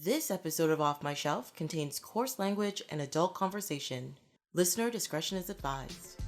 This episode of Off My Shelf contains coarse language and adult conversation. Listener discretion is advised.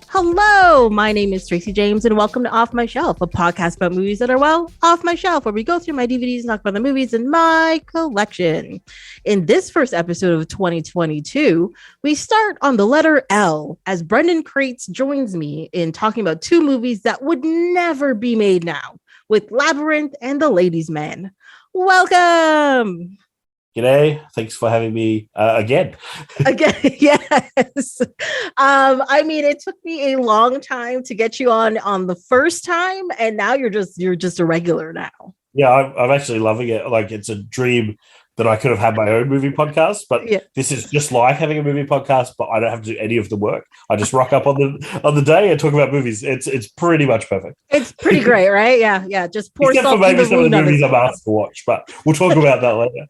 Hello, my name is Tracy James, and welcome to Off My Shelf, a podcast about movies that are, well, off my shelf, where we go through my DVDs and talk about the movies in my collection. In this first episode of 2022, we start on the letter L, as Brendan Crates joins me in talking about two movies that would never be made now, with Labyrinth and The Ladies' Man. Welcome! G'day. Thanks for having me again. Again, yes. I mean, it took me a long time to get you on the first time, and now you're just a regular now. Yeah, I'm actually loving it. Like, it's a dream that I could have had my own movie podcast, but This is just like having a movie podcast, but I don't have to do any of the work. I just rock up on the day and talk about movies. It's pretty much perfect. It's pretty great, right? Yeah. Just pour Except salt for maybe in the some of the wound. movies I'm asked to watch, but we'll talk about that later.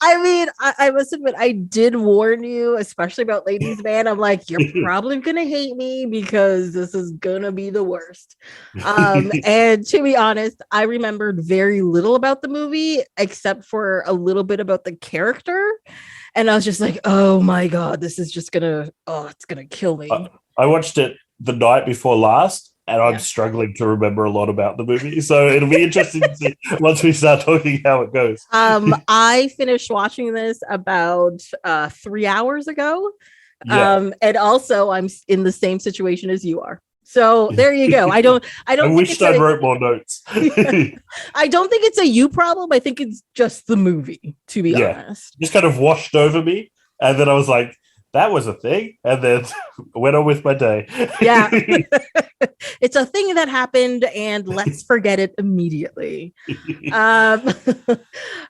I mean, I must admit, I did warn you, especially about Ladies' Man. I'm like, you're probably gonna hate me because this is gonna be the worst. And to be honest, I remembered very little about the movie except for a little bit about the character, and I was just like, oh my god, this is just it's gonna kill me. I watched it the night before last, and I'm struggling to remember a lot about the movie. So it'll be interesting to see once we start talking how it goes. I finished watching this about 3 hours ago. And also I'm in the same situation as you are. So there you go. I wish I wrote more notes. I don't think it's a you problem. I think it's just the movie, to be honest. Just kind of washed over me. And then I was like, that was a thing, and then went on with my day. Yeah. It's a thing that happened, and let's forget it immediately. Like,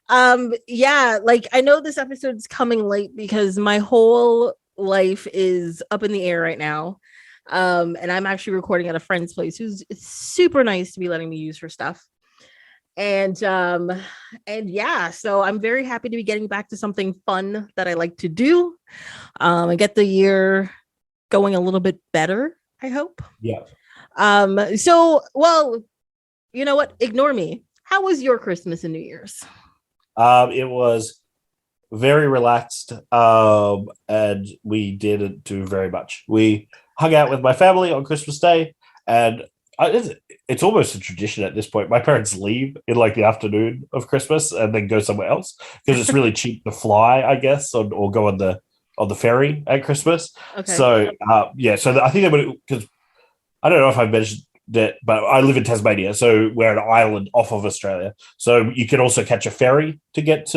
I know this episode's coming late because my whole life is up in the air right now. And I'm actually recording at a friend's place who's super nice to be letting me use her stuff. And so I'm very happy to be getting back to something fun that I like to do. And get the year going a little bit better, I hope. Yeah. Well, you know what? Ignore me. How was your Christmas and New Year's? It was very relaxed, and we didn't do very much. We hung out with my family on Christmas Day, and it's almost a tradition at this point. My parents leave in like the afternoon of Christmas and then go somewhere else because it's really cheap to fly, I guess, or go on the ferry at Christmas. Okay. So so I think they would, because I don't know if I mentioned it, but I live in Tasmania, so we're an island off of Australia. So you can also catch a ferry to get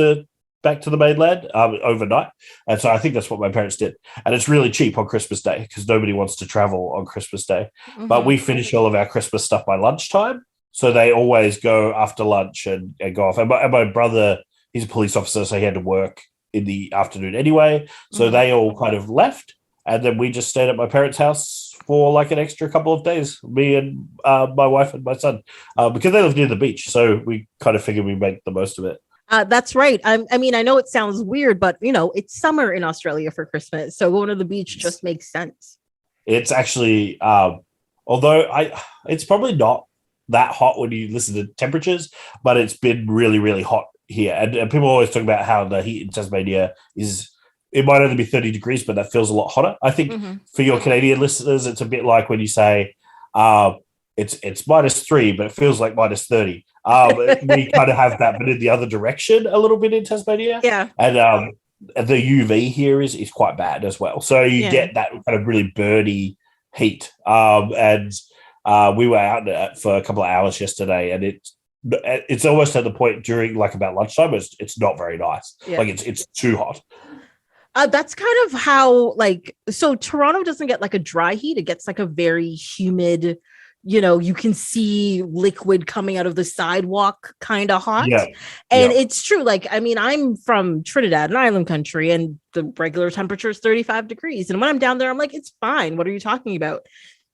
back to the mainland overnight. And so I think that's what my parents did. And it's really cheap on Christmas Day because nobody wants to travel on Christmas Day. Mm-hmm. But we finish all of our Christmas stuff by lunchtime. So they always go after lunch and go off. And my brother, he's a police officer, so he had to work in the afternoon anyway. So they all kind of left. And then we just stayed at my parents' house for like an extra couple of days, me and my wife and my son, because they live near the beach. So we kind of figured we'd make the most of it. That's right. I mean, I know it sounds weird, but it's summer in Australia for Christmas, so going to the beach just makes sense. It's actually, although it's probably not that hot when you listen to temperatures, but it's been really, really hot here. And people always talk about how the heat in Tasmania it might only be 30 degrees, but that feels a lot hotter. I think for your Canadian listeners, it's a bit like when you say it's -3, but it feels like -30. We kind of have that, but in the other direction a little bit in Tasmania. Yeah. And the UV here is quite bad as well. So you get that kind of really burny heat. And we were out for a couple of hours yesterday, and it's almost at the point during like about lunchtime, it's not very nice. Yeah. Like it's too hot. That's kind of how, so Toronto doesn't get like a dry heat. It gets like a very humid, you can see liquid coming out of the sidewalk kind of hot. Yeah. And it's true. Like, I mean, I'm from Trinidad, an island country, and the regular temperature is 35 degrees. And when I'm down there, I'm like, it's fine. What are you talking about?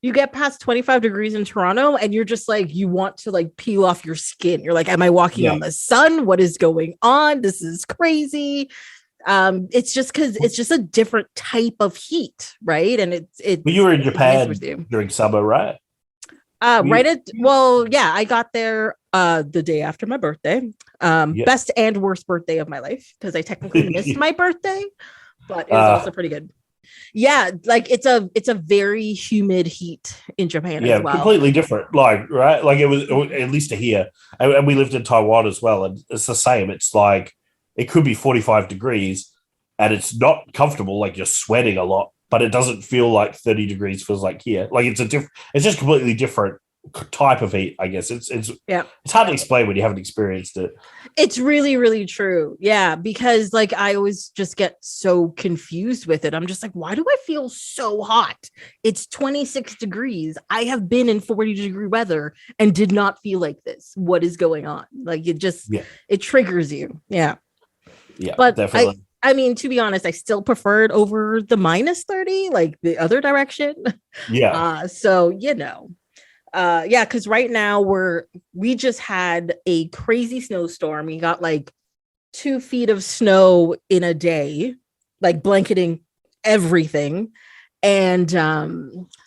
you get past 25 degrees in Toronto and you're just like, you want to like peel off your skin. You're like, am I walking on the sun? What is going on? This is crazy. It's just because it's just a different type of heat, right? And but you were in Japan during summer, right? I got there the day after my birthday. Best and worst birthday of my life, because I technically missed my birthday, but it was also pretty good. Yeah, like it's a very humid heat in Japan as well. Completely different. Like, right? Like it was at least here. And we lived in Taiwan as well, and it's the same. It's like it could be 45 degrees and it's not comfortable, like you're sweating a lot, but it doesn't feel like 30 degrees feels like here. Like it's just completely different type of heat, I guess. It's hard to explain when you haven't experienced it. It's really, really true. Yeah, because like I always just get so confused with it. I'm just like, why do I feel so hot? It's 26 degrees. I have been in 40-degree weather and did not feel like this. What is going on? Like it just it triggers you. Yeah. Yeah, but definitely. I mean, to be honest, I still prefer it over the minus 30, like the other direction. Yeah. So, because right now we just had a crazy snowstorm. We got like 2 feet of snow in a day, like blanketing everything. And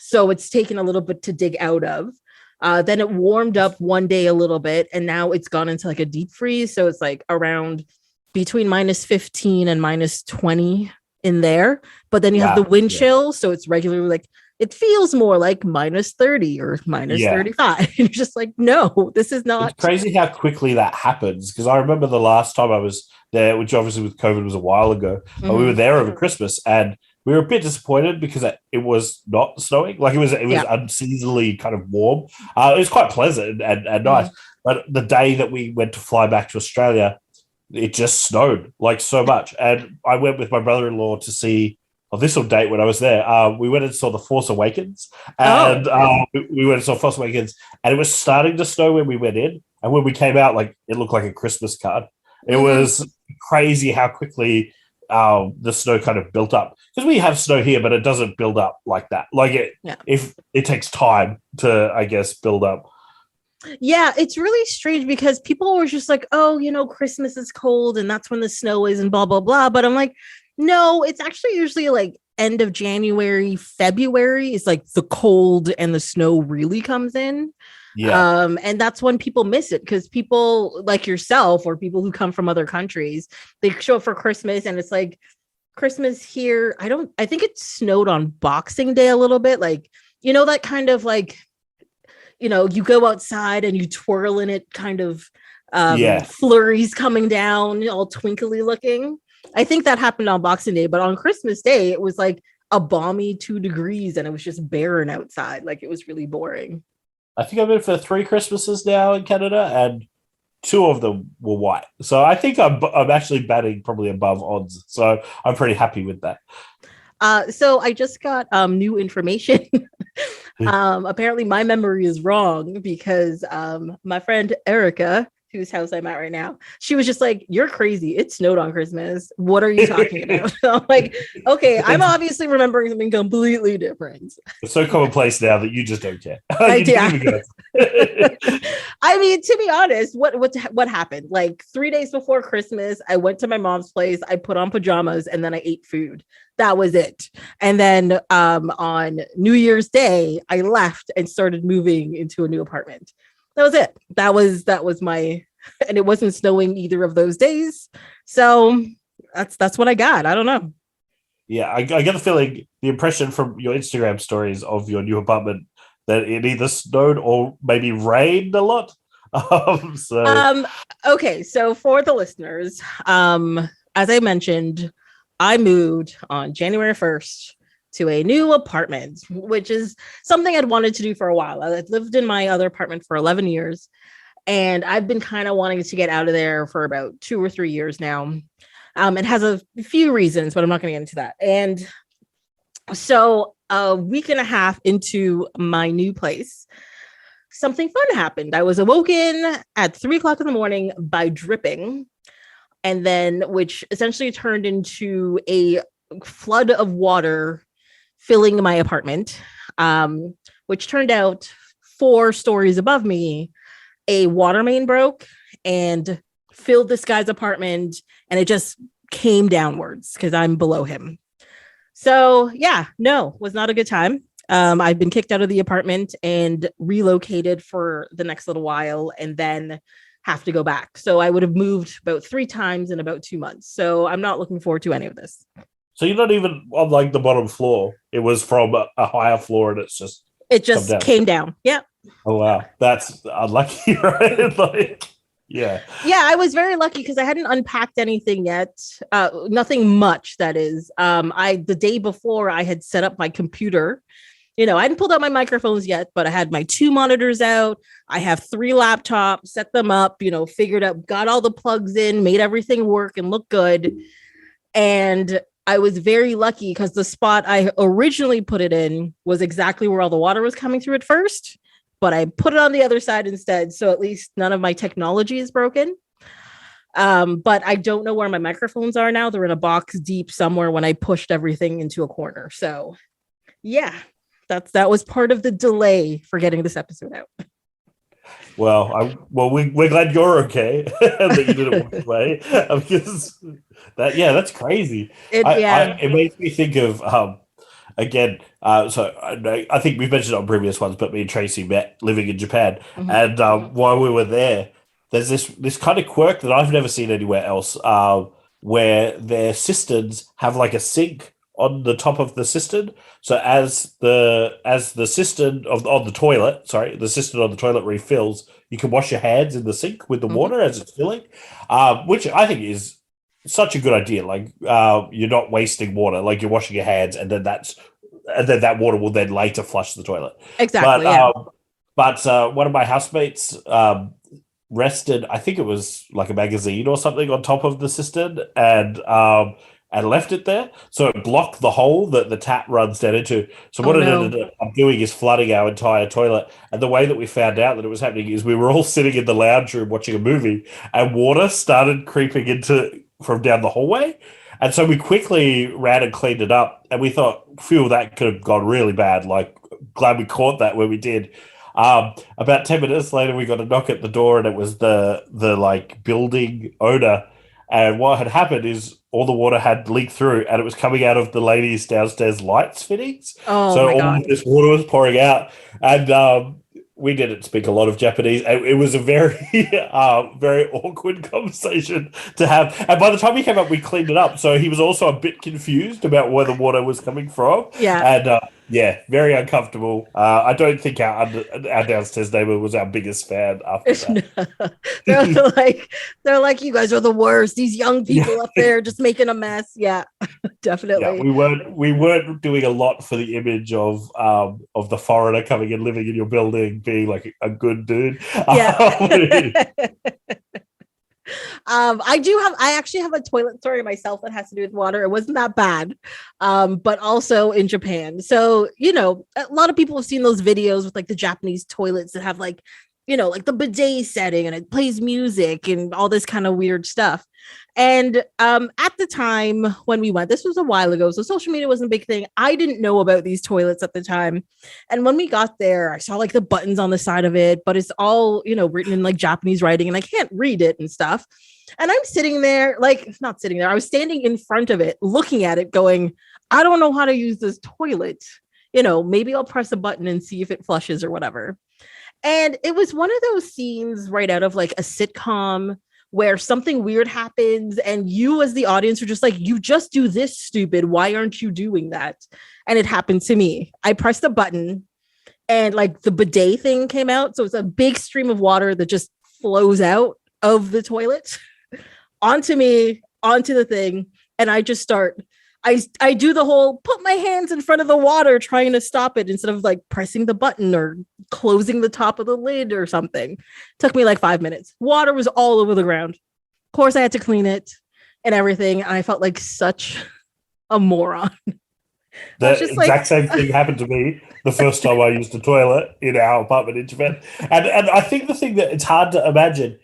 so it's taken a little bit to dig out of. Then it warmed up one day a little bit, and now it's gone into like a deep freeze. So it's like around between minus 15 and minus 20 in there. But then you have the wind chill. So it's regularly like, it feels more like minus 30 or minus 35. And you're just like, no, this is not. It's crazy how quickly that happens. Because I remember the last time I was there, which obviously with COVID was a while ago, but we were there over Christmas and we were a bit disappointed because it was not snowing. Like it was unseasonably kind of warm. It was quite pleasant and nice. But the day that we went to fly back to Australia, it just snowed like so much. And I went with my brother-in-law to see, this will date when I was there. We went and saw The Force Awakens. And we went and saw Force Awakens. And it was starting to snow when we went in. And when we came out, like it looked like a Christmas card. It was crazy how quickly the snow kind of built up. Because we have snow here, but it doesn't build up like that. Like if it takes time to, I guess, build up. Yeah, it's really strange because people were just like, oh, Christmas is cold and that's when the snow is and blah, blah, blah. But I'm like, no, it's actually usually like end of January, February is like the cold and the snow really comes in. Yeah. And that's when people miss it because people like yourself or people who come from other countries, they show up for Christmas and it's like Christmas here. I think it snowed on Boxing Day a little bit. Like, that kind of like, you go outside and you twirl in it kind of flurries coming down, all twinkly looking. I think that happened on Boxing Day, but on Christmas Day, it was like a balmy 2 degrees and it was just barren outside. Like it was really boring. I think I've been for 3 Christmases now in Canada and 2 of them were white. So I think I'm actually batting probably above odds. So I'm pretty happy with that. So I just got new information. Apparently my memory is wrong because my friend Erica, whose house I'm at right now, she was just like, you're crazy. It snowed on Christmas. What are you talking about? I'm like, okay, I'm obviously remembering something completely different. It's so commonplace now that you just don't care. I mean, to be honest, what happened? Like 3 days before Christmas, I went to my mom's place. I put on pajamas and then I ate food. That was it. And then on New Year's Day, I left and started moving into a new apartment. That was it. That was my, and it wasn't snowing either of those days. So that's what I got. I don't know. Yeah, I get the feeling, the impression from your Instagram stories of your new apartment that it either snowed or maybe rained a lot. Okay, so for the listeners, as I mentioned, I moved on January 1st to a new apartment, which is something I'd wanted to do for a while. I'd lived in my other apartment for 11 years, and I've been kind of wanting to get out of there for about 2 or 3 years now. It has a few reasons, but I'm not going to get into that. And so a week and a half into my new place, something fun happened. I was awoken at 3:00 in the morning by dripping, and then which essentially turned into a flood of water filling my apartment, which turned out 4 stories above me, a water main broke and filled this guy's apartment, and it just came downwards because I'm below him. So yeah, no, was not a good time. I've been kicked out of the apartment and relocated for the next little while, and then have to go back. So I would have moved about 3 times in about 2 months. So I'm not looking forward to any of this. So you're not even on like the bottom floor. It was from a higher floor, and it just came down. Yeah. Oh wow, that's unlucky, right? Like, yeah. I was very lucky because I hadn't unpacked anything yet. Nothing much, that is. The day before I had set up my computer. I hadn't pulled out my microphones yet, but I had my 2 monitors out. I have 3 laptops, set them up, figured out, got all the plugs in, made everything work and look good. And I was very lucky because the spot I originally put it in was exactly where all the water was coming through at first, but I put it on the other side instead. So at least none of my technology is broken. But I don't know where my microphones are now. They're in a box deep somewhere when I pushed everything into a corner. So yeah, that was part of the delay for getting this episode out. Well, we're glad you're okay that you didn't walk away, because that's crazy. It makes me think of again. So I think we've mentioned it on previous ones, but me and Tracy met living in Japan, and while we were there, there's this kind of quirk that I've never seen anywhere else, where their cisterns have like a sink on the top of the cistern. So as the cistern on the toilet refills, you can wash your hands in the sink with the water as it's filling, which I think is such a good idea. Like, you're not wasting water, like you're washing your hands, and then that water will then later flush the toilet. Exactly. But one of my housemates rested, I think it was like a magazine or something, on top of the cistern, and left it there. So it blocked the hole that the tap runs down into. So what it ended up doing is flooding our entire toilet. And the way that we found out that it was happening is we were all sitting in the lounge room watching a movie, and water started creeping from down the hallway. And so we quickly ran and cleaned it up. And we thought, phew, that could have gone really bad. Like, glad we caught that when we did. About 10 minutes later, we got a knock at the door, and it was the like building owner. And what had happened is all the water had leaked through, and it was coming out of the ladies' downstairs lights fittings. Oh, so my all God. of this water was pouring out, and we didn't speak a lot of Japanese. It was a very, very awkward conversation to have. And by the time he came up, we cleaned it up. So he was also a bit confused about where the water was coming from. Yeah. And very uncomfortable. I don't think our downstairs neighbor was our biggest fan after that. they're like, you guys are the worst. These young people up there just making a mess. Yeah, definitely. Yeah, we weren't doing a lot for the image of the foreigner coming and living in your building, being like a good dude. Yeah. I actually have a toilet story myself that has to do with water. It wasn't that bad, but also in Japan. So, a lot of people have seen those videos with like the Japanese toilets that have like the bidet setting, and it plays music and all this kind of weird stuff. And at the time when we went, this was a while ago, so social media wasn't a big thing. I didn't know about these toilets at the time. And when we got there, I saw like the buttons on the side of it, but it's all, written in like Japanese writing, and I can't read it and stuff. And I'm sitting there, not sitting there, I was standing in front of it, looking at it going, I don't know how to use this toilet. Maybe I'll press a button and see if it flushes or whatever. And it was one of those scenes right out of like a sitcom where something weird happens and you as the audience are just like, you just do this, stupid. Why aren't you doing that? And it happened to me. I pressed a button and like the bidet thing came out. So it's a big stream of water that just flows out of the toilet onto me, onto the thing. And I just I do the whole put my hands in front of the water trying to stop it instead of like pressing the button or closing the top of the lid or something. Took me like 5 minutes. Water was all over the ground. Of course, I had to clean it and everything. And I felt like such a moron. The exact same thing happened to me the first time I used a toilet in our apartment in Japan. And I think the thing that it's hard to imagine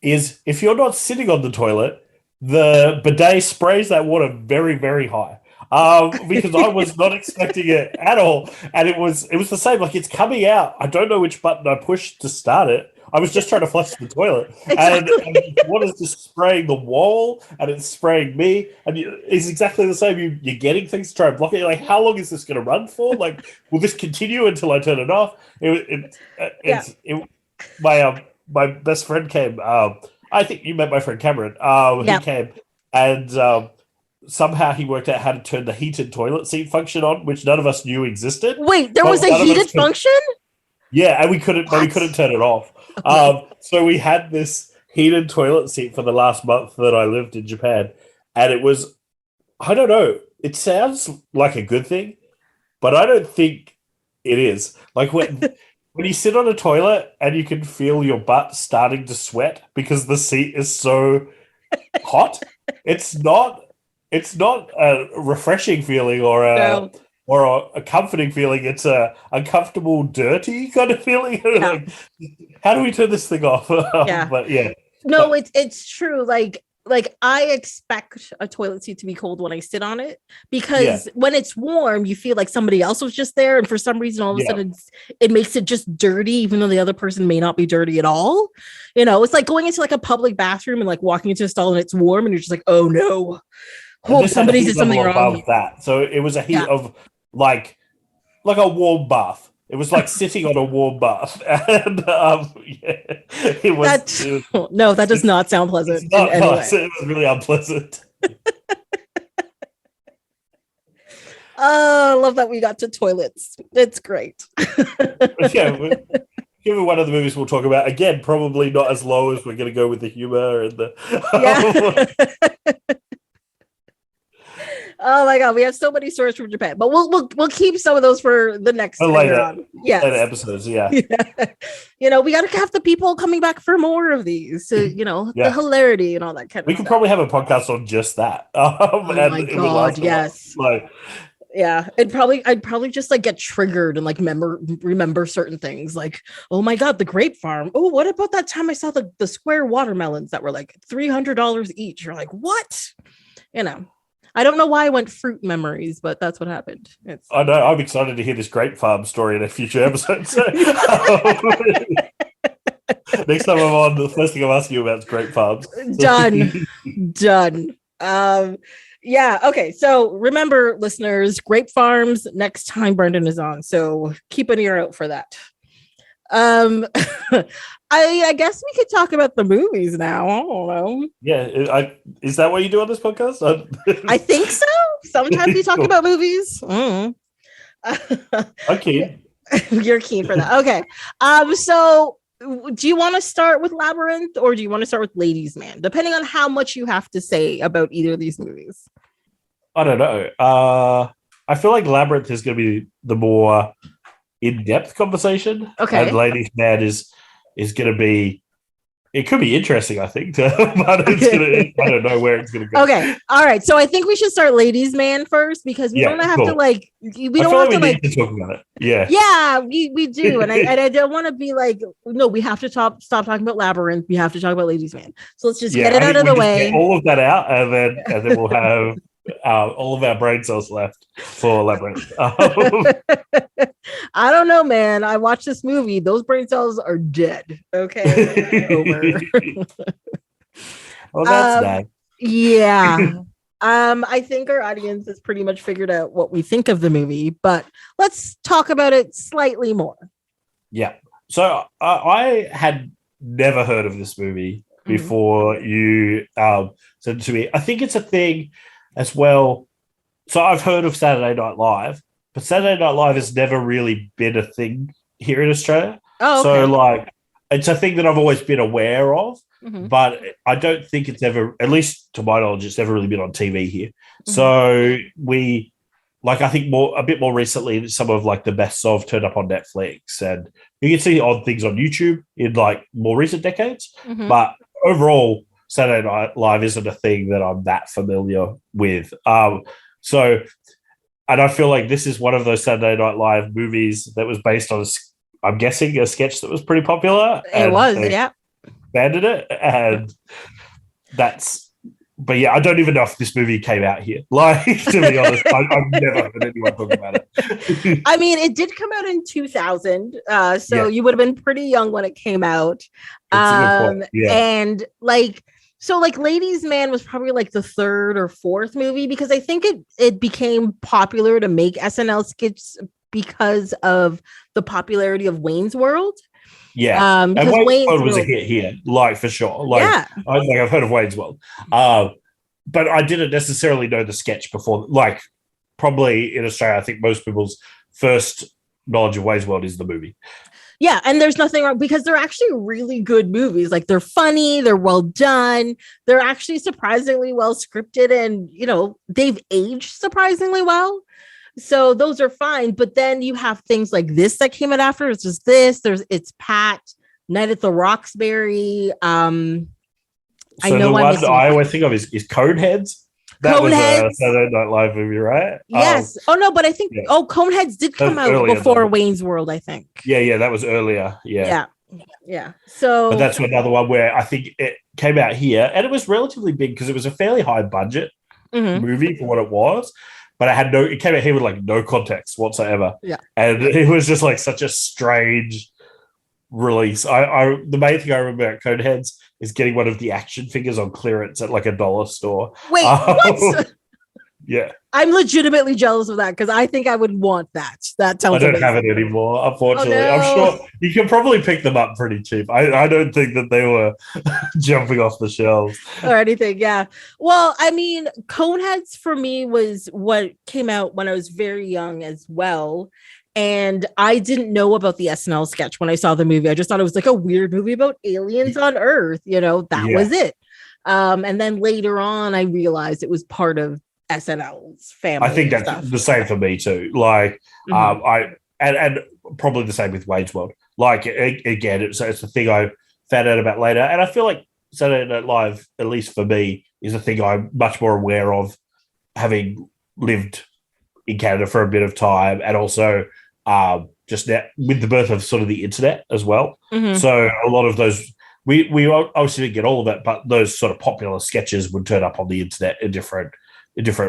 is if you're not sitting on the toilet, the bidet sprays that water very, very high. because I was not expecting it at all, and it was the same. Like it's coming out. I don't know which button I pushed to start it. I was just trying to flush the toilet, and the water's just spraying the wall, and it's spraying me, and it's exactly the same. You're getting things to try and block it. You're like, how long is this going to run for? Like, will this continue until I turn it off? My best friend came. I think you met my friend Cameron. He came, and somehow he worked out how to turn the heated toilet seat function on, which none of us knew existed. Wait, there was a heated function? Yeah, and we couldn't turn it off. Okay. So we had this heated toilet seat for the last month that I lived in Japan, and it was, I don't know, it sounds like a good thing, but I don't think it is. Like when you sit on a toilet and you can feel your butt starting to sweat because the seat is so hot, it's not a refreshing feeling or a comforting feeling. It's a uncomfortable, dirty kind of feeling. Yeah. Like, how do we turn this thing off? Yeah. But yeah. No, it's true. Like I expect a toilet seat to be cold when I sit on it because when it's warm, you feel like somebody else was just there, and for some reason, all of a sudden, it makes it just dirty, even though the other person may not be dirty at all. You know, it's like going into like a public bathroom and like walking into a stall and it's warm, and you're just like, oh no, somebody did something wrong. That, so it was a heat of like a warm bath. It was like sitting on a warm bath, and it was. No, that does not sound pleasant. It's not nice. It was really unpleasant. Oh, I love that we got to toilets. It's great. Given one of the movies we'll talk about again, probably not as low as we're going to go with the humor and the. Oh my god, we have so many stories from Japan, but we'll keep some of those for the next later episodes. Yeah. You know, we got to have the people coming back for more of these. So, you know, the hilarity and all that kind of stuff. We could probably have a podcast on just that. Oh my god, yes. Yeah, I'd probably just like get triggered and like remember certain things, like, oh my god, the grape farm. Oh, what about that time I saw the square watermelons that were like $300 each? You're like, what? You know. I don't know why I went fruit memories, but that's what happened. I know. I'm excited to hear this grape farm story in a future episode. So, next time I'm on, the first thing I'm asking you about is grape farms. Done. Yeah. Okay. So remember, listeners, grape farms next time Brendan is on. So keep an ear out for that. I guess we could talk about the movies now. I don't know. Yeah, is that what you do on this podcast? I think so. Sometimes we talk about movies. I'm keen. You're keen for that. Okay. So do you want to start with Labyrinth or do you want to start with Ladies Man? Depending on how much you have to say about either of these movies. I don't know. I feel like Labyrinth is going to be the more in-depth conversation. Okay. And Ladies Man is going to be, it could be interesting, I think, but I don't know where it's going to go. Okay. All right. So I think we should start Ladies Man first because we don't have to like, we don't have to like need to talk about it. Yeah. Yeah, we do. And I don't want to be like, no, we have to stop talking about Labyrinth. We have to talk about Ladies Man. So let's just get it out of the way. Get all of that out and then we'll have all of our brain cells left for Labyrinth. I don't know, man. I watched this movie. Those brain cells are dead. Okay. Over. Well, that's bad. Yeah. I think our audience has pretty much figured out what we think of the movie, but let's talk about it slightly more. Yeah. So I had never heard of this movie before you said it to me. I think it's a thing as well. So I've heard of Saturday Night Live, but Saturday Night Live has never really been a thing here in Australia. Oh, okay. So like, it's a thing that I've always been aware of, but I don't think it's ever, at least to my knowledge, it's never really been on TV here. So we, like, I think a bit more recently, some of like the best of turned up on Netflix, and you can see odd things on YouTube in like more recent decades. But overall, Saturday Night Live isn't a thing that I'm that familiar with. So, and I feel like this is one of those Saturday Night Live movies that was based on, I'm guessing, a sketch that was pretty popular. It was, yeah. Banded it, and that's but yeah, I don't even know if this movie came out here. Like, to be honest, I've never heard anyone talk about it. I mean, it did come out in 2000, so Yeah. you would have been pretty young when it came out. That's a good point. Yeah. And like, so like Ladies Man was probably like the third or fourth movie, because I think it became popular to make SNL skits because of the popularity of Wayne's World. Yeah, and Wayne's World was a World, hit here, like for sure. Like, yeah, I've heard of Wayne's World, but I didn't necessarily know the sketch before. Like, probably in Australia, I think most people's first knowledge of Wayne's World is the movie. yeah, and there's nothing wrong, because they're actually really good movies. Like, they're funny, they're well done, they're actually surprisingly well scripted, and they've aged surprisingly well. So those are fine. But then you have things like this that came out after. It's just this. It's Pat, Night at the Roxbury. So I know the one I always think of is Coneheads. That was a Saturday Night Live movie, right? Yes. But I think Coneheads did come out before Wayne's World, I think. Yeah, that was earlier. Yeah. So, but that's another one where I think it came out here, and it was relatively big because it was a fairly high budget movie for what it was. But it came out here with like no context whatsoever. Yeah. And it was just like such a strange release. The main thing I remember about Coneheads is getting one of the action figures on clearance at like a dollar store. Wait, what? Yeah. I'm legitimately jealous of that, because I think I would want that. That sounds I don't have it anymore, unfortunately. Oh, no. I'm sure you can probably pick them up pretty cheap. I don't think that they were jumping off the shelves or anything. Yeah. Well, I mean, Coneheads for me was what came out when I was very young as well. And I didn't know about the SNL sketch when I saw the movie. I just thought it was like a weird movie about aliens on Earth. That was it. And then later on, I realized it was part of SNL's family. I think that's the same for me too. Like, and probably the same with Wayne's World. Like, again, it's a thing I found out about later, and I feel like Saturday Night Live, at least for me, is a thing I'm much more aware of, having lived in Canada for a bit of time, and also just now, with the birth of sort of the internet as well. So a lot of those. We obviously didn't get all of it, but those sort of popular sketches would turn up on the internet in different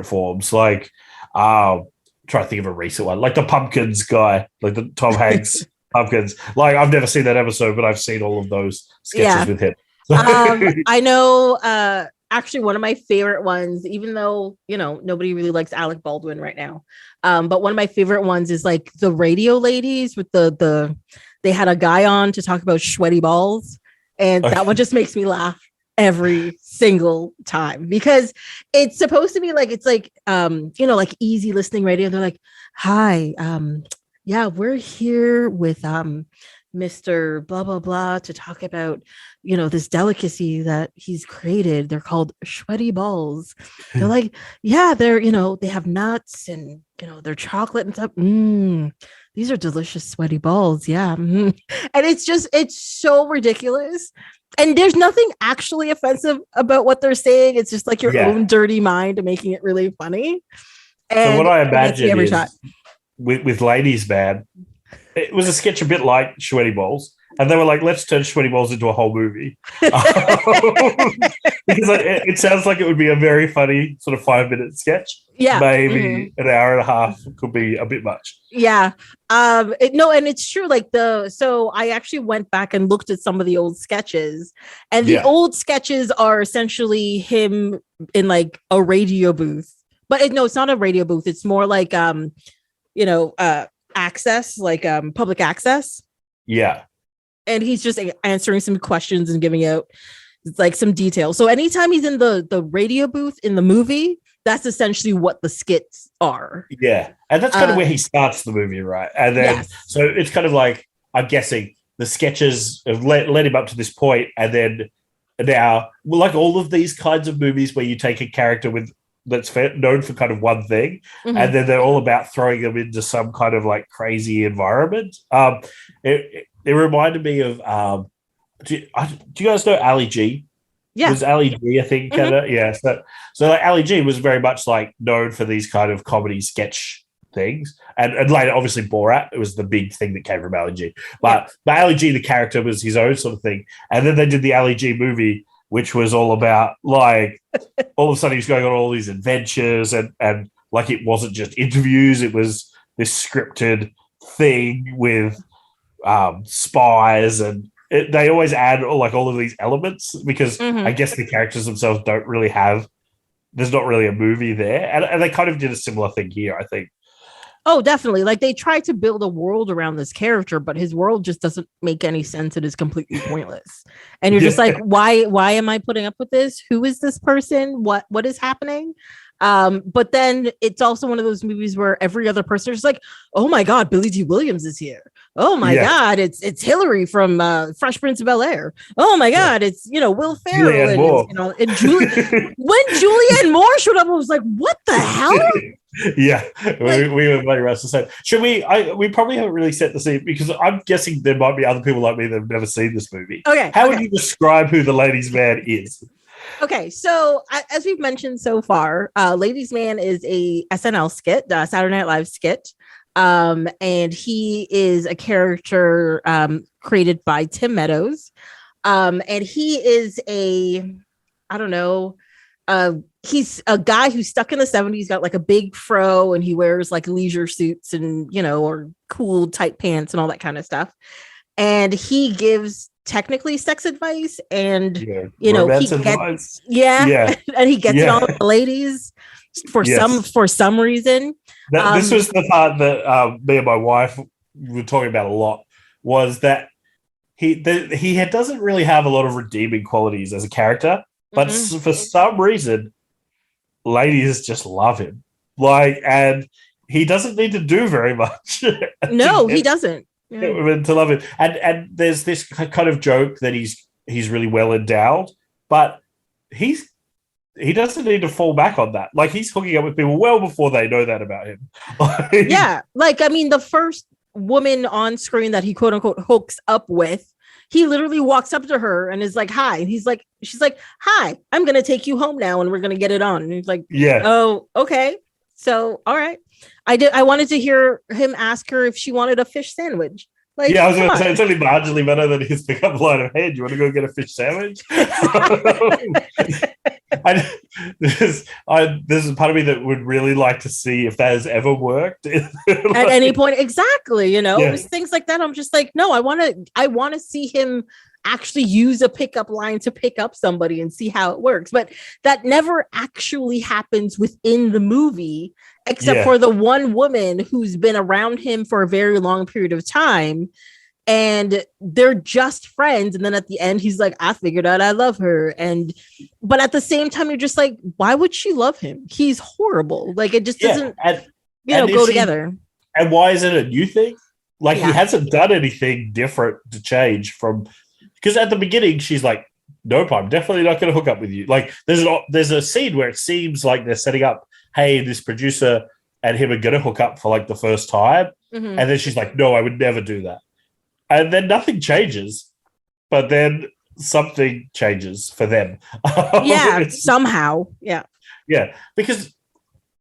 forms. Like, try to think of a recent one, like the Pumpkins guy, like the Tom Hanks Pumpkins. Like, I've never seen that episode, but I've seen all of those sketches with him. I know. Actually, one of my favorite ones, even though nobody really likes Alec Baldwin right now, but one of my favorite ones is like the Radio Ladies with they had a guy on to talk about sweaty balls. And that one just makes me laugh every single time, because it's supposed to be like, it's like, like easy listening radio. They're like, hi, we're here with Mr. blah, blah, blah to talk about, this delicacy that he's created. They're called sweaty balls. They're like, yeah, they're, they have nuts and, they're chocolate and stuff. These are delicious sweaty balls. Yeah. And it's so ridiculous. And there's nothing actually offensive about what they're saying. It's just like your own dirty mind making it really funny. And so what I imagine is shot. with Ladies Man, it was a sketch a bit like Sweaty Balls. And they were like, let's turn Sweaty Balls into a whole movie. Because it sounds like it would be a very funny sort of 5-minute sketch. Yeah. Maybe an hour and a half could be a bit much. Yeah. And it's true. Like so I actually went back and looked at some of the old sketches, and the old sketches are essentially him in like a radio booth. But it's not a radio booth. It's more like, access, like public access. Yeah. And he's just answering some questions and giving out like some details. So anytime he's in the radio booth in the movie, that's essentially what the skits are. Yeah. And that's kind of where he starts the movie, right? And then, so it's kind of like, I'm guessing the sketches have led him up to this point, and then now, like all of these kinds of movies where you take a character that's known for kind of one thing, and then they're all about throwing them into some kind of like crazy environment. It reminded me of do you guys know Ali G? Yeah, was Ali G, I think. Yeah, so like Ali G was very much like known for these kind of comedy sketch things, and later obviously Borat, it was the big thing that came from Ali G. But Ali G, the character, was his own sort of thing, and then they did the Ali G movie, which was all about like all of a sudden he's going on all these adventures and like it wasn't just interviews, it was this scripted thing with spies, and they always add like all of these elements because I guess the characters themselves don't really have. There's not really a movie there, and they kind of did a similar thing here, I think. Oh, definitely. Like they tried to build a world around this character, but his world just doesn't make any sense. It is completely pointless. And you're just like, why am I putting up with this? Who is this person? What is happening? But then it's also one of those movies where every other person is like, oh my God, Billy D. Williams is here. Oh my God, it's Hillary from Fresh Prince of Bel-Air. Oh my God, it's Will Ferrell and when Julianne Moore showed up, I was like, what the hell? Yeah, like, we were very much the same. Should we? We probably haven't really set the scene because I'm guessing there might be other people like me that have never seen this movie. Okay, how would you describe who the ladies' man is? Okay, so as we've mentioned so far, Ladies Man is a SNL skit, Saturday Night Live skit. And he is a character created by Tim Meadows. And he is he's a guy who's stuck in the 70s, got like a big fro, and he wears like leisure suits and, or cool tight pants and all that kind of stuff. And he gives technically sex advice and, he gets, advice. And he gets it on the ladies for some reason. This was the part that me and my wife were talking about a lot, was that he doesn't really have a lot of redeeming qualities as a character, but for some reason, ladies just love him. Like, and he doesn't need to do very much. No, he doesn't. To love him. And there's this kind of joke that he's really well endowed, but he doesn't need to fall back on that. Like, he's hooking up with people well before they know that about him. The first woman on screen that he quote unquote hooks up with, he literally walks up to her and is like, hi. And she's like, hi, I'm going to take you home now and we're going to get it on. And he's like, oh, okay. So, all right. I wanted to hear him ask her if she wanted a fish sandwich. Like, I was going to say, it's only marginally better than his pickup line of, hey, do you want to go get a fish sandwich? There's a part of me that would really like to see if that has ever worked. At any point. Exactly. It was things like that. I'm just like, no, I want to see him actually use a pickup line to pick up somebody and see how it works. But that never actually happens within the movie, except for the one woman who's been around him for a very long period of time. And they're just friends. And then at the end, he's like, I figured out I love her. But at the same time, you're just like, why would she love him? He's horrible. Like, it just doesn't, go together. And why is it a new thing? Like, he hasn't done anything different to change from, because at the beginning, she's like, nope, I'm definitely not going to hook up with you. Like, there's a scene where it seems like they're setting up, hey, this producer and him are going to hook up for like the first time. And then she's like, no, I would never do that. And then nothing changes, but then something changes for them. Somehow. Yeah, because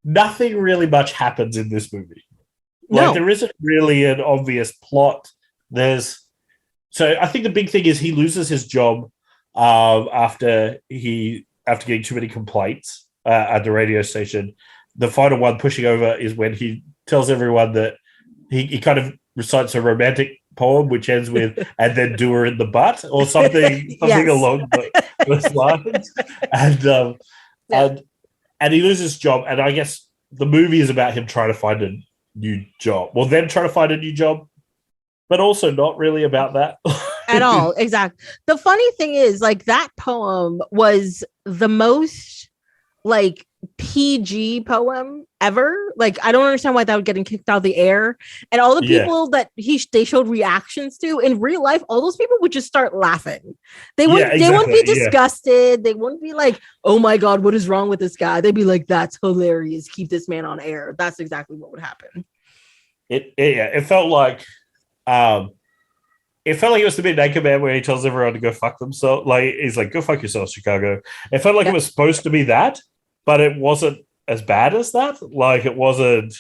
nothing really much happens in this movie. No. Like, there isn't really an obvious plot. So I think the big thing is he loses his job after getting too many complaints at the radio station. The final one pushing over is when he tells everyone that he kind of recites a romantic poem which ends with and then do her in the butt or something along those lines. And he loses his job, and I guess the movie is about him trying to find a new job. Well, them trying to find a new job, but also not really about that at all. Exactly. The funny thing is, like, that poem was the most like PG poem ever. Like, I don't understand why that would get kicked out of the air. And all the people that they showed reactions to in real life, all those people would just start laughing. They wouldn't be disgusted. They wouldn't be like, oh my God, what is wrong with this guy? They'd be like, that's hilarious. Keep this man on air. That's exactly what would happen. It felt like it was the bit Anchorman where he tells everyone to go fuck themselves. Like, he's like, go fuck yourself, Chicago. It felt like it was supposed to be that, but it wasn't as bad as that. Like, it wasn't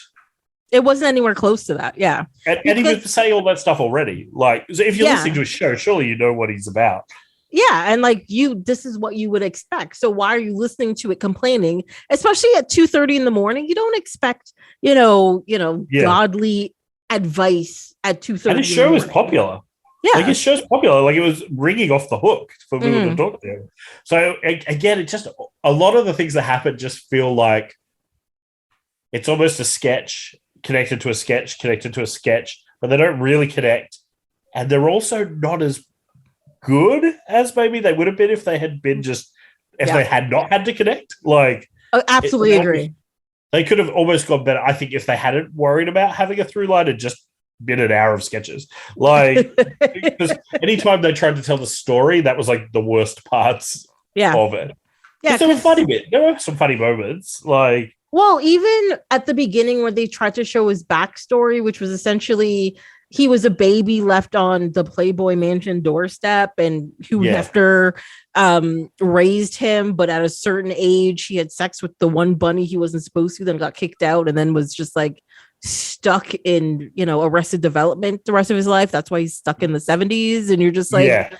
anywhere close to that. Yeah. And he was saying all that stuff already. Like, so if you're listening to a show, surely you know what he's about. Yeah, and like this is what you would expect. So why are you listening to it complaining, especially at 2:30 in the morning? You don't expect, godly advice at 2:30. And his show is popular. Yeah, like his show's popular. Like it was ringing off the hook for people to talk to him. So again, it just a lot of the things that happen just feel like it's almost a sketch connected to a sketch connected to a sketch, but they don't really connect, and they're also not as good as maybe they would have been if they had been they had not had to connect. Like, absolutely agree. They could have almost gone better, I think, if they hadn't worried about having a through line and just been an hour of sketches. Like, because anytime they tried to tell the story, that was like the worst parts of it. Yeah, there were funny bits. There were some funny moments. Like, well, even at the beginning where they tried to show his backstory, which was essentially he was a baby left on the Playboy Mansion doorstep, and who after raised him, but at a certain age he had sex with the one bunny he wasn't supposed to, then got kicked out, and then was just like stuck in Arrested Development the rest of his life. That's why he's stuck in the 70s, and you're just like,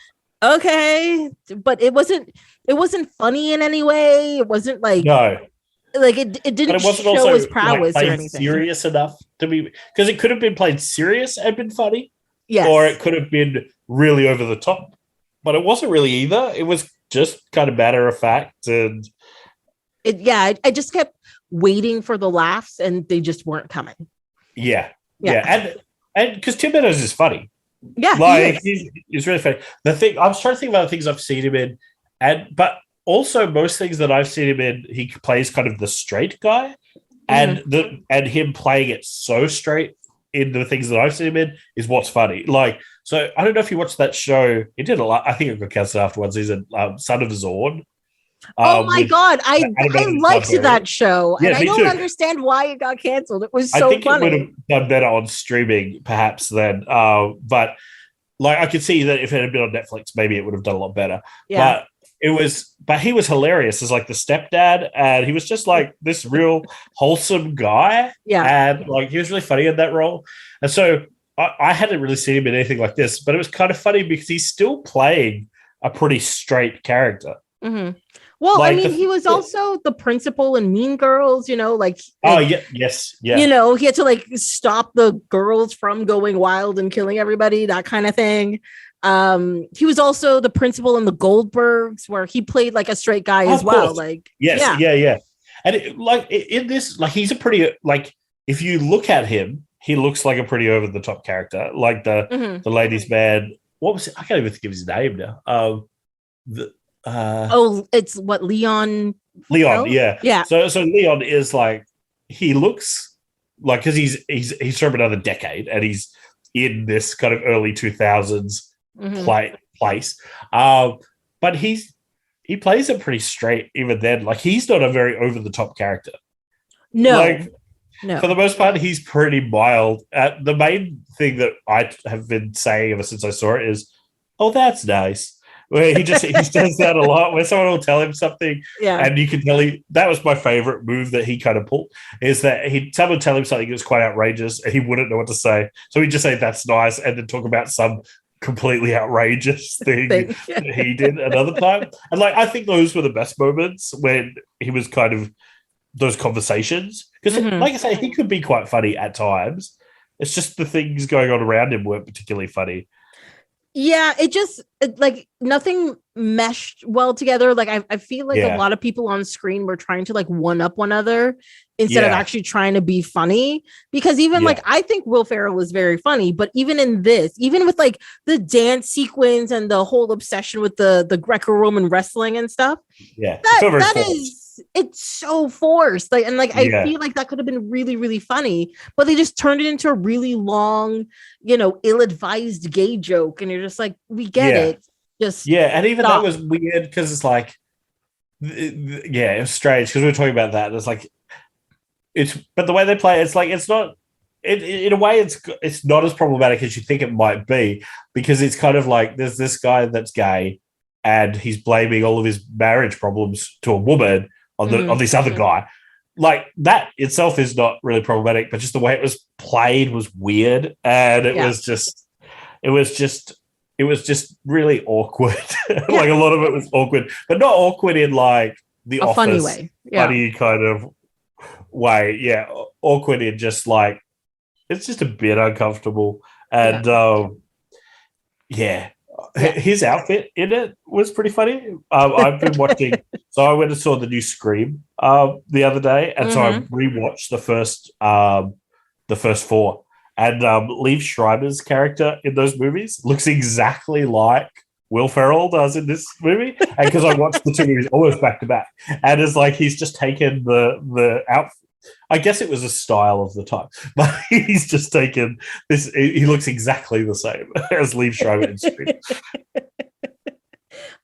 okay, but it wasn't funny in any way. It wasn't like like it didn't show his prowess or anything. Serious enough to be, because it could have been played serious and been funny, yes, or it could have been really over the top, but it wasn't really either. It was just kind of matter of fact, and I just kept waiting for the laughs, and they just weren't coming. Yeah, and because Tim Meadows is funny, like he's really funny. The thing I was trying to think about the things I've seen him in, but also most things that I've seen him in, he plays kind of the straight guy, and him playing it so straight in the things that I've seen him in is what's funny. Like, so I don't know if you watched that show. It did a lot. I think it got cancelled after one season. Son of Zorn. Oh my God. I liked that show, and I don't understand why it got canceled. It was so funny. I think it would have done better on streaming perhaps then. But like, I could see that if it had been on Netflix, maybe it would have done a lot better. Yeah. But he was hilarious as like the stepdad, and he was just like this real wholesome guy. Yeah. And like, he was really funny in that role. And so I hadn't really seen him in anything like this, but it was kind of funny because he's still playing a pretty straight character. Mm-hmm. Well, like, I mean, he was also the principal in Mean Girls, like yes. He had to like stop the girls from going wild and killing everybody, that kind of thing. He was also the principal in the Goldbergs, where he played like a straight guy as well. Like, yeah. And in this, like, he's a pretty, like, if you look at him, he looks like a pretty over the top character, like the ladies' man. What was it? I can't even think of his name now. It's what, Leon? Leon, yeah. So Leon is like, he looks like, because he's from another decade, and he's in this kind of early 2000s place. But he plays it pretty straight even then. Like, he's not a very over the top character. No. For the most part, he's pretty mild. The main thing that I have been saying ever since I saw it is, "Oh, that's nice." Where he says that a lot, where someone will tell him something, and you can tell that was my favorite move that he kind of pulled, is that someone tell him something that was quite outrageous, and he wouldn't know what to say, so he'd just say "that's nice," and then talk about some completely outrageous thing that he did another time. And like, I think those were the best moments when he was kind of those conversations, because like I say, he could be quite funny at times. It's just the things going on around him weren't particularly funny. Yeah, like nothing meshed well together. Like, I feel like a lot of people on screen were trying to like one up one another instead of actually trying to be funny. Because even like, I think Will Ferrell is very funny, but even in this, even with like the dance sequence and the whole obsession with the Greco-Roman wrestling and stuff, it's so forced. Like, and like, I feel like that could have been really, really funny, but they just turned it into a really long, ill-advised gay joke, and you're just like, we get it. Just and even that was weird, because it's like, it was strange, because we were talking about that. It's like, but the way they play, it's like, it's not. In a way, it's not as problematic as you think it might be, because it's kind of like, there's this guy that's gay, and he's blaming all of his marriage problems to a woman on this other guy. Like, that itself is not really problematic, but just the way it was played was weird, and it was just it was just really awkward. Yeah. Like a lot of it was awkward, but not awkward in like the A Office funny way. Yeah. funny kind of way. Yeah, awkward in just like it's just a bit uncomfortable. And his outfit in it was pretty funny. I've been watching, so I went and saw the new Scream the other day, and so I rewatched the first four. And Liev Schreiber's character in those movies looks exactly like Will Ferrell does in this movie. And because I watched the two movies almost back to back, and it's like he's just taken the outfit. I guess it was a style of the time, but he's just taken this. He looks exactly the same as Liev Schreiber in Scream.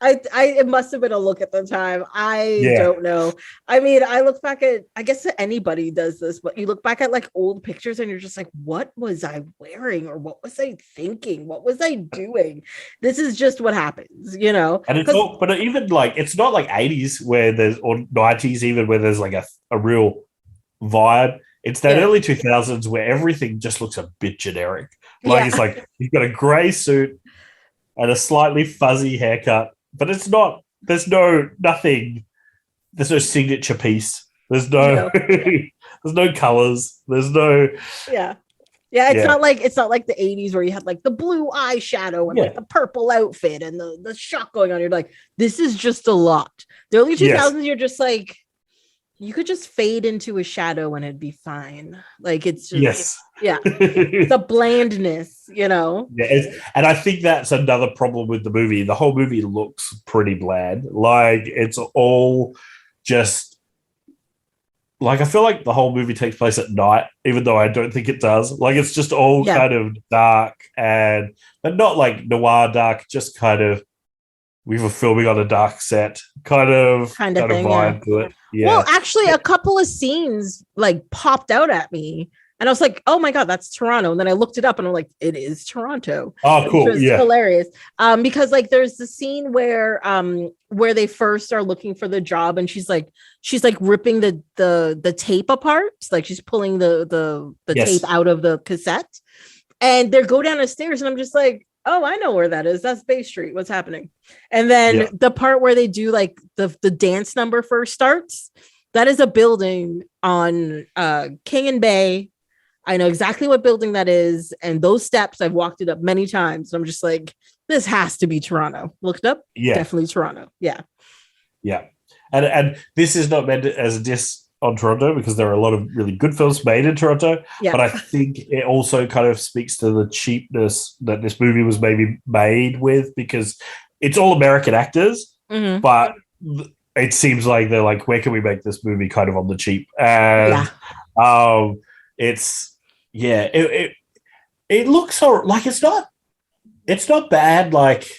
It must have been a look at the time. I don't know. I mean, I look back at, I guess anybody does this, but you look back at like old pictures and you're just like, what was I wearing? Or what was I thinking? What was I doing? This is just what happens, you know? And it's all, but even like, it's not like 80s where there's, or 90s even where there's like a real vibe. It's that early 2000s where everything just looks a bit generic. Like it's like, you've got a gray suit and a slightly fuzzy haircut. But it's not, there's no signature piece. There's no there's no colors. There's no it's not like the 80s where you had like the blue eyeshadow and like the purple outfit and the shot going on. You're like, this is just a lot. The early 2000s, you're just like, you could just fade into a shadow and it'd be fine. Like it's just it's a blandness, you know. And I think that's another problem with the movie. The whole movie looks pretty bland. Like it's all just like, I feel like the whole movie takes place at night, even though I don't think it does. Like it's just all kind of dark but not like noir dark, just kind of we were filming on a dark set kind of vibe to it. Yeah. Well, actually, a couple of scenes like popped out at me, and I was like, "Oh my god, that's Toronto!" And then I looked it up, and I'm like, "It is Toronto." Oh, cool! Which was hilarious. Because like there's the scene where they first are looking for the job, and she's like ripping the tape apart, like she's pulling the tape out of the cassette, and they go down the stairs, and I'm just like, oh, I know where that is. That's Bay Street. What's happening? And then the part where they do like the dance number first starts, that is a building on King and Bay. I know exactly what building that is. And those steps, I've walked it up many times. So I'm just like, this has to be Toronto. Looked up. Yeah. Definitely Toronto. Yeah. Yeah. And this is not meant as a diss on Toronto because there are a lot of really good films made in Toronto. Yeah. But I think it also kind of speaks to the cheapness that this movie was maybe made with, because it's all American actors, but it seems like they're like, where can we make this movie kind of on the cheap? And it looks so like it's not bad. Like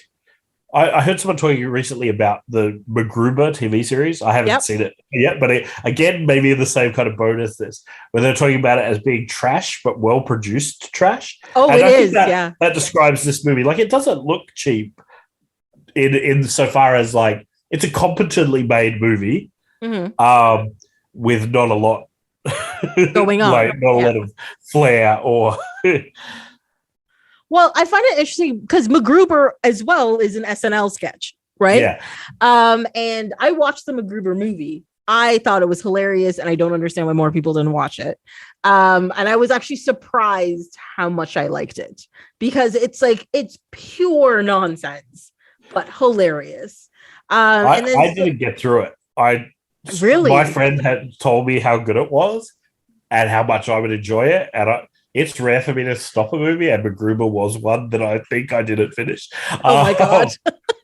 I heard someone talking recently about the MacGruber TV series. I haven't seen it yet, but again, maybe in the same kind of boat as this, where they're talking about it as being trash, but well-produced trash. Oh, and it is, yeah. That describes this movie. Like, it doesn't look cheap in so far as, like, it's a competently made movie with not a lot going on. Like, not a lot of flair or... Well, I find it interesting because MacGruber as well is an SNL sketch, right? Yeah. And I watched the MacGruber movie. I thought it was hilarious, and I don't understand why more people didn't watch it. And I was actually surprised how much I liked it, because it's pure nonsense, but hilarious. I didn't get through it. My friend had told me how good it was and how much I would enjoy it, and it's rare for me to stop a movie, and MacGruber was one that I think I didn't finish. Oh my God.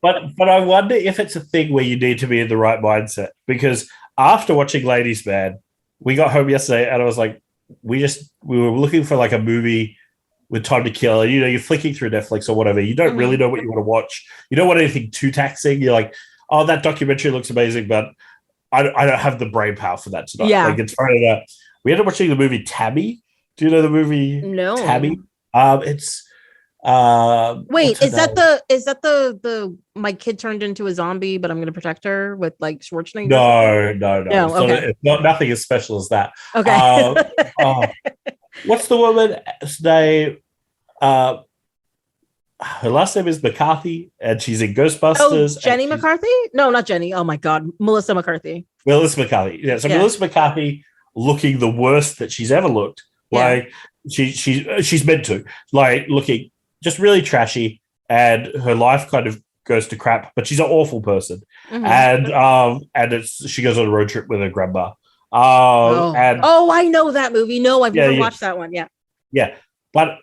But I wonder if it's a thing where you need to be in the right mindset, because after watching Ladies Man, we got home yesterday and I was like, we were looking for like a movie with time to kill. And, you're flicking through Netflix or whatever. You don't really know what you want to watch. You don't want anything too taxing. You're like, oh, that documentary looks amazing, but I don't have the brain power for that tonight. Yeah. Like, it's Friday. We ended up watching the movie Tabby. Do you know the movie? No. Tabby? It's wait, is that the my kid turned into a zombie, but I'm gonna protect her with like Schwarzenegger? No. It's not nothing as special as that. Okay. What's the woman's name? her last name is McCarthy, and she's in Oh, Ghostbusters. Jenny McCarthy? No, not Jenny. Oh my God, Melissa McCarthy. Melissa McCarthy. Yeah, so Melissa McCarthy looking the worst that she's ever looked. Like she's meant to. Like looking just really trashy, and her life kind of goes to crap. But she's an awful person, and she goes on a road trip with her grandma. I know that movie. No, I've never watched that one. Yeah, but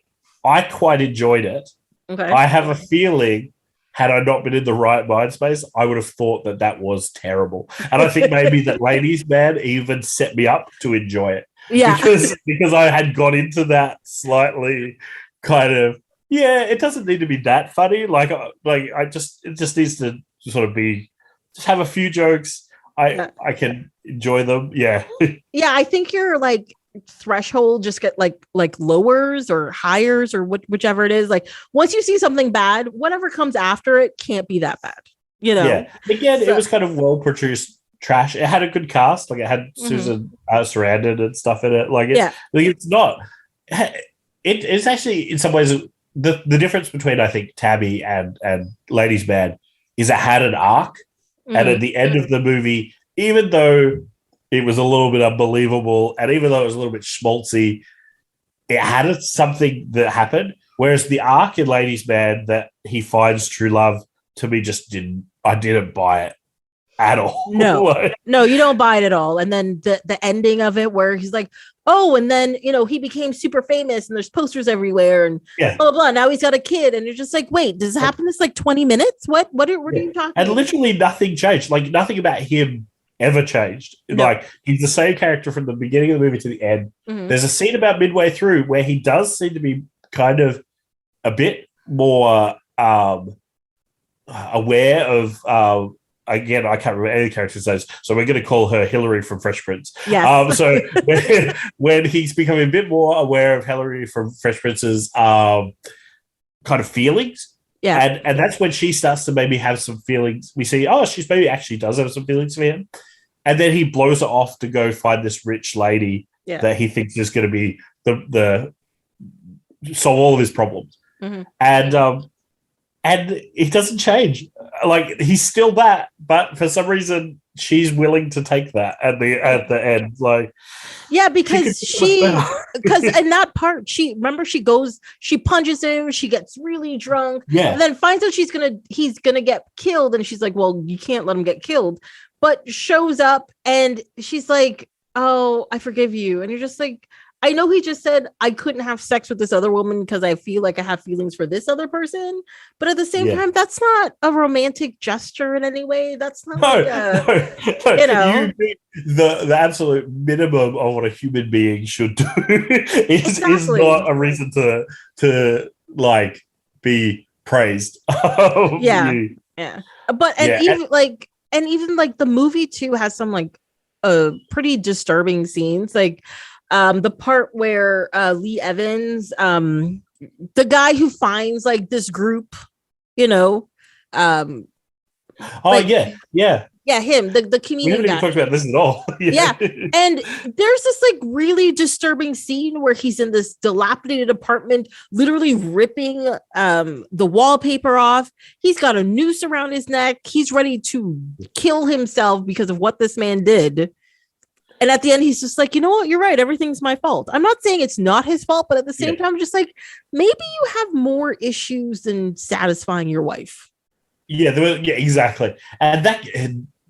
I quite enjoyed it. Okay. I have a feeling, had I not been in the right mind space, I would have thought that was terrible. And I think maybe that Ladies Man even set me up to enjoy it. Yeah. Because I had got into that slightly kind of, it doesn't need to be that funny. It just needs to sort of be, just have a few jokes. I can enjoy them. Yeah. Yeah, I think your like threshold just get like lowers or hires or whichever it is. Like once you see something bad, whatever comes after it can't be that bad. Yeah. Again, it was kind of well produced trash. It had a good cast. Like it had Susan Sarandon and stuff in it. It's not. It's actually in some ways the difference between I think Tabby and Ladies Man is it had an arc, and at the end of the movie, even though it was a little bit unbelievable, and even though it was a little bit schmaltzy, it had something that happened. Whereas the arc in Ladies Man that he finds true love, to me, I didn't buy it at all. No, you don't buy it at all. And then the ending of it where he's like, oh, and then, he became super famous and there's posters everywhere and blah, blah, blah. Now he's got a kid. And you're just like, wait, does it happen this like 20 minutes? What are you talking about? And literally nothing changed. Like nothing about him ever changed. No. Like he's the same character from the beginning of the movie to the end. There's a scene about midway through where he does seem to be kind of a bit more aware of again, I can't remember any character's names, so we're going to call her Hillary from Fresh Prince. Yes. So when he's becoming a bit more aware of Hillary from Fresh Prince's kind of feelings, and that's when she starts to maybe have some feelings. We see, she's maybe actually does have some feelings for him, and then he blows her off to go find this rich lady that he thinks is going to be the solve all of his problems, and it doesn't change. Like he's still that, but for some reason she's willing to take that at the end. Like, because in that part, she punches him, she gets really drunk, and then finds out he's gonna get killed, and she's like, well, you can't let him get killed, but shows up and she's like, oh, I forgive you, and you're just like, I know he just said I couldn't have sex with this other woman because I feel like I have feelings for this other person, but at the same time, that's not a romantic gesture in any way. That's not no. The absolute minimum of what a human being should do is not a reason to like be praised. But even the movie too has some like pretty disturbing scenes, like the part where Lee Evans, the guy who finds like this group, him, the comedian. We haven't even talked about this at all. And there's this like really disturbing scene where he's in this dilapidated apartment, literally ripping the wallpaper off. He's got a noose around his neck. He's ready to kill himself because of what this man did. And at the end, he's just like, you know what? You're right. Everything's my fault. I'm not saying it's not his fault, but at the same time, I'm just like, maybe you have more issues than satisfying your wife. Exactly. And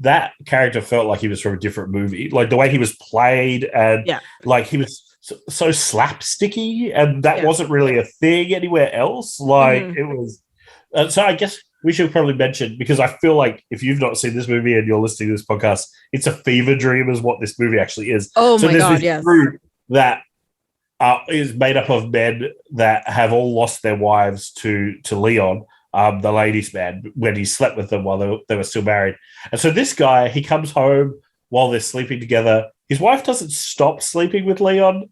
that character felt like he was from a different movie. Like the way he was played, and like he was so slapsticky, and that wasn't really a thing anywhere else. Like it was. So I guess we should probably mention, because I feel like if you've not seen this movie and you're listening to this podcast, it's a fever dream is what this movie actually is. Oh my God, yes. Group that is made up of men that have all lost their wives to Leon, the ladies' man, when he slept with them while they were still married. And so this guy, he comes home while they're sleeping together. His wife doesn't stop sleeping with Leon.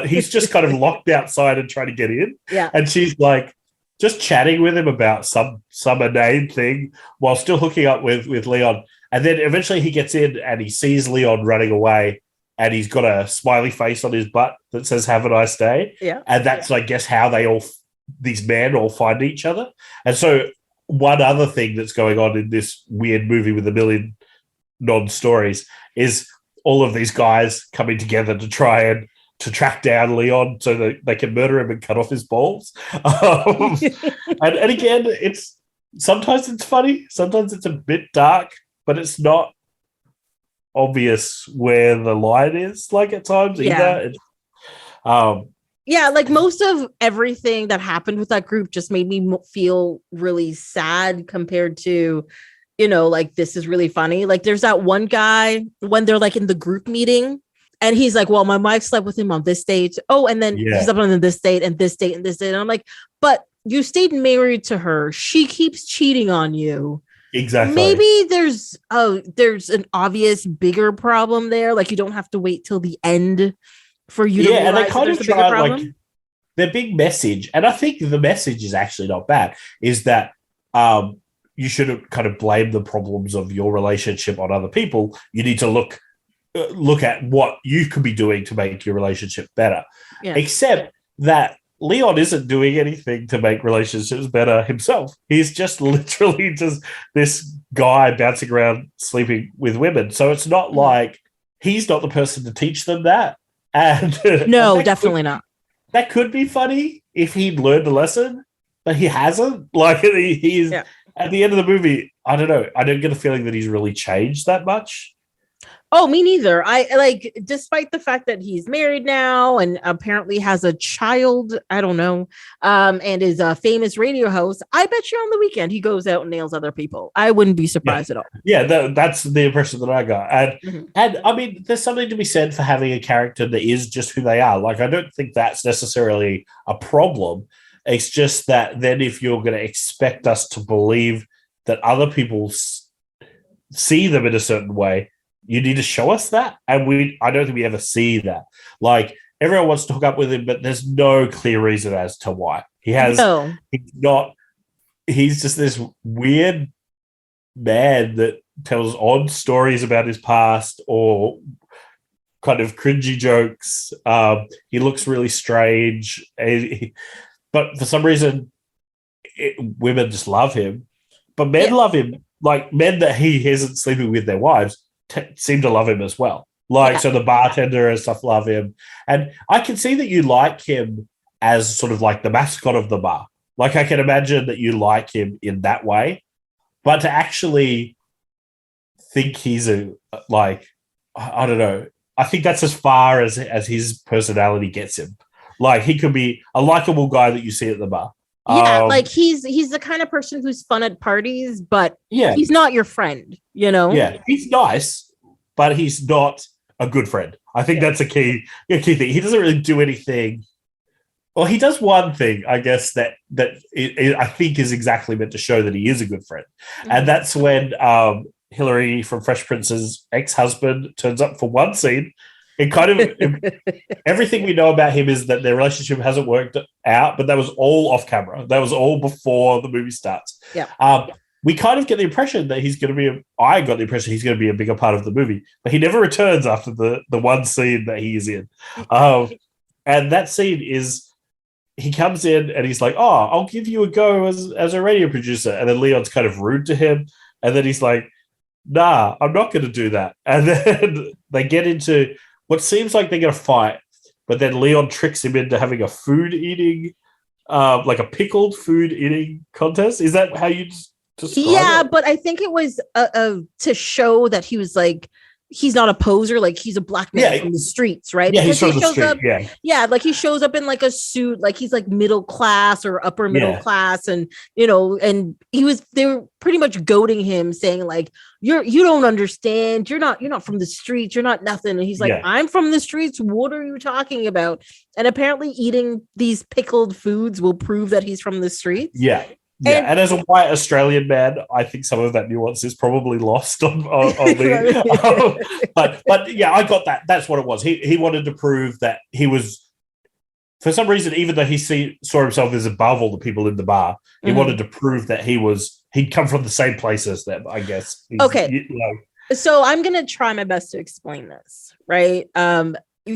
He's just kind of locked outside and trying to get in. Yeah. And she's like, just chatting with him about some inane thing while still hooking up with Leon. And then eventually he gets in and he sees Leon running away, and he's got a smiley face on his butt that says, have a nice day. Yeah. And that's, I guess, how they all these men all find each other. And so one other thing that's going on in this weird movie with a million non-stories is all of these guys coming together to try and to track down Leon so that they can murder him and cut off his balls. And again, sometimes it's funny, sometimes it's a bit dark, but it's not obvious where the line is, like at times either. Yeah, like most of everything that happened with that group just made me feel really sad compared to, like, this is really funny. Like there's that one guy when they're like in the group meeting and he's like, well, my wife slept with him on this date. Oh, and then he's up on this date and this date and this date. And I'm like, but you stayed married to her. She keeps cheating on you. Exactly. Maybe there's an obvious bigger problem there. Like you don't have to wait till the end for you to realize and they kind of try problem. like their big message, and I think the message is actually not bad, is that you shouldn't kind of blame the problems of your relationship on other people. You need to look at what you could be doing to make your relationship better. Yeah. Except that Leon isn't doing anything to make relationships better himself. He's just literally just this guy bouncing around sleeping with women. So it's not like he's not the person to teach them that. And no, definitely not. That could be funny if he'd learned a lesson, but he hasn't. Like he's at the end of the movie, I don't know. I don't get a feeling that he's really changed that much. Oh, me neither. I like, despite the fact that he's married now and apparently has a child, I don't know, and is a famous radio host. I bet you on the weekend he goes out and nails other people. I wouldn't be surprised at all. Yeah, that's the impression that I got. And I mean, there's something to be said for having a character that is just who they are. Like, I don't think that's necessarily a problem. It's just that then if you're going to expect us to believe that other people see them in a certain way, you need to show us that. And I don't think we ever see that. Like, everyone wants to hook up with him, but there's no clear reason as to why. He's just this weird man that tells odd stories about his past or kind of cringy jokes. He looks really strange. But for some reason, women just love him. But men love him. Like, men that he isn't sleeping with their wives seem to love him as well. Like, so the bartender and stuff love him. And I can see that you like him as sort of like the mascot of the bar. Like, I can imagine that you like him in that way. But to actually think he's I don't know. I think that's as far as his personality gets him. Like, he could be a likable guy that you see at the bar. Yeah, like he's the kind of person who's fun at parties, but he's not your friend, Yeah, he's nice, but he's not a good friend. I think that's a key thing. He doesn't really do anything. Well, he does one thing, I guess, that I think is exactly meant to show that he is a good friend. Mm-hmm. And that's when Hillary from Fresh Prince's ex-husband turns up for one scene. It kind of everything we know about him is that their relationship hasn't worked out, but that was all off camera. That was all before the movie starts. Yeah. We kind of get the impression that he's going to be. I got the impression he's going to be a bigger part of the movie, but he never returns after the one scene that he is in. And that scene is he comes in and he's like, "Oh, I'll give you a go as a radio producer," and then Leon's kind of rude to him, and then he's like, "Nah, I'm not going to do that," and then they get into what seems like they're going to fight, but then Leon tricks him into having a food eating, like a pickled food eating contest. Is that how you describe it? But I think it was to show that he was like, he's not a poser, like he's a black man from the streets, right? Yeah, because he's from the street, like he shows up in like a suit, like he's like middle class or upper middle class, and and they were pretty much goading him, saying like, you don't understand, you're not from the streets, you're not nothing. And he's like, I'm from the streets, what are you talking about? And apparently eating these pickled foods will prove that he's from the streets. Yeah, and as a white Australian man, I think some of that nuance is probably lost on me. But yeah, I got that. That's what it was. He wanted to prove that he was, for some reason, even though he saw himself as above all the people in the bar, he wanted to prove that he'd come from the same place as them, I guess. So I'm going to try my best to explain this, right?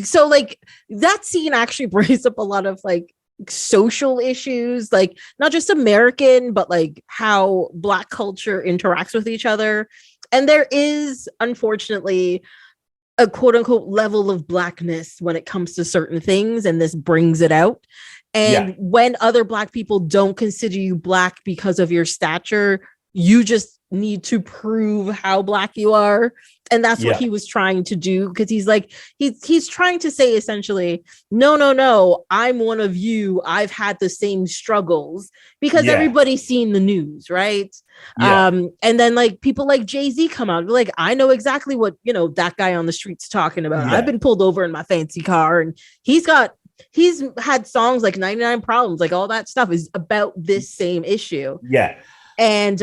So like that scene actually brings up a lot of like social issues, like not just American, but like how Black culture interacts with each other. And there is, unfortunately, a quote unquote level of Blackness when it comes to certain things. And this brings it out. And when other Black people don't consider you Black because of your stature, you just need to prove how Black you are. And that's what he was trying to do, because he's like, he's trying to say essentially, no, I'm one of you. I've had the same struggles, because everybody's seen the news, right? And then like people like Jay-Z come out, like, I know exactly what, that guy on the street's talking about. I've been pulled over in my fancy car, and he's had songs like 99 Problems, like all that stuff is about this same issue. And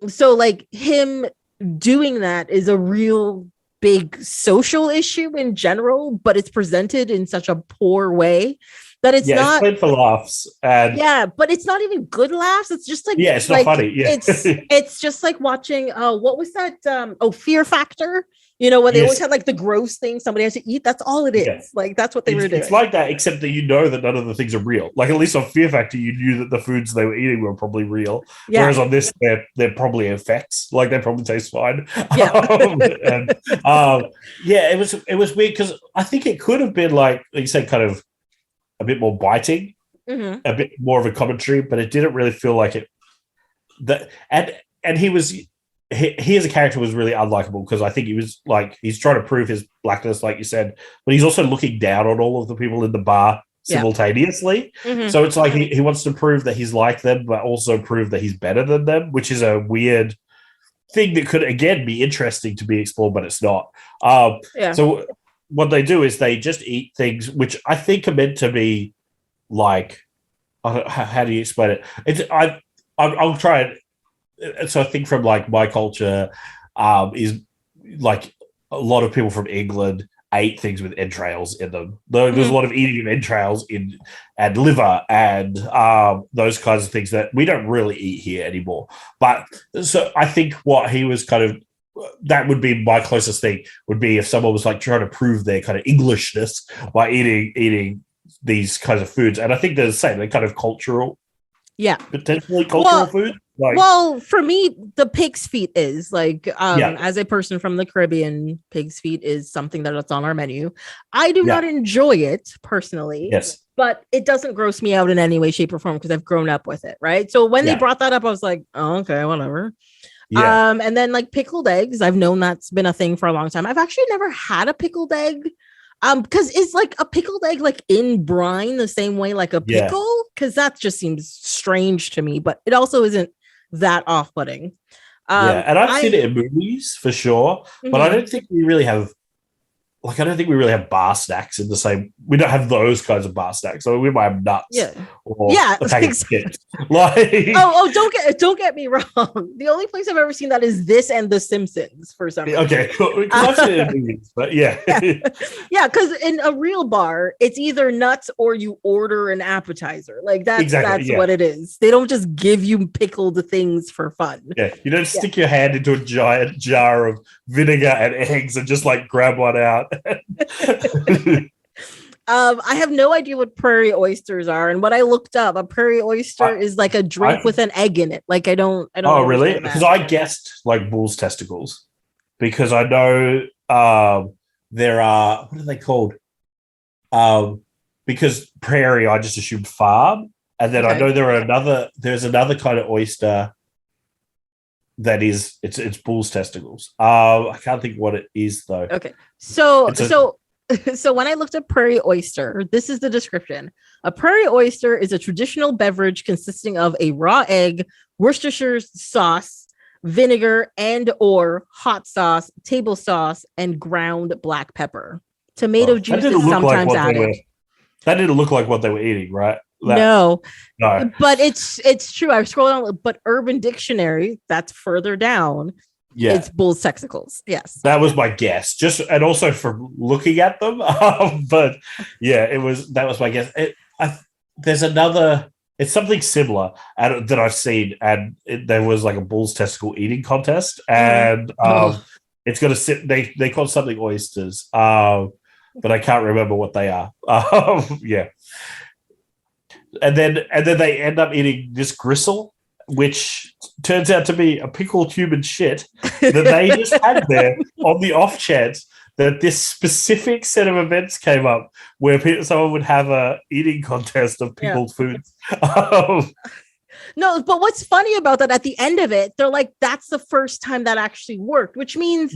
so like him doing that is a real big social issue in general, but it's presented in such a poor way that it's not played for laughs. And but it's not even good laughs. It's just like, it's not funny. It's just like watching what was that Fear Factor, when they always had like the gross thing somebody has to eat. That's all it is. Like that's what they were doing. It's like that, except that that none of the things are real. Like at least on Fear Factor, you knew that the foods they were eating were probably real. Whereas on this, they're probably effects. Like they probably taste fine. It was weird, because I think it could have been like you said, kind of a bit more biting, a bit more of a commentary, but it didn't really feel like it. And he as a character was really unlikable, because I think he was like, he's trying to prove his Blackness, like you said, but he's also looking down on all of the people in the bar simultaneously. So it's like he wants to prove that he's like them, but also prove that he's better than them, which is a weird thing that could, again, be interesting to be explored, but it's not. So what they do is they just eat things which I think are meant to be like, how do you explain it? I'll try it. So I think from like my culture is like a lot of people from England ate things with entrails in them. There's a lot of eating of entrails and liver and those kinds of things that we don't really eat here anymore. But so I think what he was kind of, that would be my closest thing, would be if someone was like trying to prove their kind of Englishness by eating these kinds of foods. And I think they're the same. They're kind of cultural. Potentially cultural food. Well, for me, the pig's feet is like, as a person from the Caribbean, pig's feet is something that's on our menu. I do not enjoy it personally, but it doesn't gross me out in any way, shape, or form, because I've grown up with it, right? So when they brought that up, I was like, oh, okay, whatever. And then like pickled eggs, I've known that's been a thing for a long time. I've actually never had a pickled egg. Because it's like a pickled egg, like in brine, the same way like a pickle, because that just seems strange to me, but it also isn't that off-putting. And I've seen it in movies for sure, but I don't think we really have. Like, I don't think we really have bar snacks in the same. We don't have those kinds of bar snacks. So we might have nuts. Or a packet of chips. Like, don't get me wrong. The only place I've ever seen that is this and The Simpsons for some reason. Okay, cool. I've seen it in movies, but because in a real bar, it's either nuts or you order an appetizer. Like that's what it is. They don't just give you pickled things for fun. Yeah, you don't stick your hand into a giant jar of vinegar and eggs and just like grab one out. I have no idea what prairie oysters are, and what I looked up, a prairie oyster is like a drink with an egg in it. Like I don't. Oh, really? Because I guessed like bull's testicles, because I know there are, what are they called? Because prairie, I just assumed farm, and then I know there's another kind of oyster that is it's bull's testicles. I can't think what it is though. Okay, so when I looked at prairie oyster, this is the description. A prairie oyster is a traditional beverage consisting of a raw egg, Worcestershire sauce, vinegar and or hot sauce, table sauce, and ground black pepper. Tomato juice is sometimes added. That didn't look like what they were eating, right? No, but it's true. I've scrolled down, but Urban Dictionary, that's further down. Yeah, it's bull's testicles. Yes, that was my guess. Just and also from looking at them, but yeah, that was my guess. There's another. It's something similar that I've seen, and there was like a bull's testicle eating contest, and it's going to sit. They call something oysters, but I can't remember what they are. Yeah. and then they end up eating this gristle, which turns out to be a pickled human shit that they just had there on the off chance that this specific set of events came up where someone would have a eating contest of pickled foods. No, but what's funny about that, at the end of it, they're like, that's the first time that actually worked, which means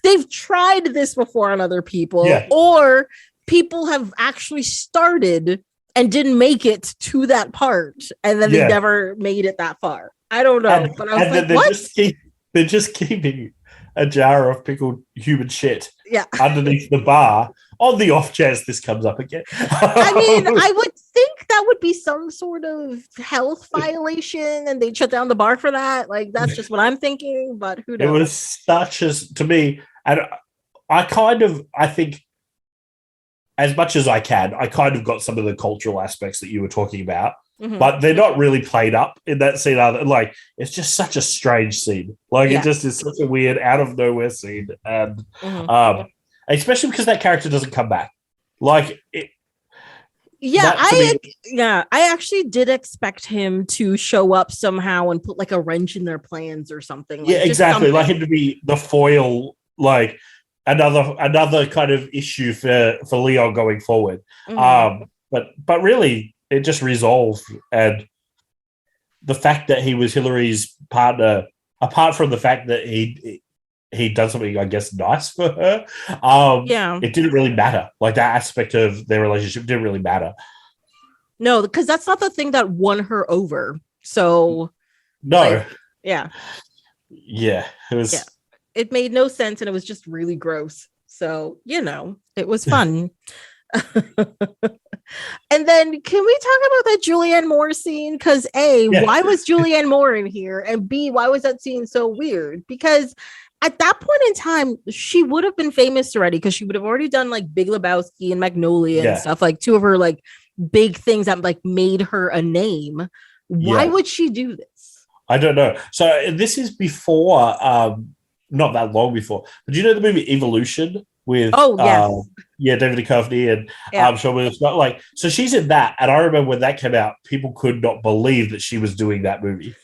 they've tried this before on other people, or people have actually started and didn't make it to that part, and then they never made it that far. I don't know, but I was like, what? They're just keeping a jar of pickled human shit underneath the bar on the off chance this comes up again. I mean, I would think that would be some sort of health violation, and they'd shut down the bar for that. Like, that's just what I'm thinking, but who knows? It was such as, to me, and I think, as much as I can, I kind of got some of the cultural aspects that you were talking about, but they're not really played up in that scene. Like, it's just such a strange scene. Like, it just is such a weird, out of nowhere scene. And especially because that character doesn't come back. Like, I actually did expect him to show up somehow and put like a wrench in their plans or something. Like, exactly. Like him to be the foil, like another kind of issue for Leon going forward. But really, it just resolved, and the fact that he was Hillary's partner, apart from the fact that he done something, I guess, nice for her, it didn't really matter. Like, that aspect of their relationship didn't really matter. No, because that's not the thing that won her over. So no, it was. Yeah. It made no sense, and it was just really gross. So, it was fun. And then, can we talk about that Julianne Moore scene? Because why was Julianne Moore in here? And B, why was that scene so weird? Because at that point in time, she would have been famous already, because she would have already done like Big Lebowski and Magnolia and stuff, like two of her like big things that like made her a name. Why would she do this? I don't know. So this is before, not that long before. But do you know the movie Evolution with David Duchovny and Sean William Scott? Like, so she's in that, and I remember when that came out, people could not believe that she was doing that movie.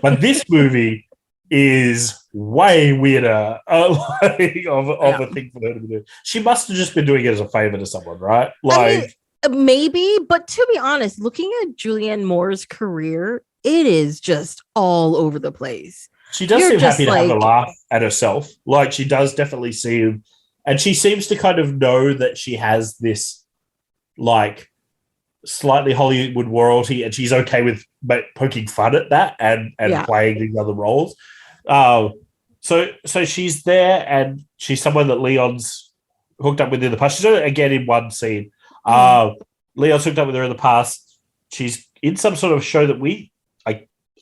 But this movie is way weirder of a thing for her to be doing. She must have just been doing it as a favor to someone, right? Like, I mean, maybe, but to be honest, looking at Julianne Moore's career, it is just all over the place. She does seem happy to have a laugh at herself. Like, she does definitely seem, and she seems to kind of know that she has this, like, slightly Hollywood royalty, and she's okay with poking fun at that and playing these other roles. So she's there, and she's someone that Leon's hooked up with in the past. She's again in one scene. Leon's hooked up with her in the past. She's in some sort of show that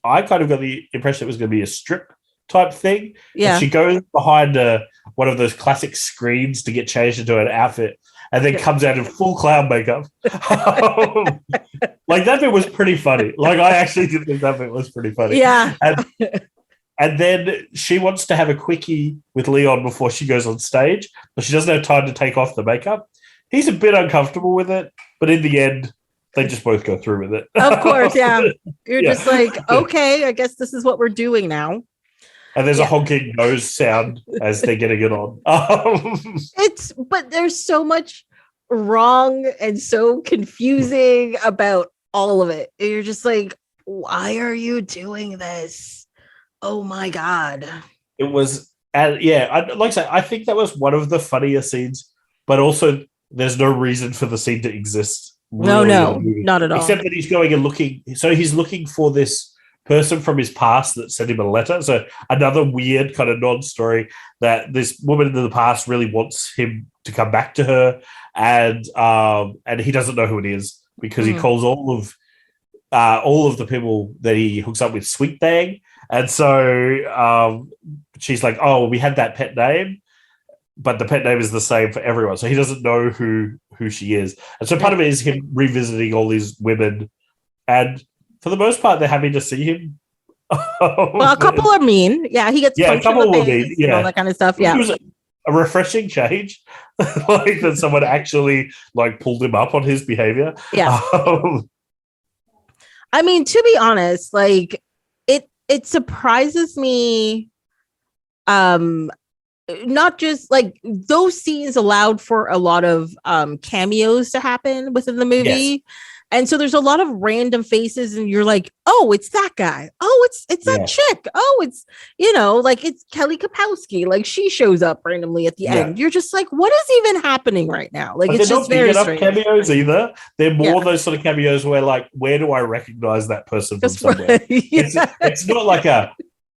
I kind of got the impression it was going to be a strip type thing. Yeah. And she goes behind one of those classic screens to get changed into an outfit, and then comes out in full clown makeup. Like, that bit was pretty funny. Like, I actually did think that bit was pretty funny. Yeah. And then she wants to have a quickie with Leon before she goes on stage, but she doesn't have time to take off the makeup. He's a bit uncomfortable with it, but in the end, they just both go through with it. Of course, yeah. You're just like, okay, I guess this is what we're doing now. And there's a honking nose sound as they're getting it on. But there's so much wrong and so confusing about all of it. You're just like, why are you doing this? Oh my God. It was, like I say, I think that was one of the funnier scenes, but also there's no reason for the scene to exist. Really, no, not at all. Except that he's going and looking. So he's looking for this person from his past that sent him a letter. So another weird kind of non-story that this woman in the past really wants him to come back to her, and he doesn't know who it is because he calls all of the people that he hooks up with Sweet Thing. And so she's like, oh, we had that pet name, but the pet name is the same for everyone. So he doesn't know who she is. And so part of it is him revisiting all these women. And for the most part, they're happy to see him. Well, a couple are mean. Yeah, he gets punched in the face and all that kind of stuff. Yeah. It was a refreshing change. Like, that someone actually like pulled him up on his behavior. Yeah. I mean, to be honest, like it surprises me. Not just like those scenes allowed for a lot of cameos to happen within the movie. Yes. And so there's a lot of random faces, and you're like, oh, it's that guy. Oh, it's that chick. Oh, it's, like it's Kelly Kapowski. Like she shows up randomly at the end. You're just like, what is even happening right now? Like, but it's just very strange. Cameos either. They're more those sort of cameos where like, where do I recognize that person from somewhere? It's not like a,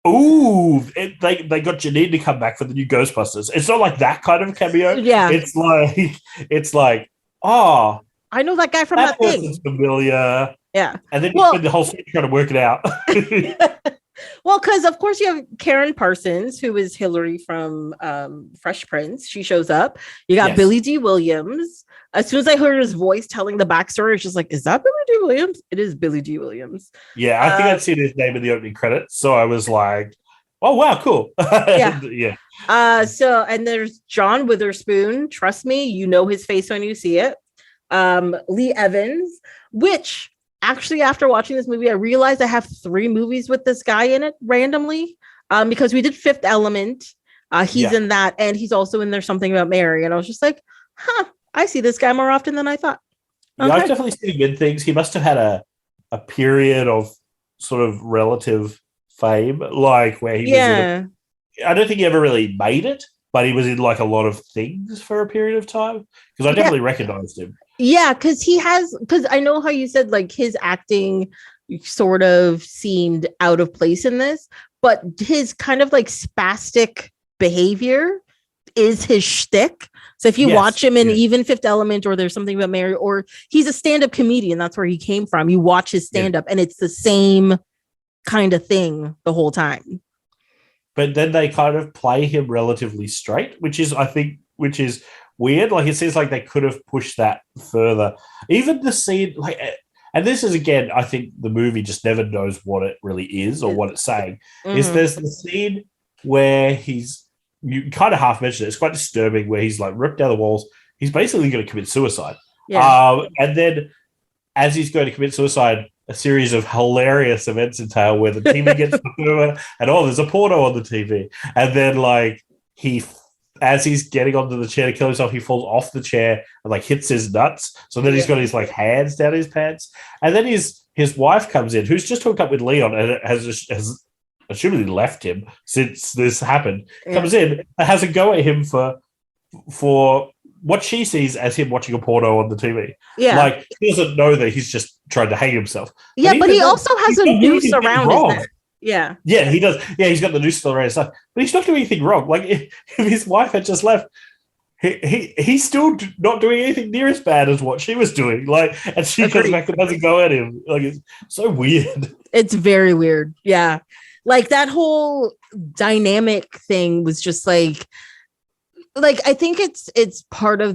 ooh, they got Janine to come back for the new Ghostbusters. It's not like that kind of cameo. Yeah. It's like, oh, I know that guy from that thing. Familiar. Yeah. And then you spend the whole scene trying to work it out. Well, because of course you have Karyn Parsons, who is Hillary from Fresh Prince. She shows up. You got Billy D. Williams. As soon as I heard his voice telling the backstory, it's just like, is that Billy D. Williams? It is Billy D. Williams. Yeah, I think I'd seen his name in the opening credits. So I was like, oh, wow, cool. Yeah. And there's John Witherspoon. Trust me, you know his face when you see it. Lee Evans, which actually after watching this movie, I realized I have 3 movies with this guy in it randomly, because we did Fifth Element. He's in that, and he's also in There's Something About Mary, and I was just like, I see this guy more often than I thought. Okay. Yeah, I've definitely seen him in things. He must have had a period of sort of relative fame, like where he was I don't think he ever really made it, but he was in like a lot of things for a period of time, because I definitely recognized him. Yeah, because I know how you said like his acting sort of seemed out of place in this, but his kind of like spastic behavior is his shtick. So if you watch him in even Fifth Element or There's Something About Mary, or he's a stand-up comedian, that's where he came from. You watch his stand-up and it's the same kind of thing the whole time. But then they kind of play him relatively straight, which is weird. Like, it seems like they could have pushed that further. Even the scene, like, and this is, again, I think the movie just never knows what it really is or what it's saying. Is there's the scene where you kind of half mentioned it. It's quite disturbing, where he's like ripped down the walls. He's basically going to commit suicide. Yeah. And then as he's going to commit suicide, a series of hilarious events entail where the TV gets over and there's a porno on the TV. And then like as he's getting onto the chair to kill himself, he falls off the chair and like hits his nuts. So then he's got his like hands down his pants. And then his wife comes in, who's just hooked up with Leon and has assumedly left him since this happened, comes in and has a go at him for what she sees as him watching a porno on the TV. Yeah. Like, he doesn't know that he's just trying to hang himself. Yeah, but he also has a noose around his neck. Yeah. Yeah, he does. Yeah, he's got the noose still around his neck. But he's not doing anything wrong. Like, if his wife had just left, he's still not doing anything near as bad as what she was doing. Like, and she comes back and has a go at him. Like, it's so weird. It's very weird. Yeah. Like, that whole dynamic thing was just like I think it's part of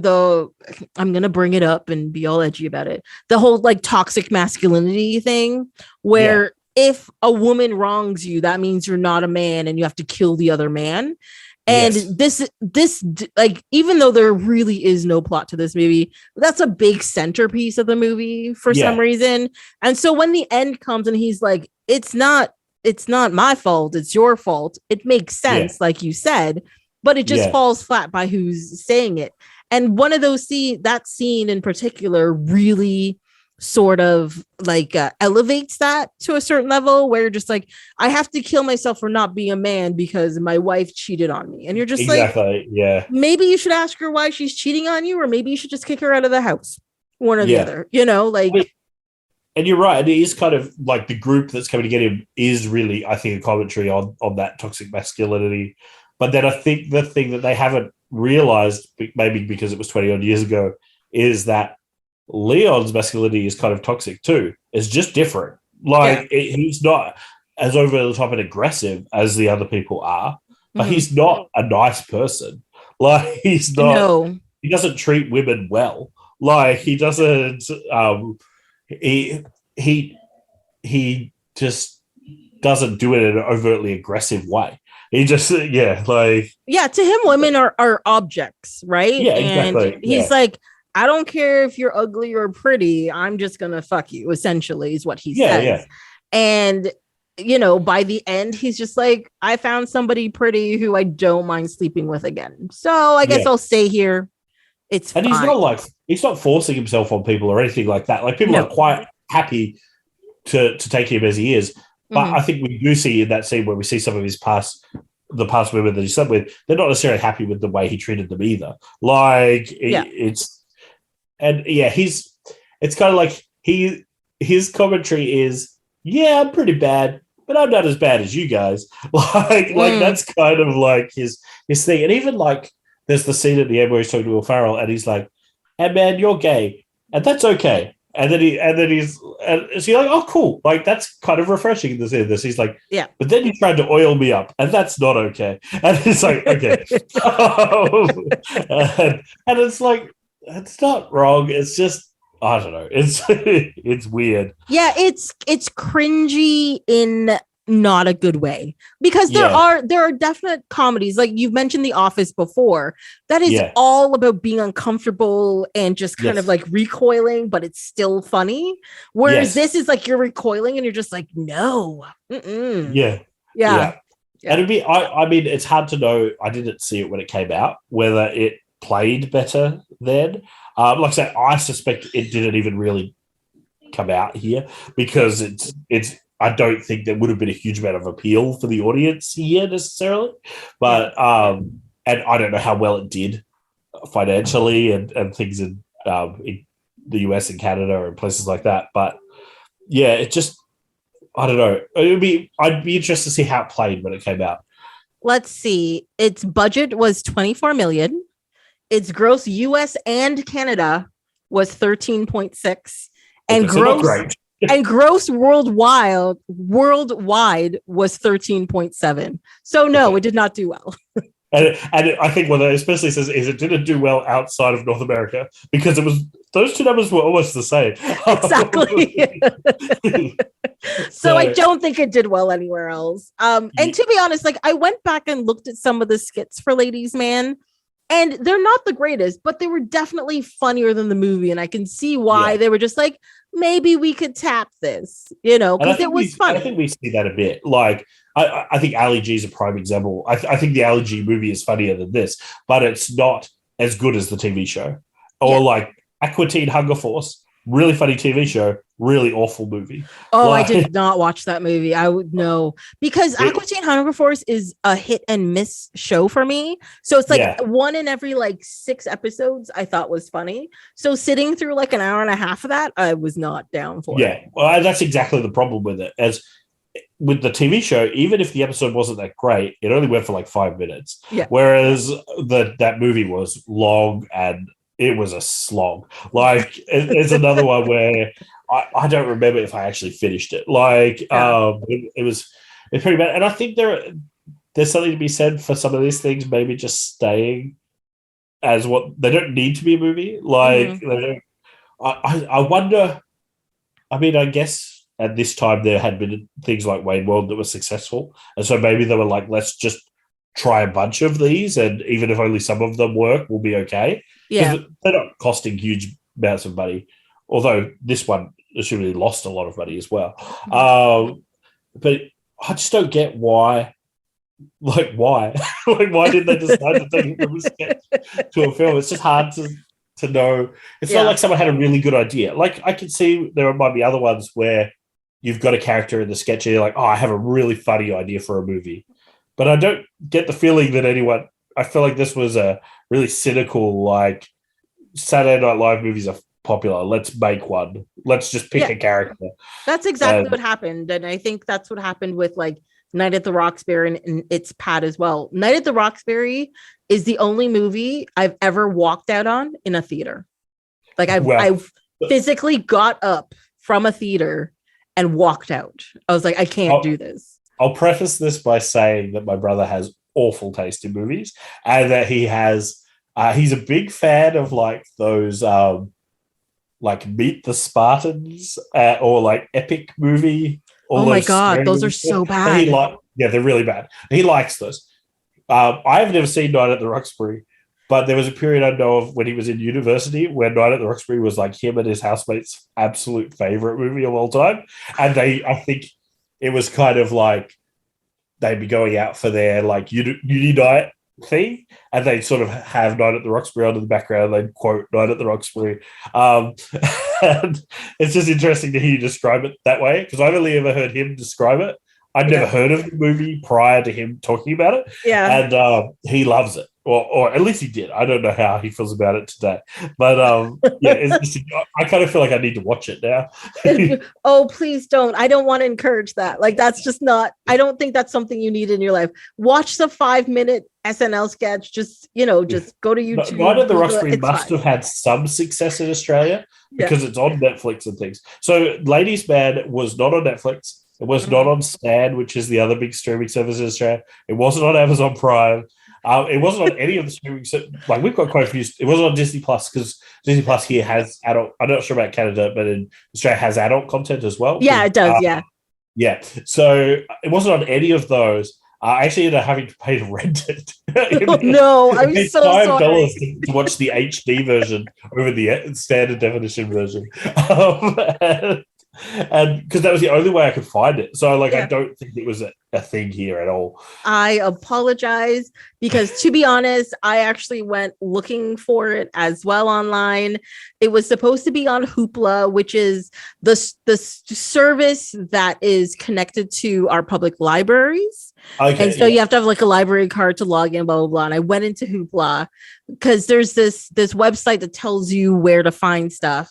I'm going to bring it up and be all edgy about it. The whole like toxic masculinity thing, where if a woman wrongs you, that means you're not a man and you have to kill the other man. And this like, even though there really is no plot to this movie, that's a big centerpiece of the movie for some reason. And so when the end comes and he's like, it's not my fault, it's your fault, it makes sense, like you said, but it just falls flat by who's saying it. And one of those that scene in particular really sort of like elevates that to a certain level, where you're just like, I have to kill myself for not being a man because my wife cheated on me. And you're just maybe you should ask her why she's cheating on you, or maybe you should just kick her out of the house, one or the other, like. And you're right. And it is kind of like the group that's coming to get him is really, I think, a commentary on that toxic masculinity. But then I think the thing that they haven't realized, maybe because it was 20 odd years ago, is that Leon's masculinity is kind of toxic too. It's just different. Like, he's not as over the top and aggressive as the other people are, but he's not a nice person. Like, he's not, he doesn't treat women well. Like, he doesn't, he just doesn't do it in an overtly aggressive way. He just, to him, women are objects, right? Yeah, exactly. And he's like, I don't care if you're ugly or pretty. I'm just going to fuck you, essentially, is what he says. Yeah. And, you know, by the end, he's just like, I found somebody pretty who I don't mind sleeping with again. So I guess I'll stay here. It's and fine. he's not forcing himself on people or anything like that. Like people are quite happy to take him as he is. But I think we do see in that scene where we see some of his past women that he slept with, they're not necessarily happy with the way he treated them either. Like it's kind of like his commentary is, yeah, I'm pretty bad, but I'm not as bad as you guys. Like that's kind of like his thing. And even like there's the scene at the end where he's talking to Will Ferrell and he's like, "Hey man, you're gay, and that's okay." And then he's so you're like, "Oh, cool!" Like that's kind of refreshing to see this. He's like, "Yeah," but then you tried to oil me up, and that's not okay. And it's like, okay, and it's like it's not wrong. It's just I don't know. It's weird. Yeah, it's cringy in not a good way, because there are definite comedies, like you've mentioned The Office before, that is all about being uncomfortable and just kind of like recoiling, but it's still funny, whereas this is like you're recoiling and you're just like, no. Yeah. And it'd be I mean it's hard to know. I didn't see it when it came out whether it played better then. Like I said, I suspect it didn't even really come out here because it's I don't think there would have been a huge amount of appeal for the audience here necessarily. But and I don't know how well it did financially and things in the US and Canada and places like that. But yeah, it just I don't know. I'd be interested to see how it played when it came out. Let's see. Its budget was 24 million. Its gross US and Canada was 13.6. And gross worldwide was 13.7. So no, it did not do well. And I think what it especially says is it didn't do well outside of North America because those two numbers were almost the same. Exactly. So I don't think it did well anywhere else. And to be honest, like I went back and looked at some of the skits for Ladies Man, and they're not the greatest, but they were definitely funnier than the movie. And I can see why they were just like, maybe we could tap this, you know, because it was funny. I think we see that a bit. Like, I think Ali G is a prime example. I think the Ali G movie is funnier than this, but it's not as good as the TV show. Or like Aqua Teen Hunger Force, really funny TV show, really awful movie. Oh, I did not watch that movie. I would know because Aqua Teen Hunger Force is a hit and miss show for me. So it's like one in every like 6 episodes I thought was funny. So sitting through like an hour and a half of that, I was not down for it. Yeah, well, that's exactly the problem with it. As with the TV show, even if the episode wasn't that great, it only went for like 5 minutes. Yeah. Whereas that movie was long and it was a slog. Like it's another one where I don't remember if I actually finished it. Like it's pretty bad. And I think there's something to be said for some of these things maybe just staying as what they don't need to be a movie. Like they don't. I wonder. I mean, I guess at this time there had been things like Wayne World that were successful, and so maybe they were like, let's just try a bunch of these, and even if only some of them work, we'll be okay. Yeah, they're not costing huge amounts of money. Although this one assumedly lost a lot of money as well. But I just don't get why. Like why? Like why did they decide to take it from a sketch to a film? It's just hard to know. It's not like someone had a really good idea. Like I can see there might be other ones where you've got a character in the sketch and you're like, oh, I have a really funny idea for a movie. But I don't get the feeling that anyone. I feel like this was a really cynical, like Saturday Night Live movies are popular. Let's make one. Let's just pick a character. That's exactly what happened, and I think that's what happened with like Night at the Roxbury and It's Pat as well. Night at the Roxbury is the only movie I've ever walked out on in a theater. Like I've physically got up from a theater and walked out. I was like, I can't do this. I'll preface this by saying that my brother has awful taste in movies and that he has he's a big fan of like those like Meet the Spartans or like epic movie. Oh my god, those are so bad. They're really bad. He likes those. I have never seen Night at the Roxbury, But there was a period I know of when he was in university where Night at the Roxbury was like him and his housemates' absolute favorite movie of all time. And I think it was kind of like they'd be going out for their like uni night thing, and they'd sort of have Night at the Roxbury on in the background. They'd quote Night at the Roxbury. And it's just interesting to hear you describe it that way, because I've only ever heard him describe it. I'd never heard of the movie prior to him talking about it. Yeah. And he loves it. Or at least he did. I don't know how he feels about it today. But I kind of feel like I need to watch it now. Oh, please don't. I don't want to encourage that. Like, that's just not, I don't think that's something you need in your life. Watch the 5-minute SNL sketch. Just go to YouTube. Night at the Roxbury must have had some success in Australia because it's on Netflix and things. So Ladies Man was not on Netflix. It was not on Stan, which is the other big streaming service in Australia. It wasn't on Amazon Prime. It wasn't on any of the streaming. Like, we've got quite a few. It wasn't on Disney Plus because Disney Plus here has adult. I'm not sure about Canada, but in Australia has adult content as well. Yeah, it does. Yeah. So it wasn't on any of those. I actually ended up having to pay to rent it. Oh, no, I'm so sorry. $5 to watch the HD version over the standard definition version. And because that was the only way I could find it. So I don't think it was a thing here at all. I apologize, because to be honest, I actually went looking for it as well online. It was supposed to be on Hoopla, which is the service that is connected to our public libraries. Okay, and so you have to have like a library card to log in, blah, blah, blah. And I went into Hoopla because there's this website that tells you where to find stuff.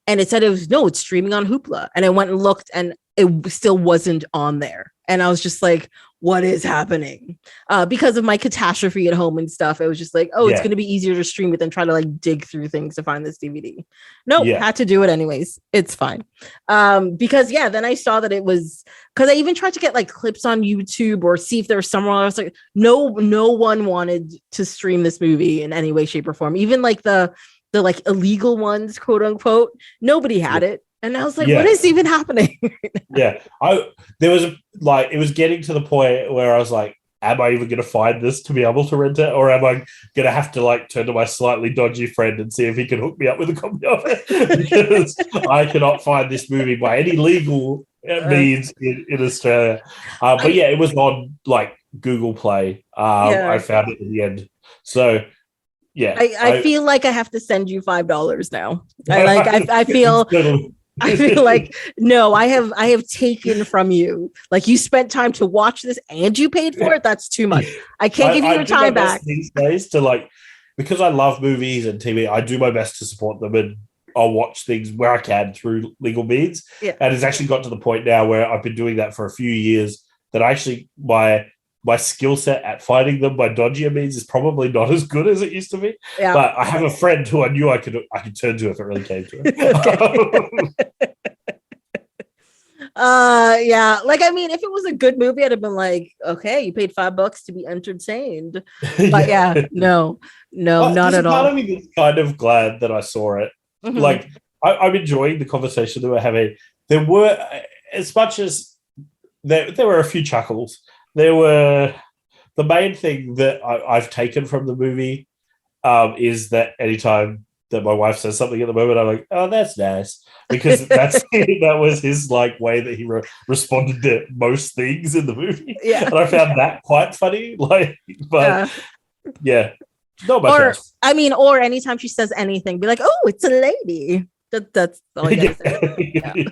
And it said it's streaming on Hoopla. And I went and looked, and it still wasn't on there. And I was just like, what is happening? Because of my catastrophe at home and stuff, it was just like, it's going to be easier to stream it than try to like dig through things to find this DVD. Had to do it anyways. It's fine. Because then I saw that it was, because I even tried to get like clips on YouTube or see if there was somewhere. I was like, no one wanted to stream this movie in any way, shape, or form. Even like the like illegal ones, quote unquote, nobody had it. And I was like, what is even happening? It was getting to the point where I was like, am I even going to find this to be able to rent it? Or am I going to have to like turn to my slightly dodgy friend and see if he can hook me up with a copy of it? Because I cannot find this movie by any legal means in Australia. But it was on like Google Play. I found it in the end. So I feel like I have to send you $5 now. I feel like no, I have taken from you. Like, you spent time to watch this and you paid for it. That's too much. I can't give you your time back these days. Because I love movies and TV, I do my best to support them, and I'll watch things where I can through legal means. And it's actually got to the point now where I've been doing that for a few years that actually my skill set at finding them by dodgier means is probably not as good as it used to be. But I have a friend who I knew I could turn to if it really came to it. Like, I mean, if it was a good movie, I'd have been like, okay, you paid $5 to be entertained. But no, not at all. Part of me is kind of glad that I saw it. Mm-hmm. Like, I'm enjoying the conversation that we're having. There were, as much as there were a few chuckles, there were, the main thing that I've taken from the movie is that anytime that my wife says something at the moment, I'm like, oh, that's nice. Because that was his like way that he responded to most things in the movie. And I found that quite funny. Like, but not much else. I mean, or anytime she says anything, be like, oh, it's a lady. That's all I gotta say.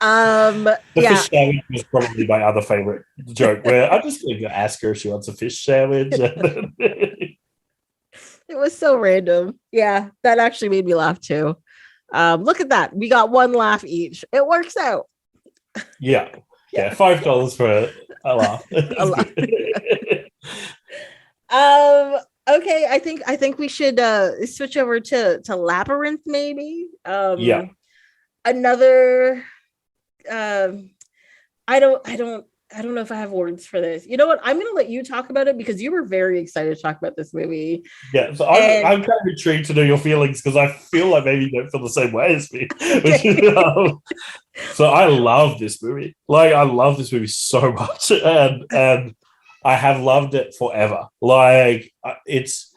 The fish sandwich was probably my other favorite joke, where I'm just going to ask her if she wants a fish sandwich. It was so random. Yeah, that actually made me laugh too. Look at that. We got one laugh each. It works out. Yeah. $5 for a laugh. Okay, I think we should switch over to Labyrinth, maybe. Another I don't know if I have words for this. You know what? I'm going to let you talk about it because you were very excited to talk about this movie. Yeah, so I'm kind of intrigued to know your feelings because I feel like maybe you don't feel the same way as me. So I love this movie. Like, I love this movie so much, and I have loved it forever. Like, it's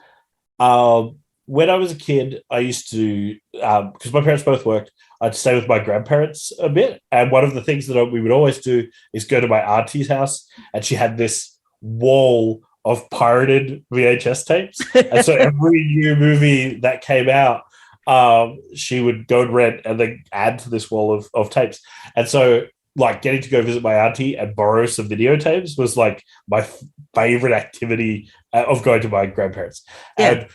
When I was a kid, I used to, because my parents both worked, I'd stay with my grandparents a bit. And one of the things that we would always do is go to my auntie's house, and she had this wall of pirated VHS tapes. And so every new movie that came out, she would go and rent and then add to this wall of tapes. And so, like, getting to go visit my auntie and borrow some videotapes was like my favorite activity of going to my grandparents. Yeah. And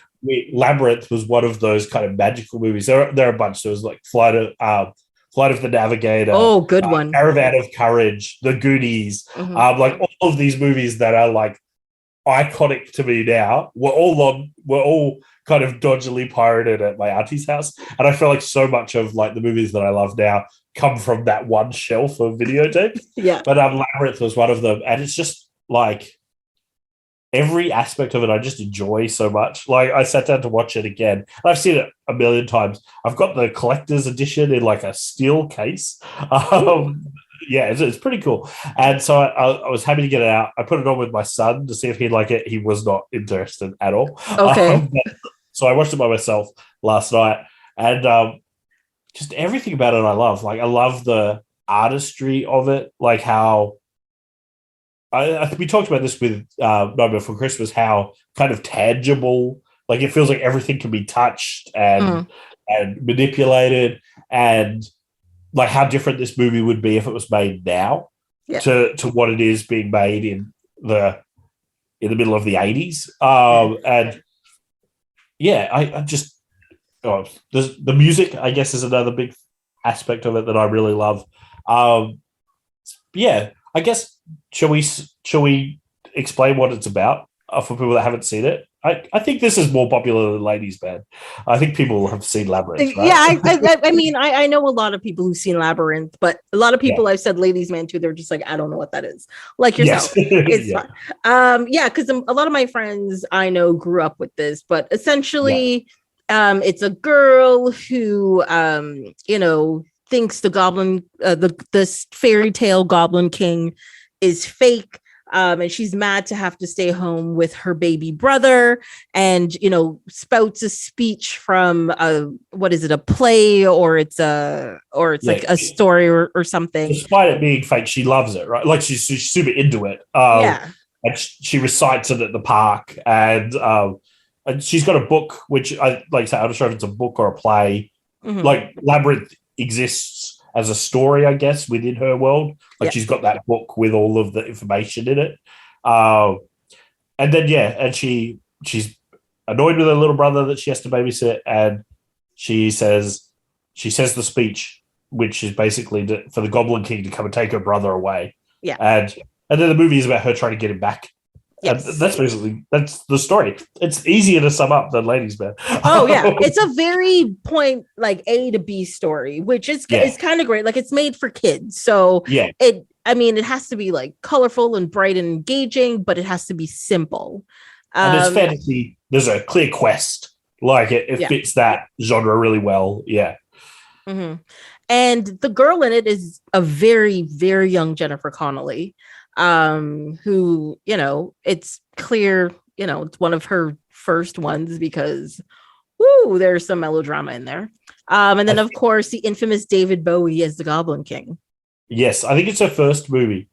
Labyrinth was one of those kind of magical movies. There are a bunch. There was like Flight of the Navigator. Oh, good one. Caravan of Courage, The Goonies. Like all of these movies that are like iconic to me now were all kind of dodgily pirated at my auntie's house. And I feel like so much of like the movies that I love now come from that one shelf of videotapes. Yeah. But Labyrinth was one of them. And it's just like every aspect of it I just enjoy so much. Like I sat down to watch it again. And I've seen it a million times. I've got the collector's edition in like a steel case. Yeah, it's pretty cool. And so I was happy to get it out. I put it on with my son to see if he'd like it. He was not interested at all. Okay. So I watched it by myself last night. And just everything about it I love. Like, I love the artistry of it. Like how... I think we talked about this with Nightmare Before Christmas, how kind of tangible, like it feels like everything can be touched and manipulated, and like how different this movie would be if it was made now to what it is being made in the middle of the 80s. And yeah, I just the music, I guess, is another big aspect of it that I really love. Yeah, I guess shall we explain what it's about for people that haven't seen it? I think this is more popular than Ladies Man. I think people have seen Labyrinth, right? Yeah, I mean, I know a lot of people who've seen Labyrinth, but a lot of people I've said Ladies Man to, they're just like, I don't know what that is. Like yourself. It's fine. Yeah, because a lot of my friends I know grew up with this, but essentially it's a girl who thinks the goblin, this fairy tale goblin king is fake. And she's mad to have to stay home with her baby brother, and spouts a speech from a play, or it's like a story or something. Despite it being fake, she loves it, right? Like she's super into it. And she recites it at the park, and she's got a book, which I'm not sure if it's a book or a play. Like Labyrinth exists as a story, I guess, within her world. Like she's got that book with all of the information in it. And then, and she's annoyed with her little brother that she has to babysit, and she says the speech, which is basically for the Goblin King to come and take her brother away. Yeah. And then the movie is about her trying to get him back. Yes. And that's the story. It's easier to sum up than Ladies Man. Oh yeah, it's a very point, like A to B story, which is kind of great. Like it's made for kids, so it has to be like colorful and bright and engaging, but it has to be simple. And it's fantasy. There's a clear quest. Like it fits that genre really well. Yeah. Mm-hmm. And the girl in it is a very, very young Jennifer Connelly. Who, it's clear, it's one of her first ones because, there's some melodrama in there. And then, of course, the infamous David Bowie as the Goblin King. Yes, I think it's her first movie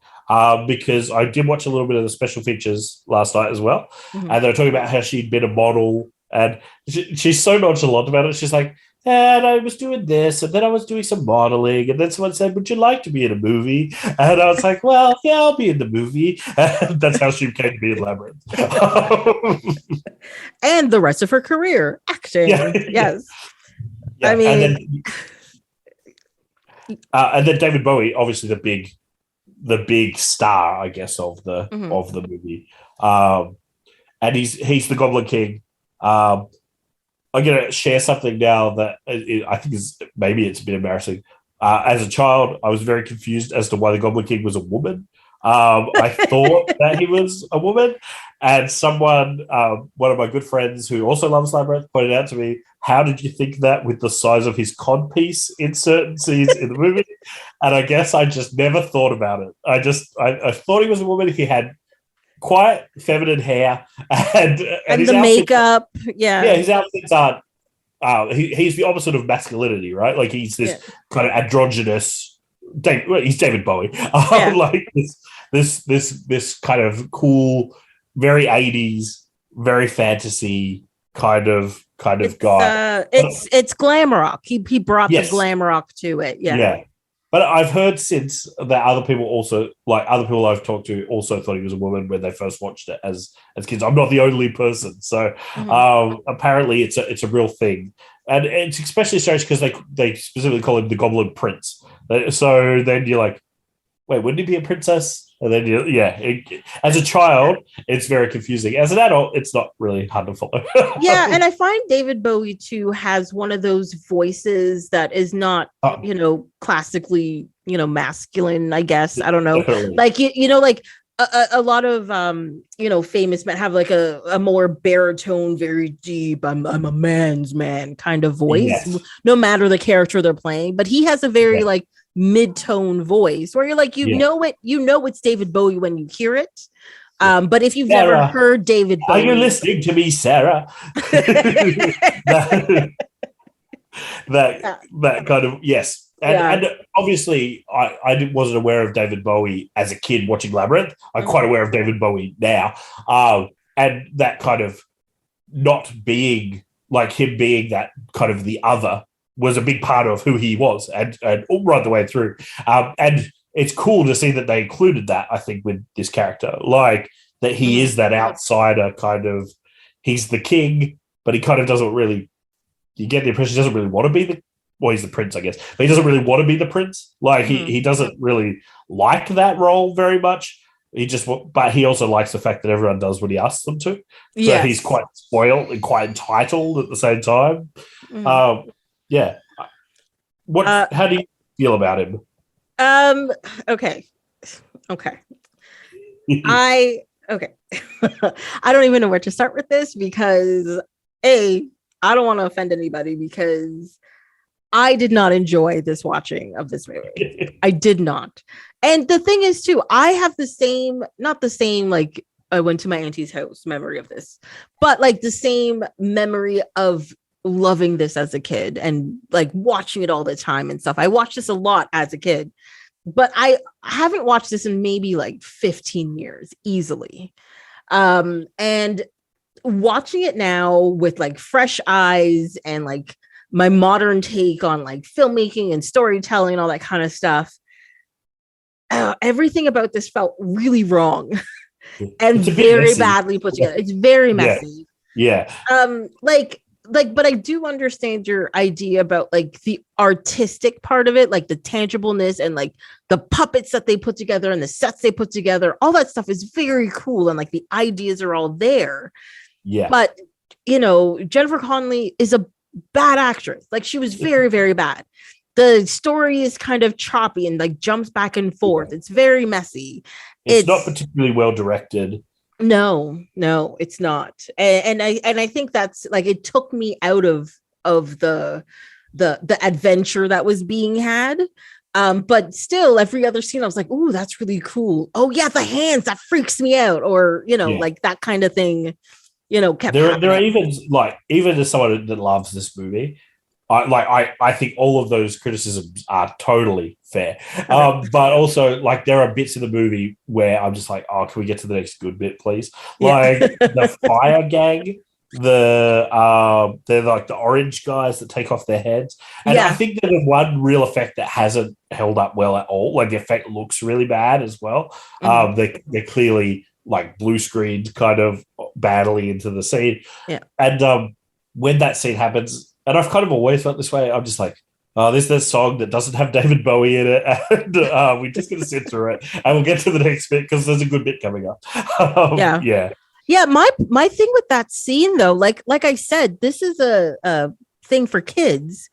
because I did watch a little bit of the special features last night as well. Mm-hmm. And they were talking about how she'd been a model, and she's so nonchalant about it. She's like, and I was doing this, and then I was doing some modeling, and then someone said, would you like to be in a movie? And I was like, well, yeah, I'll be in the movie. And that's how she came to be in Labyrinth. And the rest of her career, acting. Yes. Yeah. I mean... And then David Bowie, obviously the big star, I guess, of the movie. And he's the Goblin King. I'm going to share something now that I think maybe it's a bit embarrassing. As a child, I was very confused as to why the Goblin King was a woman. I thought that he was a woman. And someone, one of my good friends who also loves Labyrinth, pointed out to me, how did you think that with the size of his codpiece in certain scenes in the movie? And I guess I just never thought about it. I thought he was a woman. He had quite feminine hair and the makeup. Yeah, his outfits aren't. He's the opposite of masculinity, right? Like he's this kind of androgynous. He's David Bowie. Like this kind of cool, very 80s, very fantasy kind of guy. It's glam rock. He brought the glam rock to it. Yeah. But I've heard since that other people I've talked to also thought he was a woman when they first watched it as kids. I'm not the only person, so apparently it's a real thing, and it's especially strange because they specifically call him the Goblin Prince. So then you're like, wait, wouldn't he be a princess? And then as a child, it's very confusing. As an adult, it's not really hard to follow. Yeah, and I find David Bowie too has one of those voices that is not, classically, masculine. I guess I don't know. Definitely. Like like a lot of famous men have like a more baritone, very deep. I'm a man's man kind of voice, no matter the character they're playing. But he has a very like mid-tone voice where you're like, it's David Bowie when you hear it. But if you've never heard David Bowie, are you listening to me, Sarah? that kind of and obviously I wasn't aware of David Bowie as a kid watching Labyrinth. I'm quite aware of David Bowie now, and that kind of not being like him being that kind of the other was a big part of who he was and all right the way through. And it's cool to see that they included that, I think, with this character. Like, that he is that outsider kind of, he's the king, but he kind of doesn't really, you get the impression he doesn't really want to be he's the prince, I guess, but he doesn't really want to be the prince. Like, he doesn't really like that role very much. But he also likes the fact that everyone does what he asks them to. So he's quite spoiled and quite entitled at the same time. Yeah. How do you feel about him? Okay. I don't even know where to start with this because I don't want to offend anybody because I did not enjoy this watching of this movie. I did not. And the thing is too, I have not the same, like I went to my auntie's house memory of this, but like the same memory of loving this as a kid and like watching it all the time and stuff. I watched this a lot as a kid, but I haven't watched this in maybe like 15 years easily. And watching it now with like fresh eyes and like my modern take on like filmmaking and storytelling and all that kind of stuff, everything about this felt really wrong and very badly put together. It's very messy. But I do understand your idea about like the artistic part of it, like the tangibleness and like the puppets that they put together and the sets they put together. All that stuff is very cool. And like the ideas are all there. Yeah. But, Jennifer Connelly is a bad actress. Like she was very, very bad. The story is kind of choppy and like jumps back and forth. It's very messy. It's not particularly well directed. No, it's not. And I think that's like, it took me out of the adventure that was being had. But still every other scene I was like, ooh, that's really cool. Oh yeah, the hands, that freaks me out. Or, like that kind of thing, kept happening. There are even as someone that loves this movie, I think all of those criticisms are totally fair. But also, like, there are bits in the movie where I'm just like, oh, can we get to the next good bit, please? Like the fire gang, they're like the orange guys that take off their heads. And I think that the one real effect that hasn't held up well at all, like the effect looks really bad as well. They're clearly like blue screened kind of badly into the scene. Yeah. And when that scene happens, and I've kind of always felt this way, I'm just like, oh, there's this song that doesn't have David Bowie in it, and we're just going to sit through it, and we'll get to the next bit because there's a good bit coming up. Yeah. My thing with that scene, though, like I said, this is a thing for kids,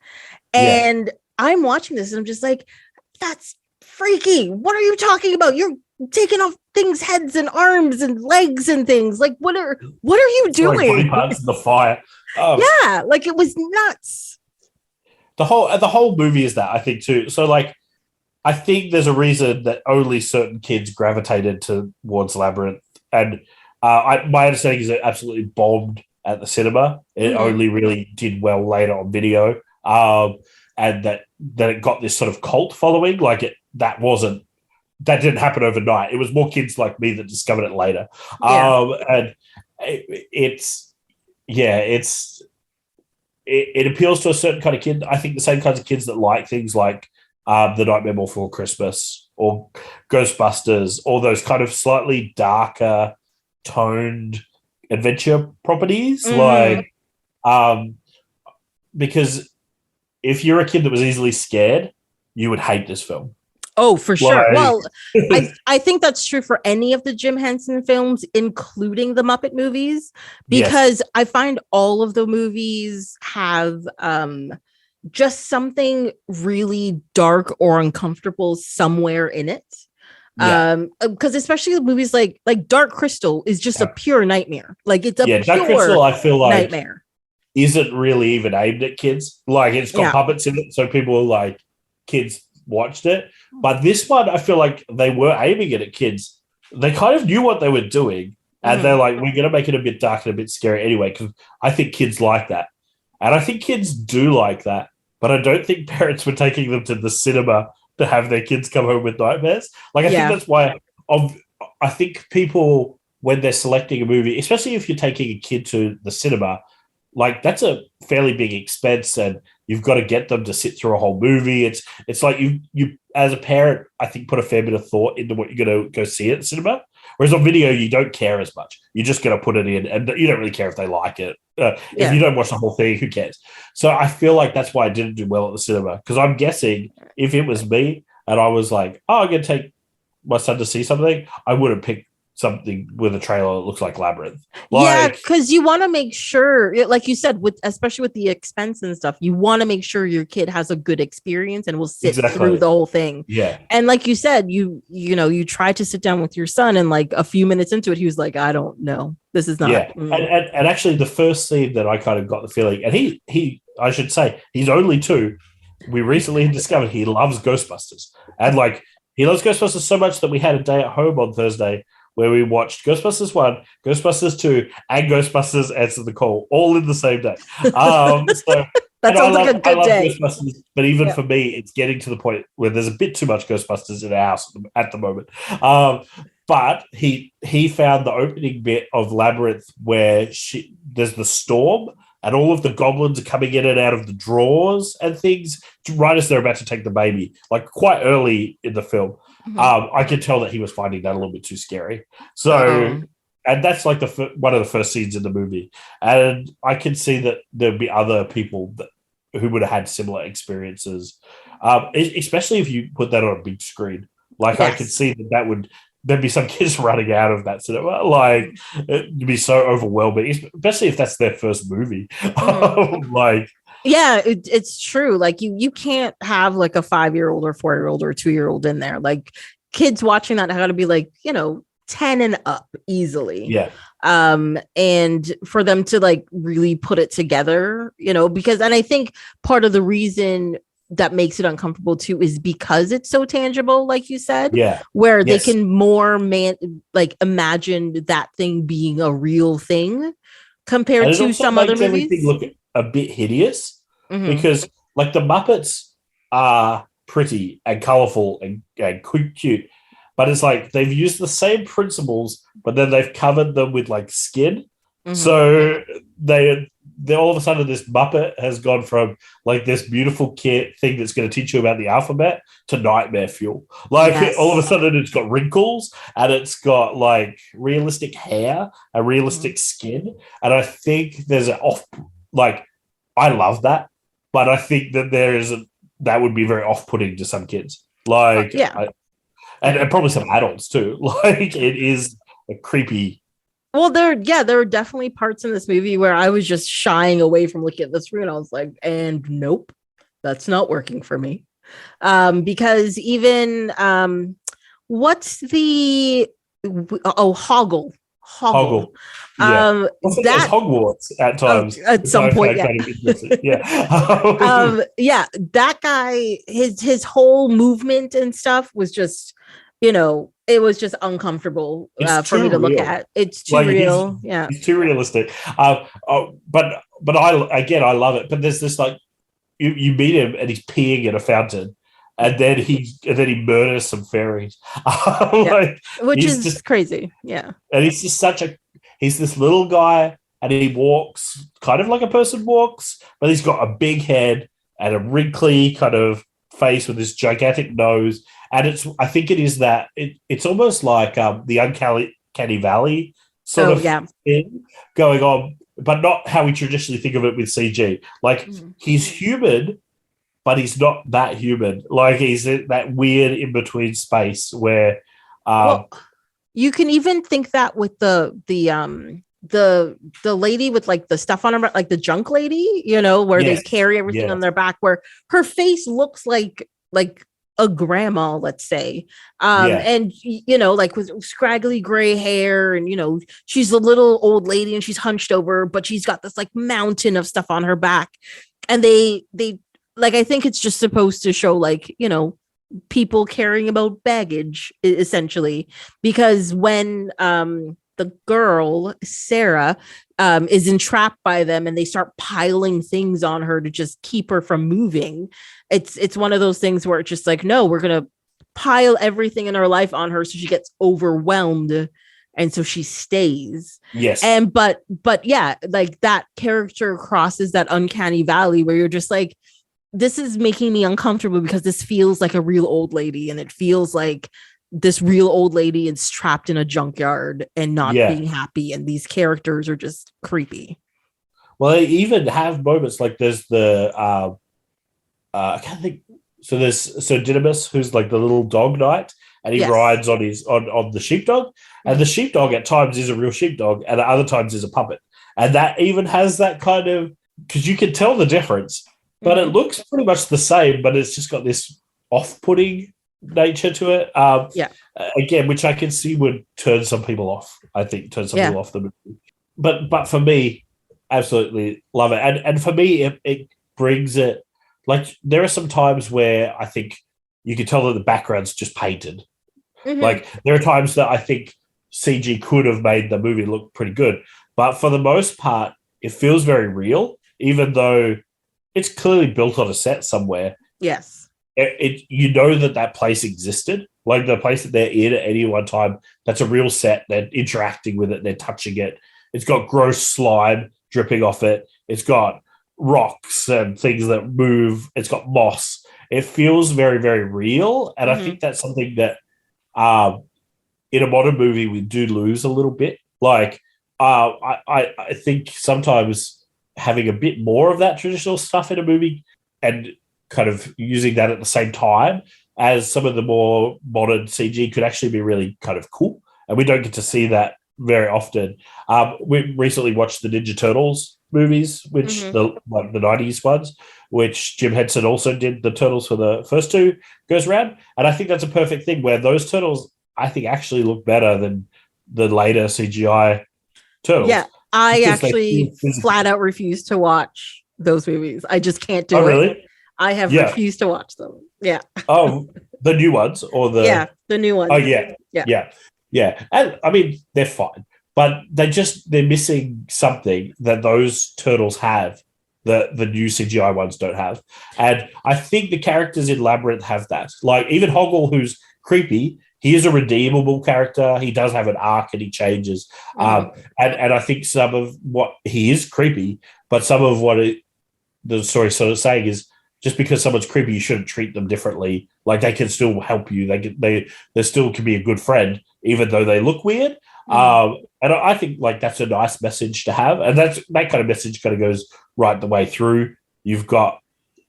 and I'm watching this, and I'm just like, that's freaky. What are you talking about? You're taking off things' heads and arms and legs and things. Like, what are you doing? Body parts in the fire. Like it was nuts. The whole movie is that, I think, too. So like, I think there's a reason that only certain kids gravitated towards Labyrinth and my understanding is it absolutely bombed at the cinema. It only really did well later on video, and that it got this sort of cult following. Like that didn't happen overnight. It was more kids like me that discovered it later. And it appeals to a certain kind of kid. I think the same kinds of kids that like things like The Nightmare Before Christmas or Ghostbusters, or those kind of slightly darker toned adventure properties. Like, because if you're a kid that was easily scared, you would hate this film. Oh, for sure. Well, I think that's true for any of the Jim Henson films, including the Muppet movies, because I find all of the movies have just something really dark or uncomfortable somewhere in it. Because especially the movies like Dark Crystal is just a pure nightmare. Like it's a pure Dark Crystal, I feel like nightmare. Isn't really even aimed at kids. Like it's got puppets in it, so people are like kids watched it. But this one, I feel like they were aiming it at kids. They kind of knew what they were doing, and they're like, we're going to make it a bit dark and a bit scary anyway, because I think kids like that. And I think kids do like that, but I don't think parents were taking them to the cinema to have their kids come home with nightmares. Like, I think that's why I think people, when they're selecting a movie, especially if you're taking a kid to the cinema, like that's a fairly big expense, and you've got to get them to sit through a whole movie. It's like you as a parent, I think, put a fair bit of thought into what you're going to go see at the cinema. Whereas on video, you don't care as much. You're just going to put it in, and you don't really care if they like it. If you don't watch the whole thing, who cares? So I feel like that's why I didn't do well at the cinema, because I'm guessing if it was me and I was like, oh, I'm going to take my son to see something, I would have picked something with a trailer that looks like Labyrinth. Because you want to make sure, like you said, especially with the expense and stuff, you want to make sure your kid has a good experience and will sit through the whole thing. And like you said, you try to sit down with your son, and like a few minutes into it, he was like, I don't know, this is not. And actually the first scene that I kind of got the feeling, and he I should say, he's only 2. We recently discovered he loves Ghostbusters, and like he loves Ghostbusters so much that we had a day at home on Thursday where we watched Ghostbusters 1, Ghostbusters 2, and Ghostbusters Answer the Call all in the same day. So that sounds like a good day. Ghostbusters, but even for me, it's getting to the point where there's a bit too much Ghostbusters in our house at the moment. But he found the opening bit of Labyrinth where there's the storm, and all of the goblins are coming in and out of the drawers and things right as they're about to take the baby, like quite early in the film. I could tell that he was finding that a little bit too scary. So, and that's like one of the first scenes in the movie. And I can see that there'd be other people who would have had similar experiences, especially if you put that on a big screen. Like I could see there'd be some kids running out of that cinema. Like it'd be so overwhelming, especially if that's their first movie. It's true. Like you can't have like a 5-year-old or 4-year-old or a 2-year-old in there. Like kids watching that got to be like 10 and up easily. And for them to like really put it together, because, and I think part of the reason that makes it uncomfortable too is because it's so tangible, like you said, where they can more imagine that thing being a real thing compared to some other movies. Everything look a bit hideous because like the Muppets are pretty and colorful and cute, but it's like they've used the same principles, but then they've covered them with like skin. So they all of a sudden this Muppet has gone from like this beautiful kid thing that's going to teach you about the alphabet to nightmare fuel. Like all of a sudden it's got wrinkles and it's got like realistic hair and realistic skin. And I think there's I love that, but I think that that would be very off-putting to some kids. And probably some adults too. Like it is a creepy. Well, there are definitely parts in this movie where I was just shying away from looking at the screen. I was like, and nope, that's not working for me. Because even what's the Hoggle. Yeah. That's Hogwarts at times. At some point, that guy, his whole movement and stuff was just, it was just uncomfortable for me to look at. It's too real. It's too realistic. But I love it. But there's this like you meet him and he's peeing in a fountain, and then he murders some fairies, which is just crazy. Yeah, and he's just he's this little guy, and he walks kind of like a person walks, but he's got a big head and a wrinkly kind of face with this gigantic nose. And I think it is that it's almost like the uncanny valley sort of thing going on, but not how we traditionally think of it with CG. Like he's human, but he's not that human. Like he's in that weird in between space where you can even think that with the lady with like the stuff on her, like the junk lady, where they carry everything on their back, where her face looks like a grandma, let's say, and like with scraggly gray hair, and she's a little old lady and she's hunched over, but she's got this like mountain of stuff on her back, and they like, I think it's just supposed to show like people caring about baggage essentially, because when the girl Sarah is entrapped by them and they start piling things on her to just keep her from moving, it's one of those things where it's just like, no, we're gonna pile everything in her life on her so she gets overwhelmed and so she stays. Yes. And but yeah, like that character crosses that uncanny valley where you're just like, this is making me uncomfortable because this feels like a real old lady, and it feels like this real old lady is trapped in a junkyard and not being happy, and these characters are just creepy. Well, they even have moments like there's the I can't think. So there's Didymus, who's like the little dog knight, and he rides on on the sheepdog, and the sheepdog at times is a real sheepdog, and at other times is a puppet, and that even has that kind of, because you can tell the difference, but it looks pretty much the same, but it's just got this off-putting nature to it. Again, which I can see would turn some people off. I think turn some people off the movie. But for me, absolutely love it. And for me, it brings it, like, there are some times where I think you can tell that the background's just painted. Like, there are times that I think CG could have made the movie look pretty good. But for the most part, it feels very real, even though it's clearly built on a set somewhere. Yes. You know that place existed, like the place that they're in at any one time. That's a real set. They're interacting with it. They're touching it. It's got gross slime dripping off it. It's got rocks and things that move. It's got moss. It feels very, very real. And I think that's something that in a modern movie we do lose a little bit. Like I think sometimes having a bit more of that traditional stuff in a movie and kind of using that at the same time as some of the more modern CG could actually be really kind of cool. And we don't get to see that very often. We recently watched the Ninja Turtles movies, which the 90s ones, which Jim Henson also did the Turtles for the first two goes round. And I think that's a perfect thing where those Turtles, I think, actually look better than the later CGI Turtles. Yeah, I actually flat out refuse to watch those movies. I just can't do it. Really? I have refused to watch them. Yeah. Oh, the new ones or the the new ones. Oh yeah. And I mean, they're fine, but they're missing something that those Turtles have that the new CGI ones don't have. And I think the characters in Labyrinth have that. Like even Hoggle, who's creepy, he is a redeemable character. He does have an arc and he changes. And I think some of what he is creepy, but some of what the story sort of saying is, just because someone's creepy, you shouldn't treat them differently. Like they can still help you. They still can be a good friend, even though they look weird. And I think like that's a nice message to have. And that kind of message kind of goes right the way through. You've got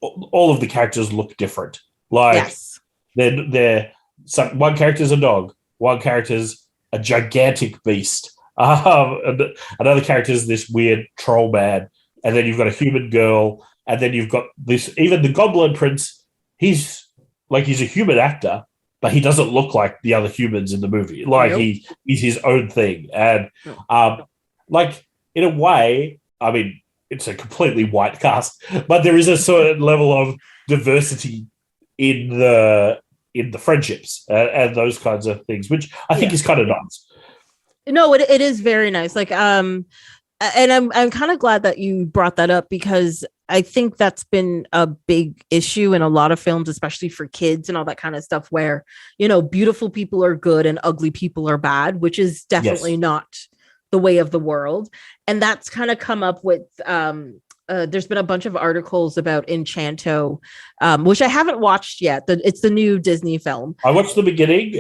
all of the characters look different. Like they're one character's a dog, one character's a gigantic beast. Another character is this weird troll man, and then you've got a human girl. And then you've got this, even the Goblin Prince, he's a human actor, but he doesn't look like the other humans in the movie. Like he's his own thing. And like in a way, I mean, it's a completely white cast, but there is a certain level of diversity in the in the friendships and those kinds of things, which I think is kind of nice. No, it is very nice. Like, and I'm kind of glad that you brought that up, because I think that's been a big issue in a lot of films, especially for kids and all that kind of stuff, where, you know, beautiful people are good and ugly people are bad, which is definitely not the way of the world. And that's kind of come up with, there's been a bunch of articles about Enchanto, which I haven't watched yet. It's the new Disney film. I watched the beginning,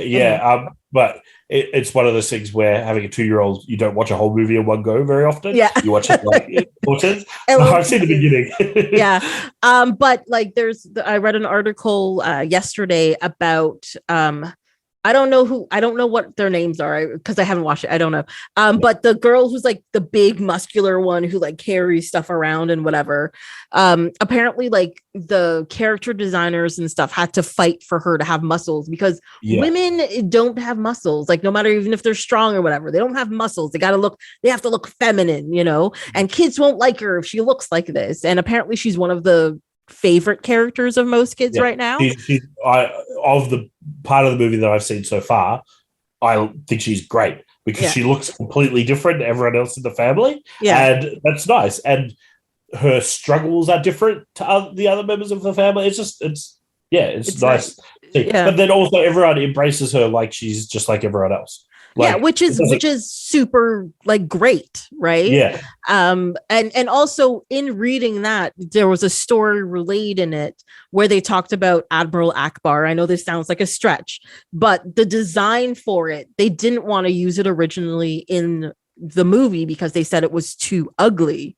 but it's one of those things where having a 2-year-old, you don't watch a whole movie in one go very often. Yeah, you watch it like portions. I've seen the beginning. But like, I read an article yesterday about I don't know what their names are, because I haven't watched it. I don't know. But the girl who's like the big muscular one who like carries stuff around and whatever. Apparently, like, the character designers and stuff had to fight for her to have muscles, because women don't have muscles. Like, no matter, even if they're strong or whatever, they don't have muscles. They have to look feminine, you know, and kids won't like her if she looks like this. And apparently she's one of the favorite characters of most kids right now. Of the part of the movie that I've seen so far, I think she's great, because she looks completely different to everyone else in the family. And that's nice. And her struggles are different to the other members of the family. It's nice. But then also everyone embraces her like she's just like everyone else. Like, which is super, like, great, right? And also in reading that, there was a story relayed in it where they talked about Admiral Akbar. I know this sounds like a stretch, but the design for it, they didn't want to use it originally in the movie because they said it was too ugly.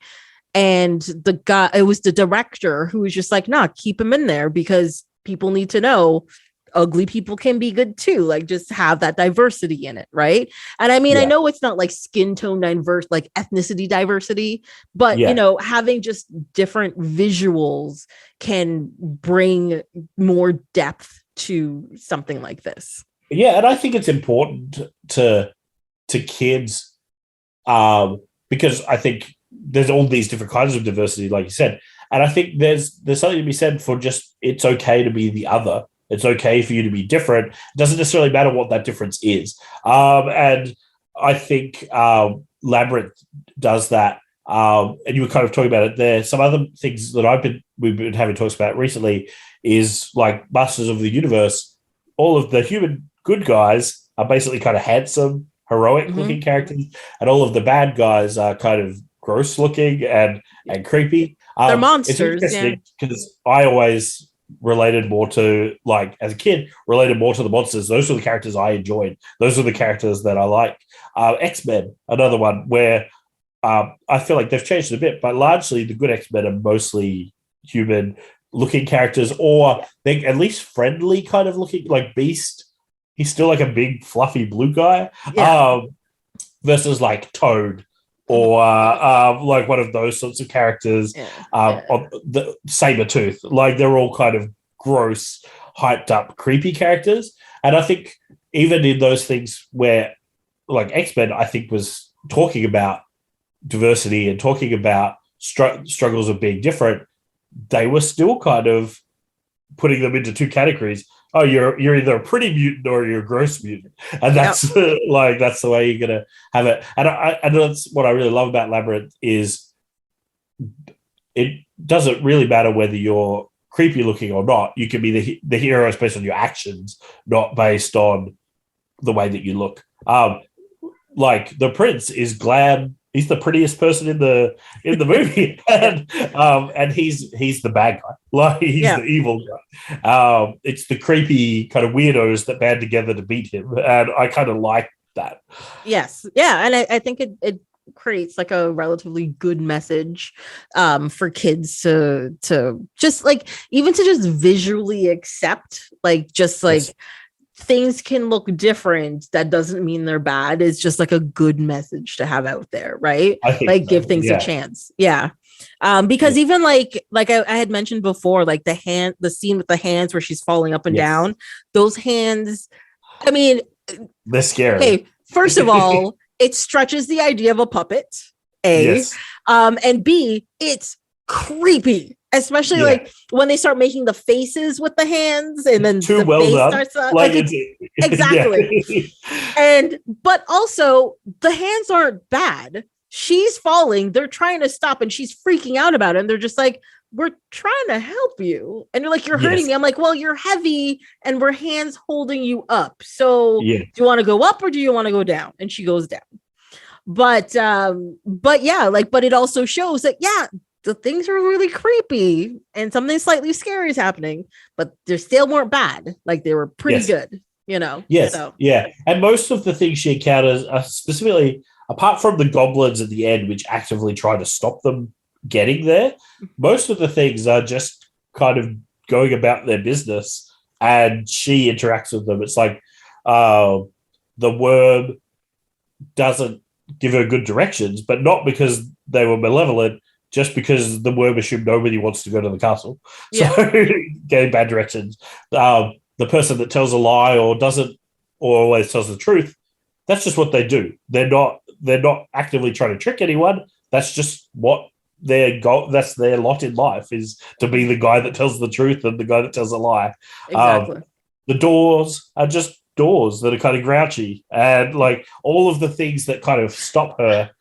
And it was the director who was just like, nah, keep him in there, because people need to know ugly people can be good too. Like, just have that diversity in it, right? And I mean, I know it's not like skin tone diverse, like ethnicity diversity, but you know, having just different visuals can bring more depth to something like this. And I think it's important to kids, because I think there's all these different kinds of diversity, like you said, and I think there's something to be said for just, it's okay to be the other. It's okay for you to be different. It doesn't necessarily matter what that difference is. And I think Labyrinth does that. And you were kind of talking about it there. Some other things that we've been having talks about recently is like Masters of the Universe. All of the human good guys are basically kind of handsome, heroic looking characters, and all of the bad guys are kind of gross looking and creepy. They're monsters. It's interesting because I always related more to, like, as a kid, related more to the monsters. Those were the characters I enjoyed. Those are the characters that I like. X-Men, another one where I feel like they've changed a bit, but largely the good X-Men are mostly human looking characters, or they're at least friendly kind of looking. Like Beast, he's still like a big fluffy blue guy, versus like Toad, or like one of those sorts of characters, on the Sabretooth. Like, they're all kind of gross, hyped up, creepy characters. And I think even in those things where, like, X-Men, I think, was talking about diversity and talking about struggles of being different, they were still kind of putting them into two categories. Oh, you're either a pretty mutant or you're a gross mutant, and that's that's the way you're gonna have it. And that's what I really love about Labyrinth is it doesn't really matter whether you're creepy looking or not. You can be the hero based on your actions, not based on the way that you look. Like the prince is glam. He's the prettiest person in the movie, and he's the bad guy. Like, he's the evil guy. It's the creepy kind of weirdos that band together to beat him, and I kind of like that. Yes, and I think it creates like a relatively good message for kids to just like, even to just visually accept, like, just like. Yes. Things can look different. That doesn't mean they're bad. It's just like a good message to have out there, right? Like, give things a chance. Because even like I had mentioned before, like the scene with the hands where she's falling up and down, those hands, I mean, they're scary. Okay, first of all, it stretches the idea of a puppet, A. And B, it's creepy Especially like when they start making the faces with the hands and then too the well face done. starts like exactly. But also the hands aren't bad. She's falling, they're trying to stop, and she's freaking out about it. And they're just like, we're trying to help you. And you're like, you're hurting me. I'm like, well, you're heavy and we're hands holding you up. So do you want to go up or do you want to go down? And she goes down. But yeah, like, but it also shows that, the things are really creepy and something slightly scary is happening, but they still weren't bad. Like they were pretty good, you know? Yes. So. Yeah. And most of the things she encounters are specifically, apart from the goblins at the end, which actively try to stop them getting there, most of the things are just kind of going about their business and she interacts with them. It's like the worm doesn't give her good directions, but not because they were malevolent, just because the worm assumed nobody wants to go to the castle. So getting bad directions. The person that tells a lie or doesn't or always tells the truth, that's just what they do. They're not actively trying to trick anyone. That's just what that's their lot in life, is to be the guy that tells the truth and the guy that tells a lie. Exactly. The doors are just doors that are kind of grouchy, and like all of the things that kind of stop her.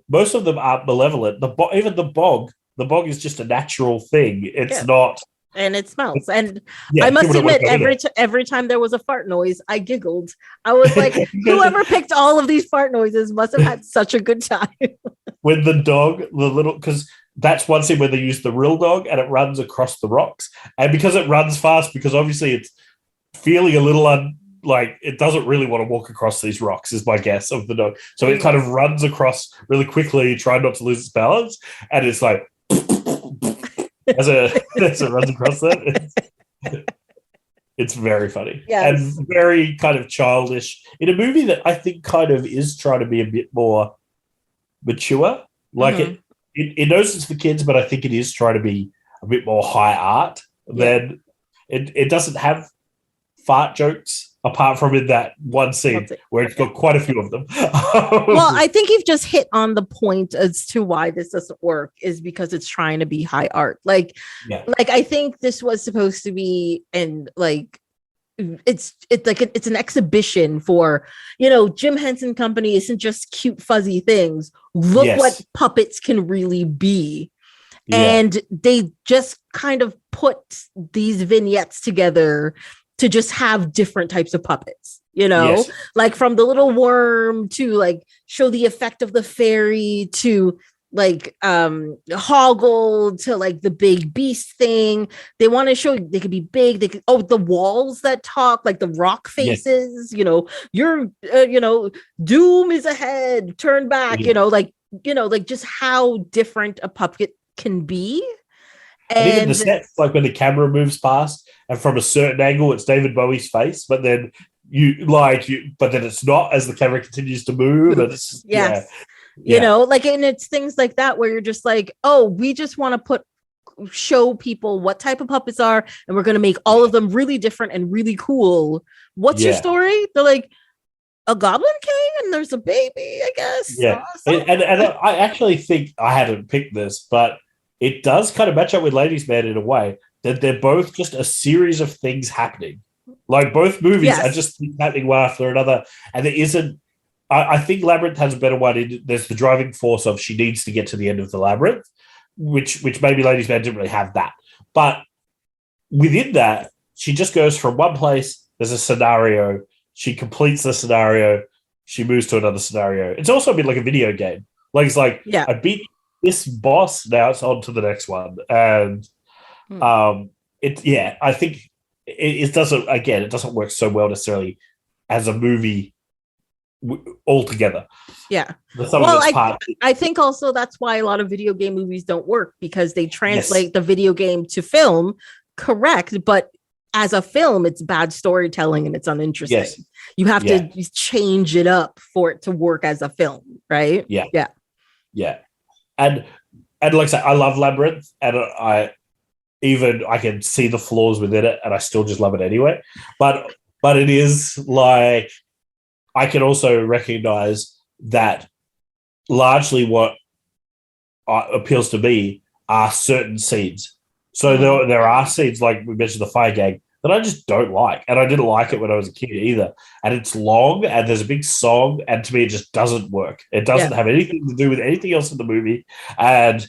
Most of them aren't malevolent. Even the bog is just a natural thing. It's not. And it smells. And I must admit, every time there was a fart noise, I giggled. I was like, whoever picked all of these fart noises must have had such a good time. When the dog, because that's one scene where they use the real dog and it runs across the rocks. And because it runs fast, because obviously it's feeling a little like it doesn't really want to walk across these rocks, is my guess of the dog. So it kind of runs across really quickly, trying not to lose its balance. And it's like, as it runs across that. It's very funny. And very kind of childish in a movie that I think kind of is trying to be a bit more mature. Like it knows it's for kids, but I think it is trying to be a bit more high art than it doesn't have fart jokes apart from in that one scene where it's got quite a few of them. Well, I think you've just hit on the point as to why this doesn't work, is because it's trying to be high art. Like I think this was supposed to be, and like it's an exhibition for, Jim Henson Company isn't just cute fuzzy things. Look what puppets can really be. And they just kind of put these vignettes together to just have different types of puppets, like from the little worm to like show the effect of the fairy to like Hoggle to like the big beast thing. They want to show they could be big. They could, the walls that talk, like the rock faces, you're doom is ahead, turn back, like just how different a puppet can be. And even the sets, like when the camera moves past and from a certain angle, it's David Bowie's face, but then but then it's not as the camera continues to move. And it's and it's things like that where you're just like, oh, we just want to show people what type of puppets are, and we're going to make all of them really different and really cool. What's your story? They're like, a goblin king and there's a baby, I guess. Yeah. And I actually think I hadn't picked this, but it does kind of match up with Ladies Man in a way that they're both just a series of things happening. Like both movies are just happening one after another. And there isn't, I think Labyrinth has a better one. There's the driving force of she needs to get to the end of the labyrinth, which maybe Ladies Man didn't really have that. But within that, she just goes from one place, there's a scenario, she completes the scenario, she moves to another scenario. It's also a bit like a video game. Like it's like, I beat this boss, now it's on to the next one. And I think it doesn't work so well necessarily as a movie altogether. Yeah. I think also that's why a lot of video game movies don't work, because they translate the video game to film, correct, but as a film, it's bad storytelling and it's uninteresting. Yes. You have to change it up for it to work as a film, right? Yeah. And like I say, I love Labyrinth, and I can see the flaws within it, and I still just love it anyway. But it is like, I can also recognize that largely what appeals to me are certain scenes. So there are scenes, like we mentioned, the fire gang, that I just don't like. And I didn't like it when I was a kid either. And it's long and there's a big song. And to me, it just doesn't work. It doesn't have anything to do with anything else in the movie. And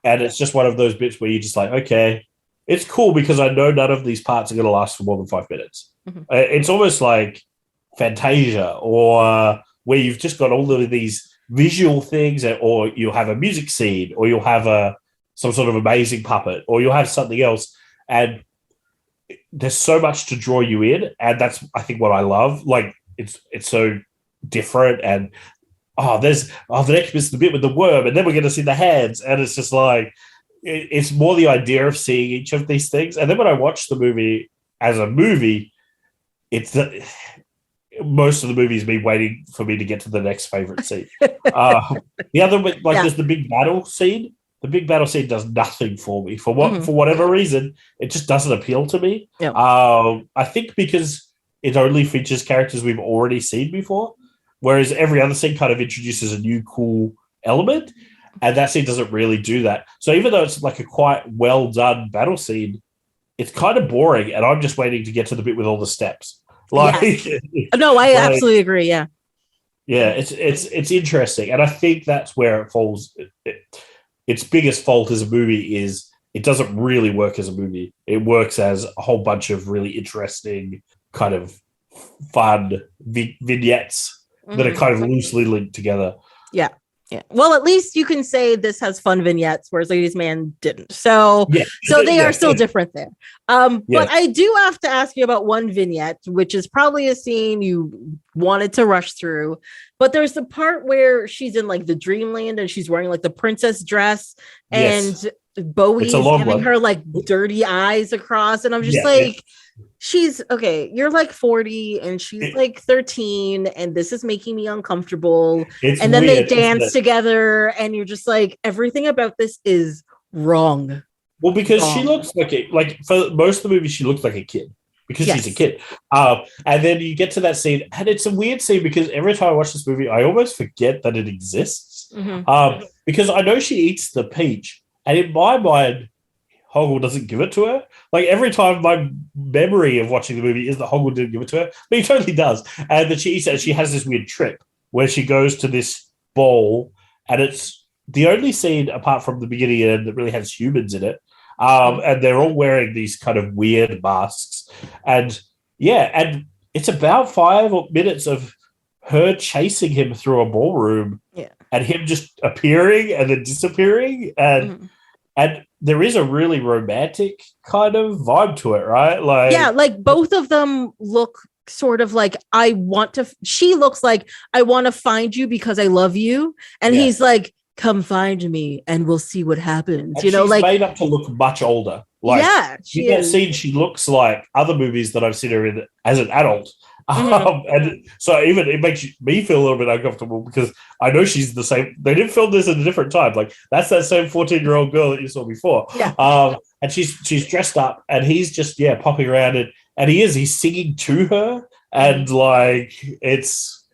it's just one of those bits where you're just like, okay, it's cool because I know none of these parts are going to last for more than 5 minutes. Mm-hmm. It's almost like Fantasia, or where you've just got all of these visual things, or you'll have a music scene, or you'll have some sort of amazing puppet, or you'll have something else. And there's so much to draw you in, and that's, I think, what I love. Like, it's so different, and the next bit's the bit with the worm, and then we're going to see the hands, and it's just like, it's more the idea of seeing each of these things. And then when I watch the movie as a movie, it's most of the movie is me waiting for me to get to the next favorite scene. The other, there's the big battle scene. The big battle scene does nothing for me. For whatever reason, it just doesn't appeal to me. Yeah. I think because it only features characters we've already seen before, whereas every other scene kind of introduces a new cool element, and that scene doesn't really do that. So even though it's like a quite well done battle scene, it's kind of boring, and I'm just waiting to get to the bit with all the steps. No, I absolutely agree. Yeah, it's interesting, and I think that's where it falls. Its biggest fault as a movie is it doesn't really work as a movie. It works as a whole bunch of really interesting, kind of fun vignettes that are kind of loosely linked together. Yeah. Well, at least you can say this has fun vignettes, whereas Ladies Man didn't. So they are still different there. But I do have to ask you about one vignette, which is probably a scene you wanted to rush through. But there's the part where she's in like the dreamland and she's wearing like the princess dress, and Bowie's giving her like dirty eyes across. And I'm just she's okay. You're like 40 and she's like 13, and this is making me uncomfortable. And then weird, they dance together, and you're just like, everything about this is wrong. Well, because she looks like for most of the movie, she looks like a kid because she's a kid. And then you get to that scene, and it's a weird scene because every time I watch this movie, I almost forget that it exists. Because I know she eats the peach, and in my mind, Hoggle doesn't give it to her. Like, every time, my memory of watching the movie is that Hoggle didn't give it to her, but he totally does. And that she eats it, and she has this weird trip where she goes to this ball, and it's the only scene apart from the beginning and that really has humans in it. And they're all wearing these kind of weird masks. And it's about 5 minutes of her chasing him through a ballroom and him just appearing and then disappearing. And there is a really romantic kind of vibe to it, right? Like both of them look sort of like, she looks like, I want to find you because I love you. And he's like, come find me and we'll see what happens. And she's made up to look much older. She in that scene, she looks like other movies that I've seen her in as an adult. And so even it makes me feel a little bit uncomfortable because I know she's the same. They didn't film this at a different time. Like, that's that same 14-year-old girl that you saw before. And she's dressed up, and he's just popping around, and he's singing to her, and like it's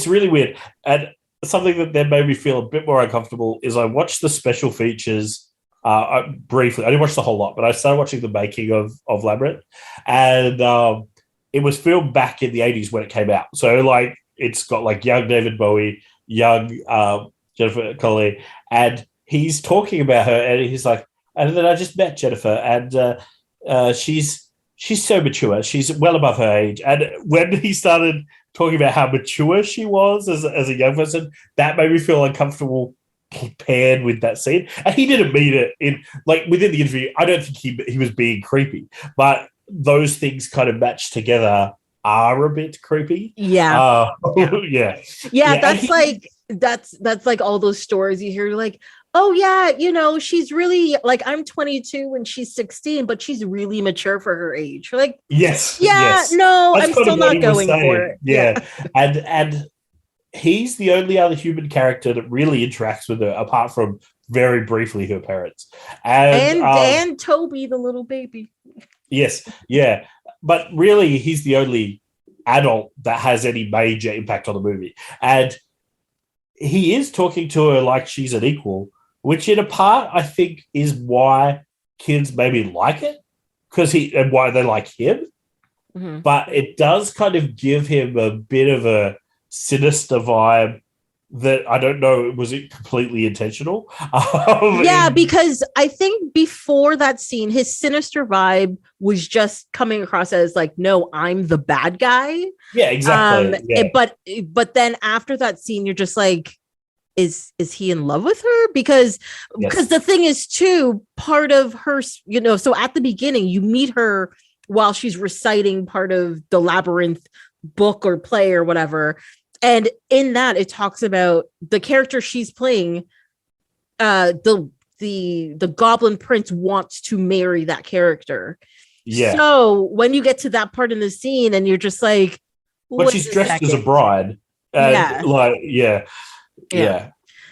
really weird. And something that then made me feel a bit more uncomfortable is I watched the special features briefly. I didn't watch the whole lot, but I started watching the making of Labyrinth, and it was filmed back in the 80s when it came out. So, like, it's got, like, young David Bowie, young Jennifer Connelly, and he's talking about her, and he's like, and then I just met Jennifer, and she's so mature. She's well above her age. And when he started talking about how mature she was as a young person, that made me feel uncomfortable paired with that scene. And he didn't mean it within the interview. I don't think he was being creepy, but those things kind of matched together are a bit creepy. That's like all those stories you hear, like, oh yeah, she's really like, I'm 22 and she's 16, but she's really mature for her age. Like, no, I'm still not going for it. And he's the only other human character that really interacts with her, apart from very briefly her parents and Toby, the little baby. But really, he's the only adult that has any major impact on the movie. And he is talking to her like she's an equal, which in a part I think is why kids maybe like it, and why they like him. Mm-hmm. But it does kind of give him a bit of a sinister vibe that I don't know, was it completely intentional? Because I think before that scene, his sinister vibe was just coming across as like, no, I'm the bad guy. Yeah, exactly. But then after that scene, you're just like, is he in love with her? Because the thing is too, part of her, so at the beginning, you meet her while she's reciting part of the Labyrinth book or play or whatever. And in that, it talks about the character she's playing. The Goblin Prince wants to marry that character. Yeah. So when you get to that part in the scene, and you're just like, but she's dressed as a bride. And yeah.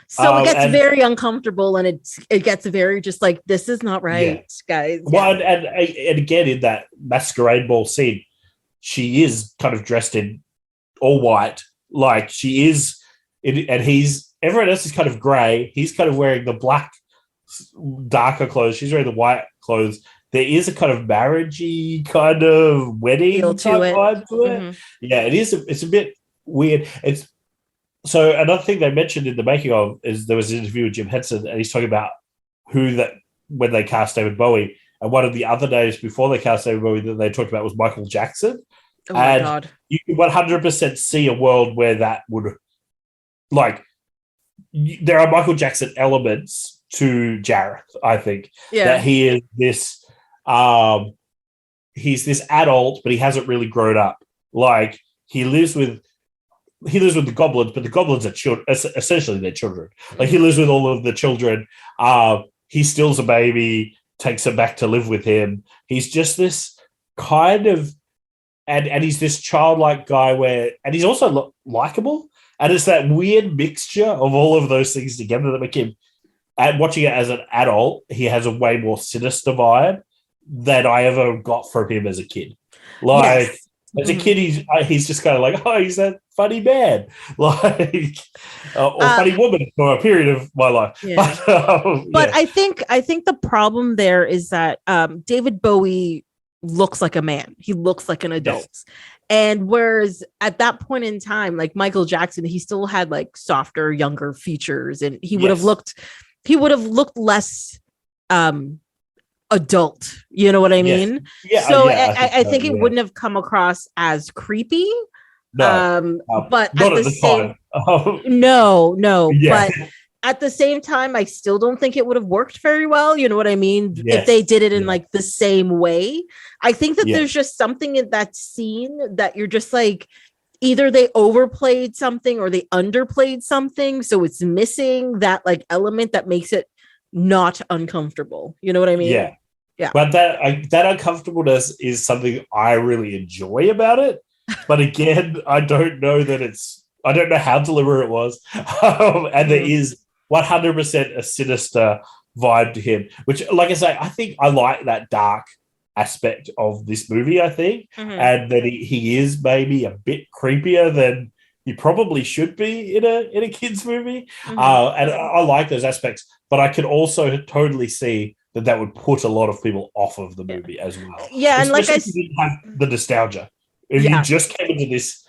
So it gets very uncomfortable, and it gets very just like, this is not right, guys. Well, and again, in that masquerade ball scene, she is kind of dressed in all white. Like she is, and everyone else is kind of grey. He's kind of wearing the black, darker clothes. She's wearing the white clothes. There is a kind of marriagey kind of wedding type vibe to it. Mm-hmm. Yeah, it is. It's a bit weird. So another thing they mentioned in the making of is there was an interview with Jim Henson, and he's talking about when they cast David Bowie, and one of the other names before they cast David Bowie that they talked about was Michael Jackson. Oh my God. You can 100% see a world where that would, like, there are Michael Jackson elements to Jareth, I think. Yeah. That he is this, he's this adult, but he hasn't really grown up. Like, he lives with the goblins, but the goblins are children, essentially they're children. Like, he lives with all of the children. He steals a baby, takes her back to live with him. He's just this kind of, and he's this childlike guy and he's also likable. And it's that weird mixture of all of those things together that make him, and watching it as an adult, he has a way more sinister vibe than I ever got from him as a kid. Like, as a kid, he's just kind of like, oh, he's that funny man, like, or funny woman for a period of my life. Yeah. But I think the problem there is that David Bowie looks like a man. He looks like an adult. Yes. And whereas at that point in time, like Michael Jackson, he still had like softer, younger features, and he would have looked less adult. You know what I mean? Yes. Yeah. So I think it wouldn't have come across as creepy. No, but not at the same time. No. Yeah. But at the same time, I still don't think it would have worked very well. You know what I mean? Yes. If they did it in like the same way. I think that there's just something in that scene that you're just like, either they overplayed something or they underplayed something. So it's missing that like element that makes it not uncomfortable. You know what I mean? Yeah. Yeah. But that uncomfortableness is something I really enjoy about it. But again, I don't know how deliberate it was. And there is 100% a sinister vibe to him, which, like I say, I think I like that dark aspect of this movie, I think, and that he is maybe a bit creepier than he probably should be in a kid's movie. And I like those aspects, but I can also totally see that would put a lot of people off of the movie as well. Yeah, and especially if you didn't have the nostalgia. If you just came into this,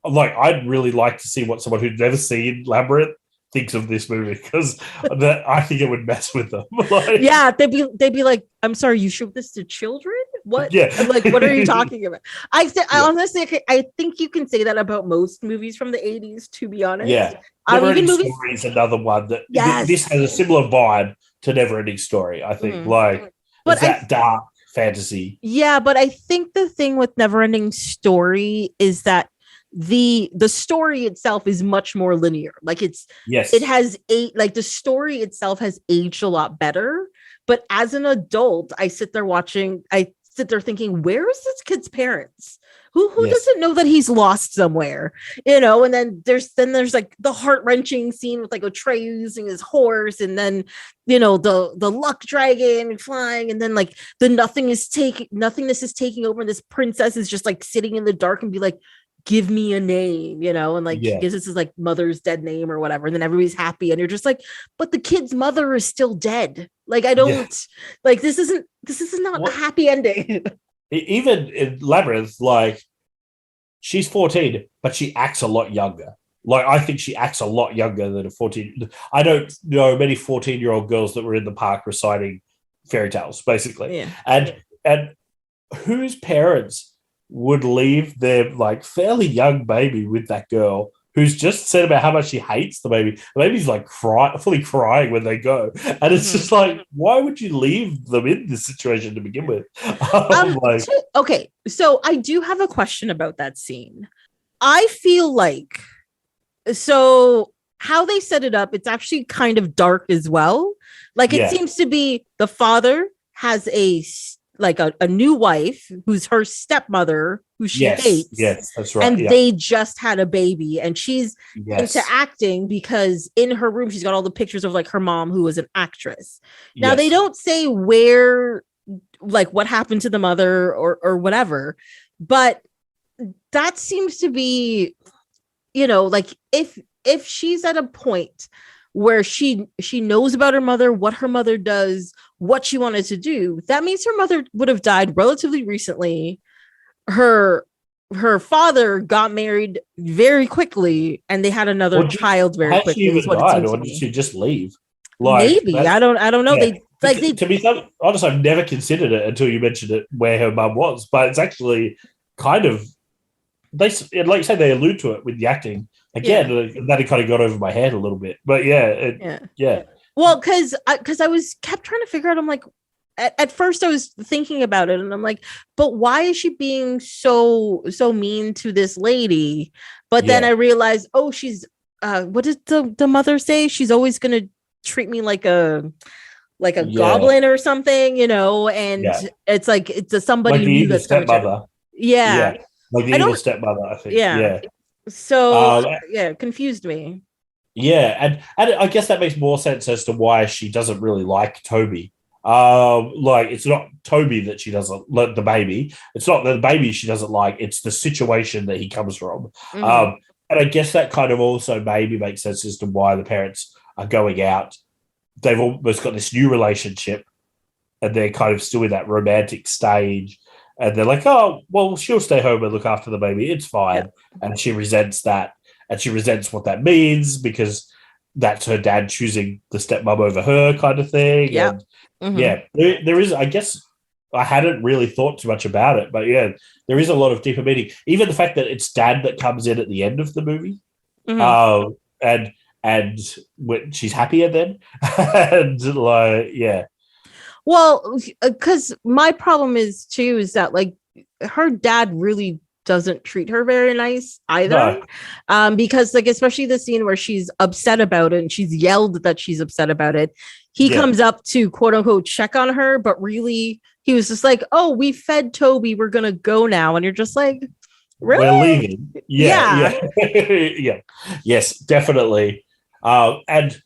like, I'd really like to see what someone who'd never seen Labyrinth thinks of this movie, because I think it would mess with them. Like, they'd be like, "I'm sorry, you showed this to children? What? Yeah, like, what are you talking about?" I honestly, I think you can say that about most movies from the 80s. To be honest, Never Ending Story is another one that this has a similar vibe to Never Ending Story. I think, but that dark fantasy. Yeah, but I think the thing with Never Ending Story is that the story itself is much more linear. Like it has the story itself has aged a lot better. But as an adult, I sit there thinking, where is this kid's parents? Who doesn't know that he's lost somewhere? You know, and then there's like the heart-wrenching scene with like Atreyu using his horse, and then, you know, the luck dragon flying, and then like the nothingness is taking over, and this princess is just like sitting in the dark and be like, give me a name, and like he Yeah. gives this his like mother's dead name or whatever, and then everybody's happy, and you're just like, but the kid's mother is still dead. Like I don't like this is not a happy ending. Even in Labyrinth, like she's 14, but she acts a lot younger. Like I think she acts a lot younger than a 14. I don't know many 14-year-old girls that were in the park reciting fairy tales, basically. Yeah. And whose parents would leave their like fairly young baby with that girl who's just said about how much she hates the baby. The baby's like fully crying when they go. And it's just like, why would you leave them in this situation to begin with? Okay, so I do have a question about that scene. I feel like, so how they set it up, it's actually kind of dark as well. Like it seems to be the father has a new wife who's her stepmother who she hates. Yes, that's right. And they just had a baby, and she's into acting because in her room she's got all the pictures of like her mom who was an actress. Now they don't say where, like what happened to the mother or whatever, but that seems to be, like if she's at a point where she knows about her mother, what her mother does, what she wanted to do, that means her mother would have died relatively recently. Her father got married very quickly, and they had another child very quickly. She even died, or did she just leave? Like, maybe I don't know. Yeah. To be honest, I've never considered it until you mentioned it, where her mum was. But it's actually kind of like you say, they allude to it with the acting. Again, that kind of got over my head a little bit. But yeah. Well, because I kept trying to figure out. I'm like, at first I was thinking about it, and I'm like, but why is she being so mean to this lady? But then I realized, she's what did the mother say? She's always gonna treat me like a goblin or something, and it's like it's somebody like the new evil that's coming stepmother. Yeah. Like the evil stepmother, I think. Yeah. So confused me. Yeah, and I guess that makes more sense as to why she doesn't really like Toby. Like it's not Toby that she doesn't like, the baby. It's not the baby she doesn't like. It's the situation that he comes from. And I guess that kind of also maybe makes sense as to why the parents are going out. They've almost got this new relationship, and they're kind of still in that romantic stage. And they're like, oh, well, she'll stay home and look after the baby. It's fine. And she resents that. And she resents what that means because that's her dad choosing the stepmom over her kind of thing. Yeah. And there is, I guess, I hadn't really thought too much about it. But yeah, there is a lot of deeper meaning. Even the fact that it's dad that comes in at the end of the movie. And when she's happier then. And like, yeah. Well, because my problem is that like her dad really doesn't treat her very nice either. No. Because like especially the scene where she's upset about it and she's yelled that she's upset about it. He comes up to quote unquote check on her, but really he was just like, "Oh, we fed Toby, we're gonna go now," and you're just like, "Really? We're leaving." Yeah. Yes, definitely. And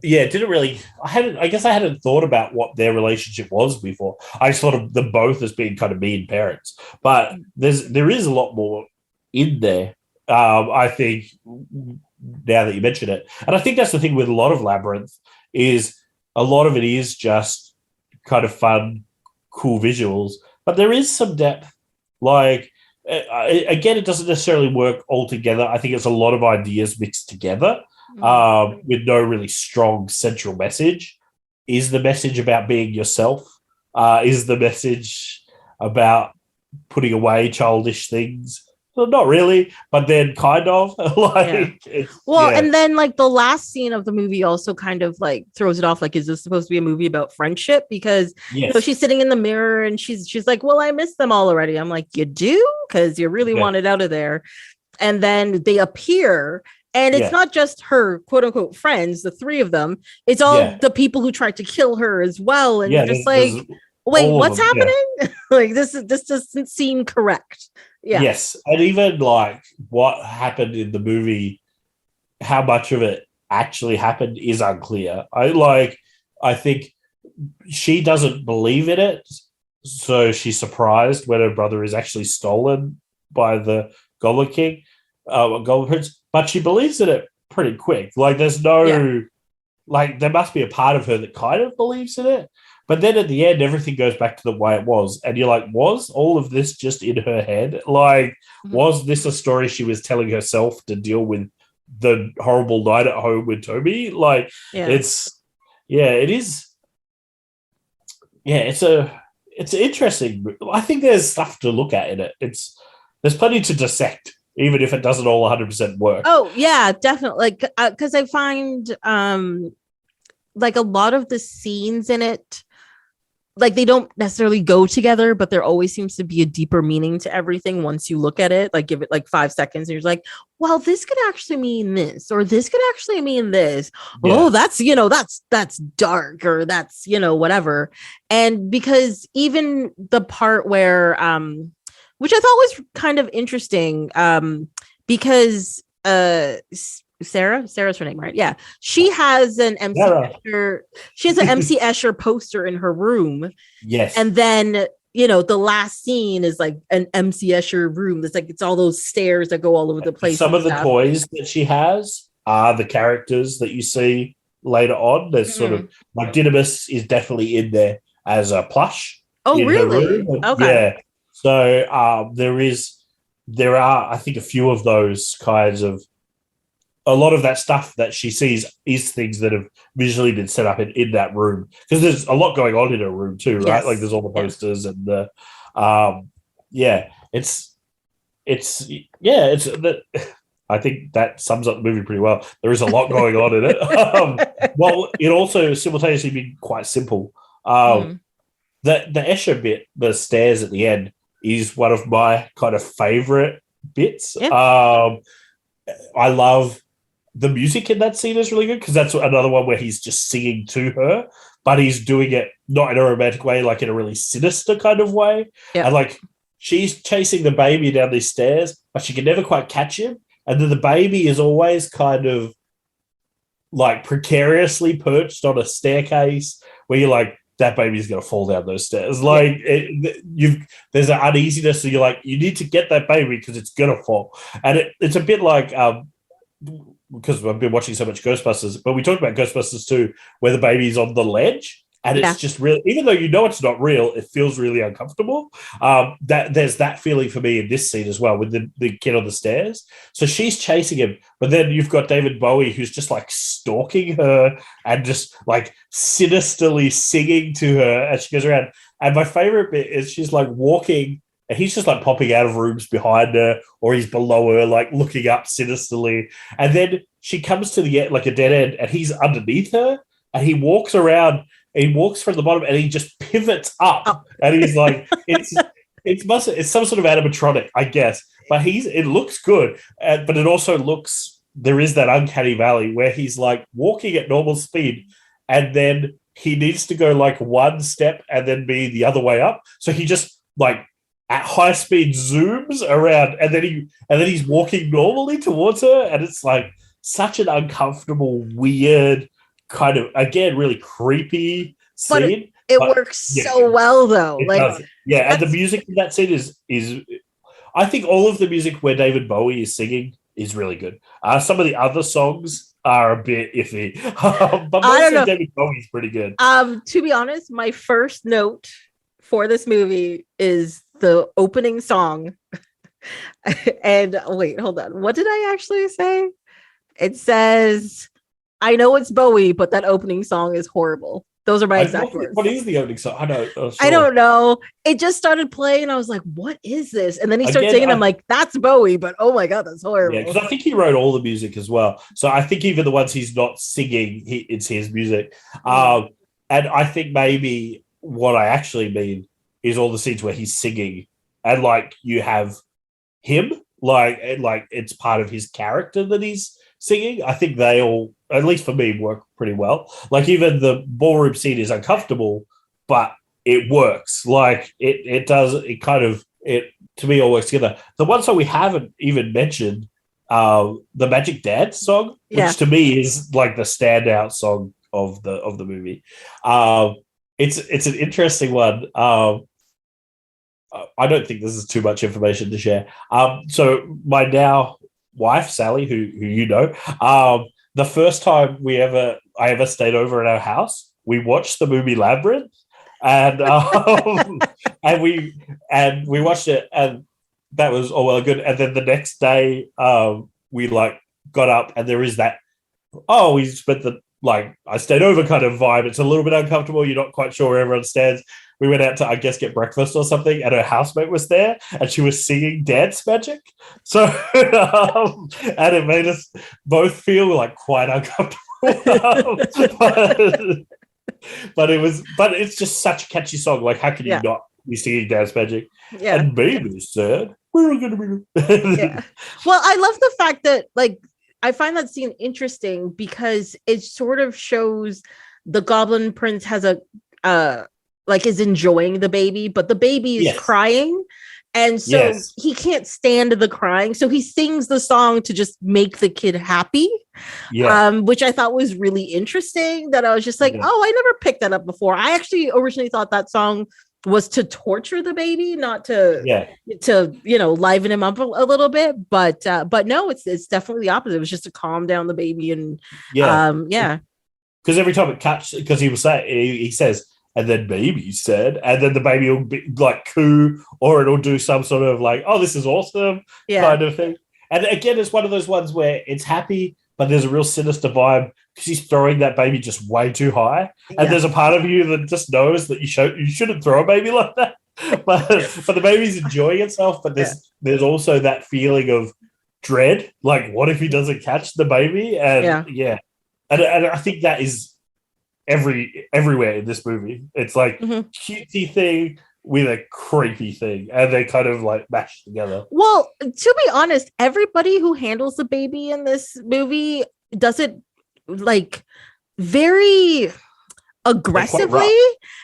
yeah, didn't really. I guess I hadn't thought about what their relationship was before. I just thought of them both as being kind of mean parents. But there is a lot more in there. I think now that you mention it, and I think that's the thing with a lot of Labyrinth is a lot of it is just kind of fun, cool visuals, but there is some depth. Like again, it doesn't necessarily work all together. I think it's a lot of ideas mixed together. With no really strong central message. Is the message about being yourself? Is the message about putting away childish things? Well, not really, but then kind of. And then like the last scene of the movie also kind of like throws it off. Like, is this supposed to be a movie about friendship? Because she's sitting in the mirror and she's like, "Well, I miss them all already." I'm like, "You do? Because you really wanted out of there." And then they appear. And it's not just her quote unquote friends, the three of them. It's all the people who tried to kill her as well. And you're just like, wait, what's happening? Like this doesn't seem correct. Yeah. Yes. And even like what happened in the movie, how much of it actually happened is unclear. I think she doesn't believe in it. So she's surprised when her brother is actually stolen by the Goblin King, Goblin Prince, but she believes in it pretty quick. Like there's no, like there must be a part of her that kind of believes in it. But then at the end, everything goes back to the way it was. And you're like, was all of this just in her head? Like, was this a story she was telling herself to deal with the horrible night at home with Toby? Like, it is. Yeah, it's interesting. I think there's stuff to look at in it. There's plenty to dissect, even if it doesn't all 100% work. Oh, yeah, definitely. Like, because I find like a lot of the scenes in it, like they don't necessarily go together, but there always seems to be a deeper meaning to everything once you look at it. Like give it like 5 seconds and you're like, well, this could actually mean this, or this could actually mean this. Yeah. Oh, that's, that's dark, or that's, whatever. And because even the part where, which I thought was kind of interesting, because Sarah's her name, right? Yeah. She has an MC Escher, MC Escher poster in her room. Yes. And then, the last scene is like an MC Escher room. It's like, it's all those stairs that go all over the place. Some of the toys that she has are the characters that you see later on. There's sort of like Dynamis is definitely in there as a plush. Oh, really? Okay. Yeah. So there are, I think, a few of those kinds of, a lot of that stuff that she sees is things that have visually been set up in that room, because there's a lot going on in her room too, right? Yes. Like there's all the posters and the, I think that sums up the movie pretty well. There is a lot going on in it. Well, it also simultaneously been quite simple. The Escher bit, the stairs at the end, is one of my kind of favorite bits. Yeah. I love the music in that scene is really good, because that's another one where he's just singing to her, but he's doing it not in a romantic way, like in a really sinister kind of way. Yeah. And like she's chasing the baby down these stairs, but she can never quite catch him. And then the baby is always kind of like precariously perched on a staircase where you're like, that baby's going to fall down those stairs. Like there's an uneasiness. So you're like, you need to get that baby because it's going to fall. And it's a bit like, because I've been watching so much Ghostbusters, but we talked about Ghostbusters too, where the baby's on the ledge and it's just real, even though it's not real, it feels really uncomfortable. That there's that feeling for me in this scene as well, with the kid on the stairs. So she's chasing him, but then you've got David Bowie who's just like stalking her and just like sinisterly singing to her as she goes around. And my favorite bit is she's like walking and he's just like popping out of rooms behind her, or he's below her, like looking up sinisterly. And then she comes to the like a dead end and he's underneath her and he walks around. He walks from the bottom and he just pivots up, and he's like, it's some sort of animatronic, I guess. But it looks good, but it also looks, there is that uncanny valley where he's like walking at normal speed, and then he needs to go like one step and then be the other way up. So he just like at high speed zooms around, and then he's walking normally towards her, and it's like such an uncomfortable, weird, kind of, again, really creepy scene. But it works so well, though. And the music in that scene is I think all of the music where David Bowie is singing is really good. Some of the other songs are a bit iffy, but most of David Bowie's pretty good. To be honest, my first note for this movie is the opening song. And wait, hold on. What did I actually say? It says, I know it's Bowie, but that opening song is horrible. Those are my exact words. What is the opening song? I know. Oh, sure. I don't know. It just started playing, and I was like, "What is this?" And then he started singing. I'm like, "That's Bowie," but oh my god, that's horrible. Yeah, because I think he wrote all the music as well. So I think even the ones he's not singing, it's his music. And I think maybe what I actually mean is all the scenes where he's singing, and like you have him, like it's part of his character that he's singing. I think they all, at least for me, work pretty well. Like even the ballroom scene is uncomfortable, but it works. Like it does. It kind of, it to me all works together. The one song we haven't even mentioned, the Magic Dance song, which to me is like the standout song of the movie. It's an interesting one. I don't think this is too much information to share. So my now wife Sally, who you know, the first time I ever stayed over at our house, we watched the movie Labyrinth, and and we watched it, and that was all well and good. And then the next day, we like got up, and there is that. Oh, we spent the I stayed over kind of vibe. It's a little bit uncomfortable. You're not quite sure where everyone stands. We went out to, I guess, get breakfast or something, and her housemate was there, and she was singing Dance Magic. So, and it made us both feel like quite uncomfortable. but it's just such a catchy song. Like, how can you not be singing Dance Magic? Yeah. And baby said, we're going to be. Yeah. Well, I love the fact that, like, I find that scene interesting because it sort of shows the Goblin Prince has is enjoying the baby, but the baby is crying. And so he can't stand the crying. So he sings the song to just make the kid happy, which I thought was really interesting. That I was just like, oh, I never picked that up before. I actually originally thought that song was to torture the baby, not to liven him up a little bit. But no, it's definitely the opposite. It was just to calm down the baby. And because every time it cuts, because he says, and then baby said, and then the baby will be like coo, or it'll do some sort of like, oh, this is awesome kind of thing. And again, it's one of those ones where it's happy, but there's a real sinister vibe because he's throwing that baby just way too high. And there's a part of you that just knows that you shouldn't throw a baby like that. But the baby's enjoying itself. But there's also that feeling of dread. Like, what if he doesn't catch the baby? And and I think that is everywhere in this movie. It's like cutesy thing with a creepy thing, and they kind of like mash together. Well, to be honest, everybody who handles the baby in this movie does it like very aggressively.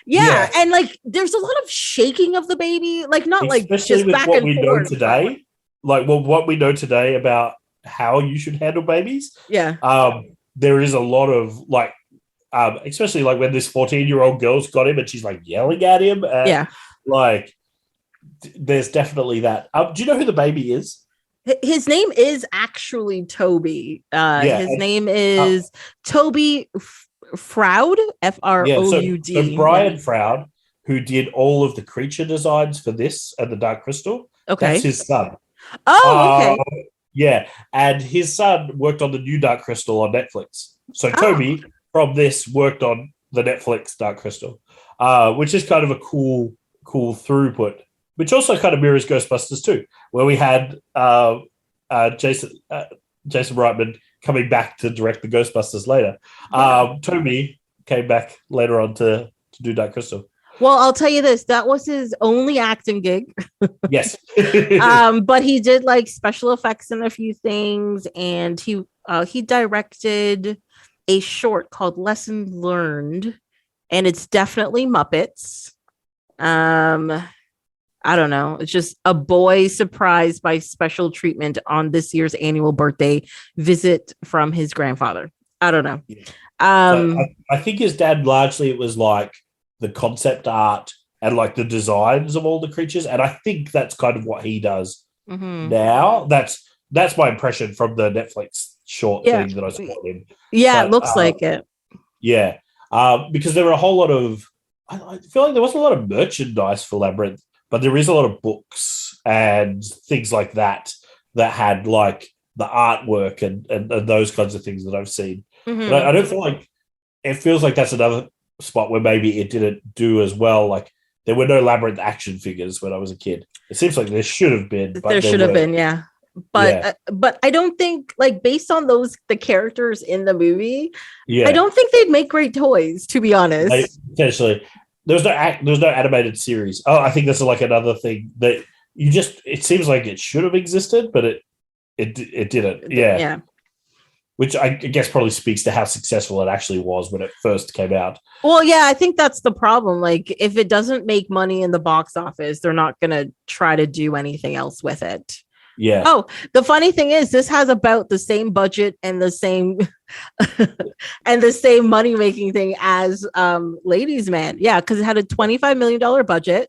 Yeah, and like there's a lot of shaking of the baby, like not especially like just with back what and we forth know today. Like what we know today about how you should handle babies. Yeah. There is a lot of like, especially like when this 14-year-old girl's got him and she's like yelling at him. Like, there's definitely that. Do you know who the baby is? His name is actually Toby. His name is Toby Froud, Froud. So Brian Froud, who did all of the creature designs for this and the Dark Crystal, that's his son. Oh, okay. Yeah, and his son worked on the new Dark Crystal on Netflix. So Toby from this worked on the Netflix Dark Crystal, which is kind of a cool throughput, which also kind of mirrors Ghostbusters too, where we had Jason Reitman coming back to direct the Ghostbusters later. Toby came back later on to do Dark Crystal. Well, I'll tell you this, that was his only acting gig. Yes. But he did like special effects in a few things, and he directed a short called Lesson Learned, and it's definitely Muppets. I don't know. It's just a boy surprised by special treatment on this year's annual birthday visit from his grandfather. I don't know. I think his dad largely it was like the concept art and like the designs of all the creatures, and I think that's kind of what he does now. That's my impression from the Netflix short thing that I saw him. Yeah, but, it looks like it. Yeah, because there were a whole lot of. I feel like there wasn't a lot of merchandise for Labyrinth, but there is a lot of books and things like that had like the artwork and those kinds of things that I've seen. But I don't feel like it feels like that's another spot where maybe it didn't do as well. Like there were no Labyrinth action figures when I was a kid. It seems like there should have been. But there should have been, yeah. But I don't think like based on the characters in the movie, I don't think they'd make great toys, to be honest. Potentially, there's no animated series. Oh, I think that's like another thing that it seems like it should have existed, but it didn't. Yeah. Which I guess probably speaks to how successful it actually was when it first came out. Well, yeah, I think that's the problem. Like, if it doesn't make money in the box office, they're not going to try to do anything else with it. Yeah. Oh, the funny thing is, this has about the same budget and the same money making thing as Ladies Man. Yeah, because it had a $25 million budget.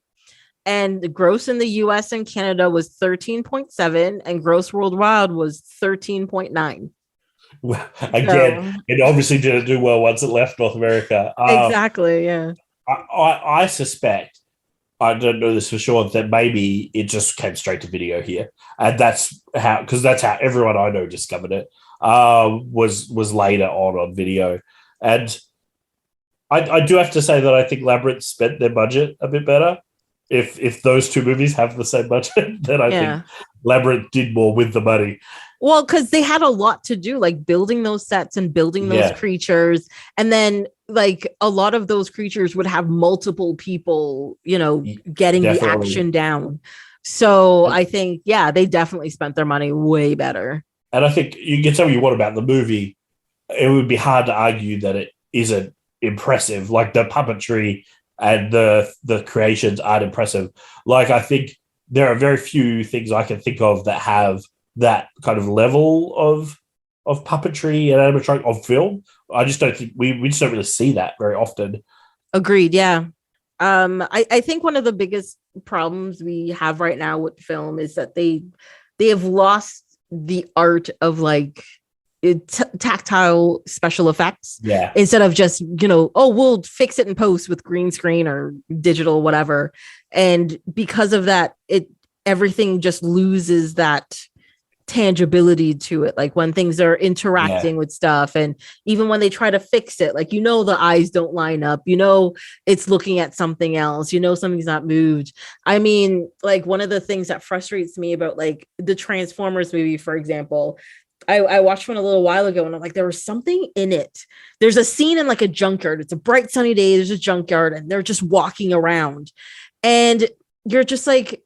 and the gross in the US and Canada was 13.7 and gross worldwide was 13.9. Well, again, it obviously didn't do well once it left North America. Exactly, yeah. I suspect, I don't know this for sure, that maybe it just came straight to video here. And that's how everyone I know discovered it, was later on video. And I do have to say that I think Labyrinth spent their budget a bit better. If those two movies have the same budget, then I think Labyrinth did more with the money. Well, because they had a lot to do, like building those sets and building those creatures. And then like a lot of those creatures would have multiple people, getting the action down. So I think, they definitely spent their money way better. And I think you can tell what you want about the movie. It would be hard to argue that it isn't impressive. Like the puppetry and the creations aren't impressive. Like I think there are very few things I can think of that have that kind of level of puppetry and animatronic of film. I just don't think we just don't really see that very often. Agreed. Yeah. I think one of the biggest problems we have right now with film is that they have lost the art of like tactile special effects. Yeah. Instead of just, we'll fix it in post with green screen or digital, whatever. And because of that, everything just loses that tangibility to it, like when things are interacting with stuff, and even when they try to fix it, like the eyes don't line up, it's looking at something else, something's not moved. I mean, like one of the things that frustrates me about like the Transformers movie, for example, I watched one a little while ago and I'm like, there was something in it. There's a scene in like a junkyard. It's a bright sunny day, there's a junkyard and they're just walking around and you're just like,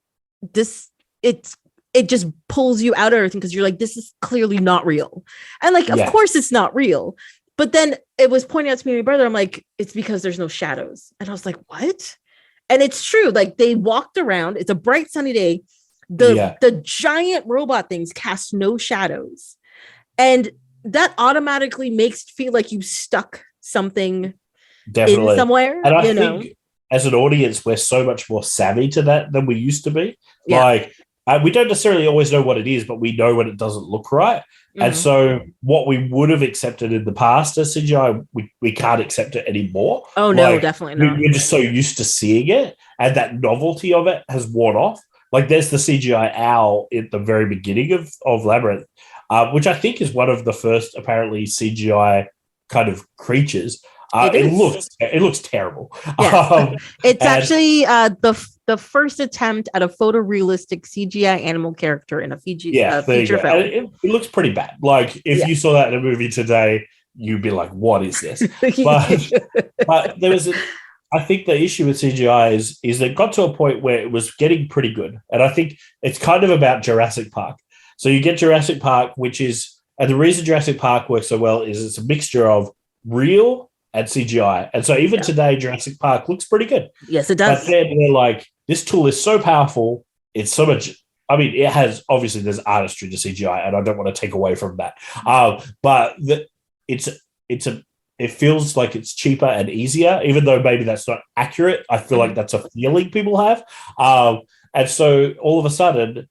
it just pulls you out of everything because you're like, this is clearly not real. And like, of course it's not real. But then it was pointing out to me and my brother, I'm like, it's because there's no shadows. And I was like, what? And it's true. Like they walked around. It's a bright sunny day. The giant robot things cast no shadows. And that automatically makes it feel like you stuck something in somewhere. And I think as an audience, we're so much more savvy to that than we used to be. Yeah. Like, we don't necessarily always know what it is, but we know when it doesn't look right. Mm-hmm. And so what we would have accepted in the past as CGI, we can't accept it anymore. Oh, no, definitely not. We're just so used to seeing it, and that novelty of it has worn off. Like there's the CGI owl at the very beginning of Labyrinth, which I think is one of the first apparently CGI kind of creatures. It looks terrible. Yeah. It's actually the first attempt at a photorealistic CGI animal character in a feature film. It looks pretty bad. Like if you saw that in a movie today, you'd be like, "What is this?" But there was, I think the issue with CGI is it got to a point where it was getting pretty good, and I think it's kind of about Jurassic Park. So you get Jurassic Park, and the reason Jurassic Park works so well is it's a mixture of real and CGI. And so even today, Jurassic Park looks pretty good. Yes, it does. But then we're like, this tool is so powerful. It's so much. I mean, it has, obviously there's artistry to CGI, and I don't want to take away from that. But it feels like it's cheaper and easier, even though maybe that's not accurate. I feel like that's a feeling people have. And so all of a sudden,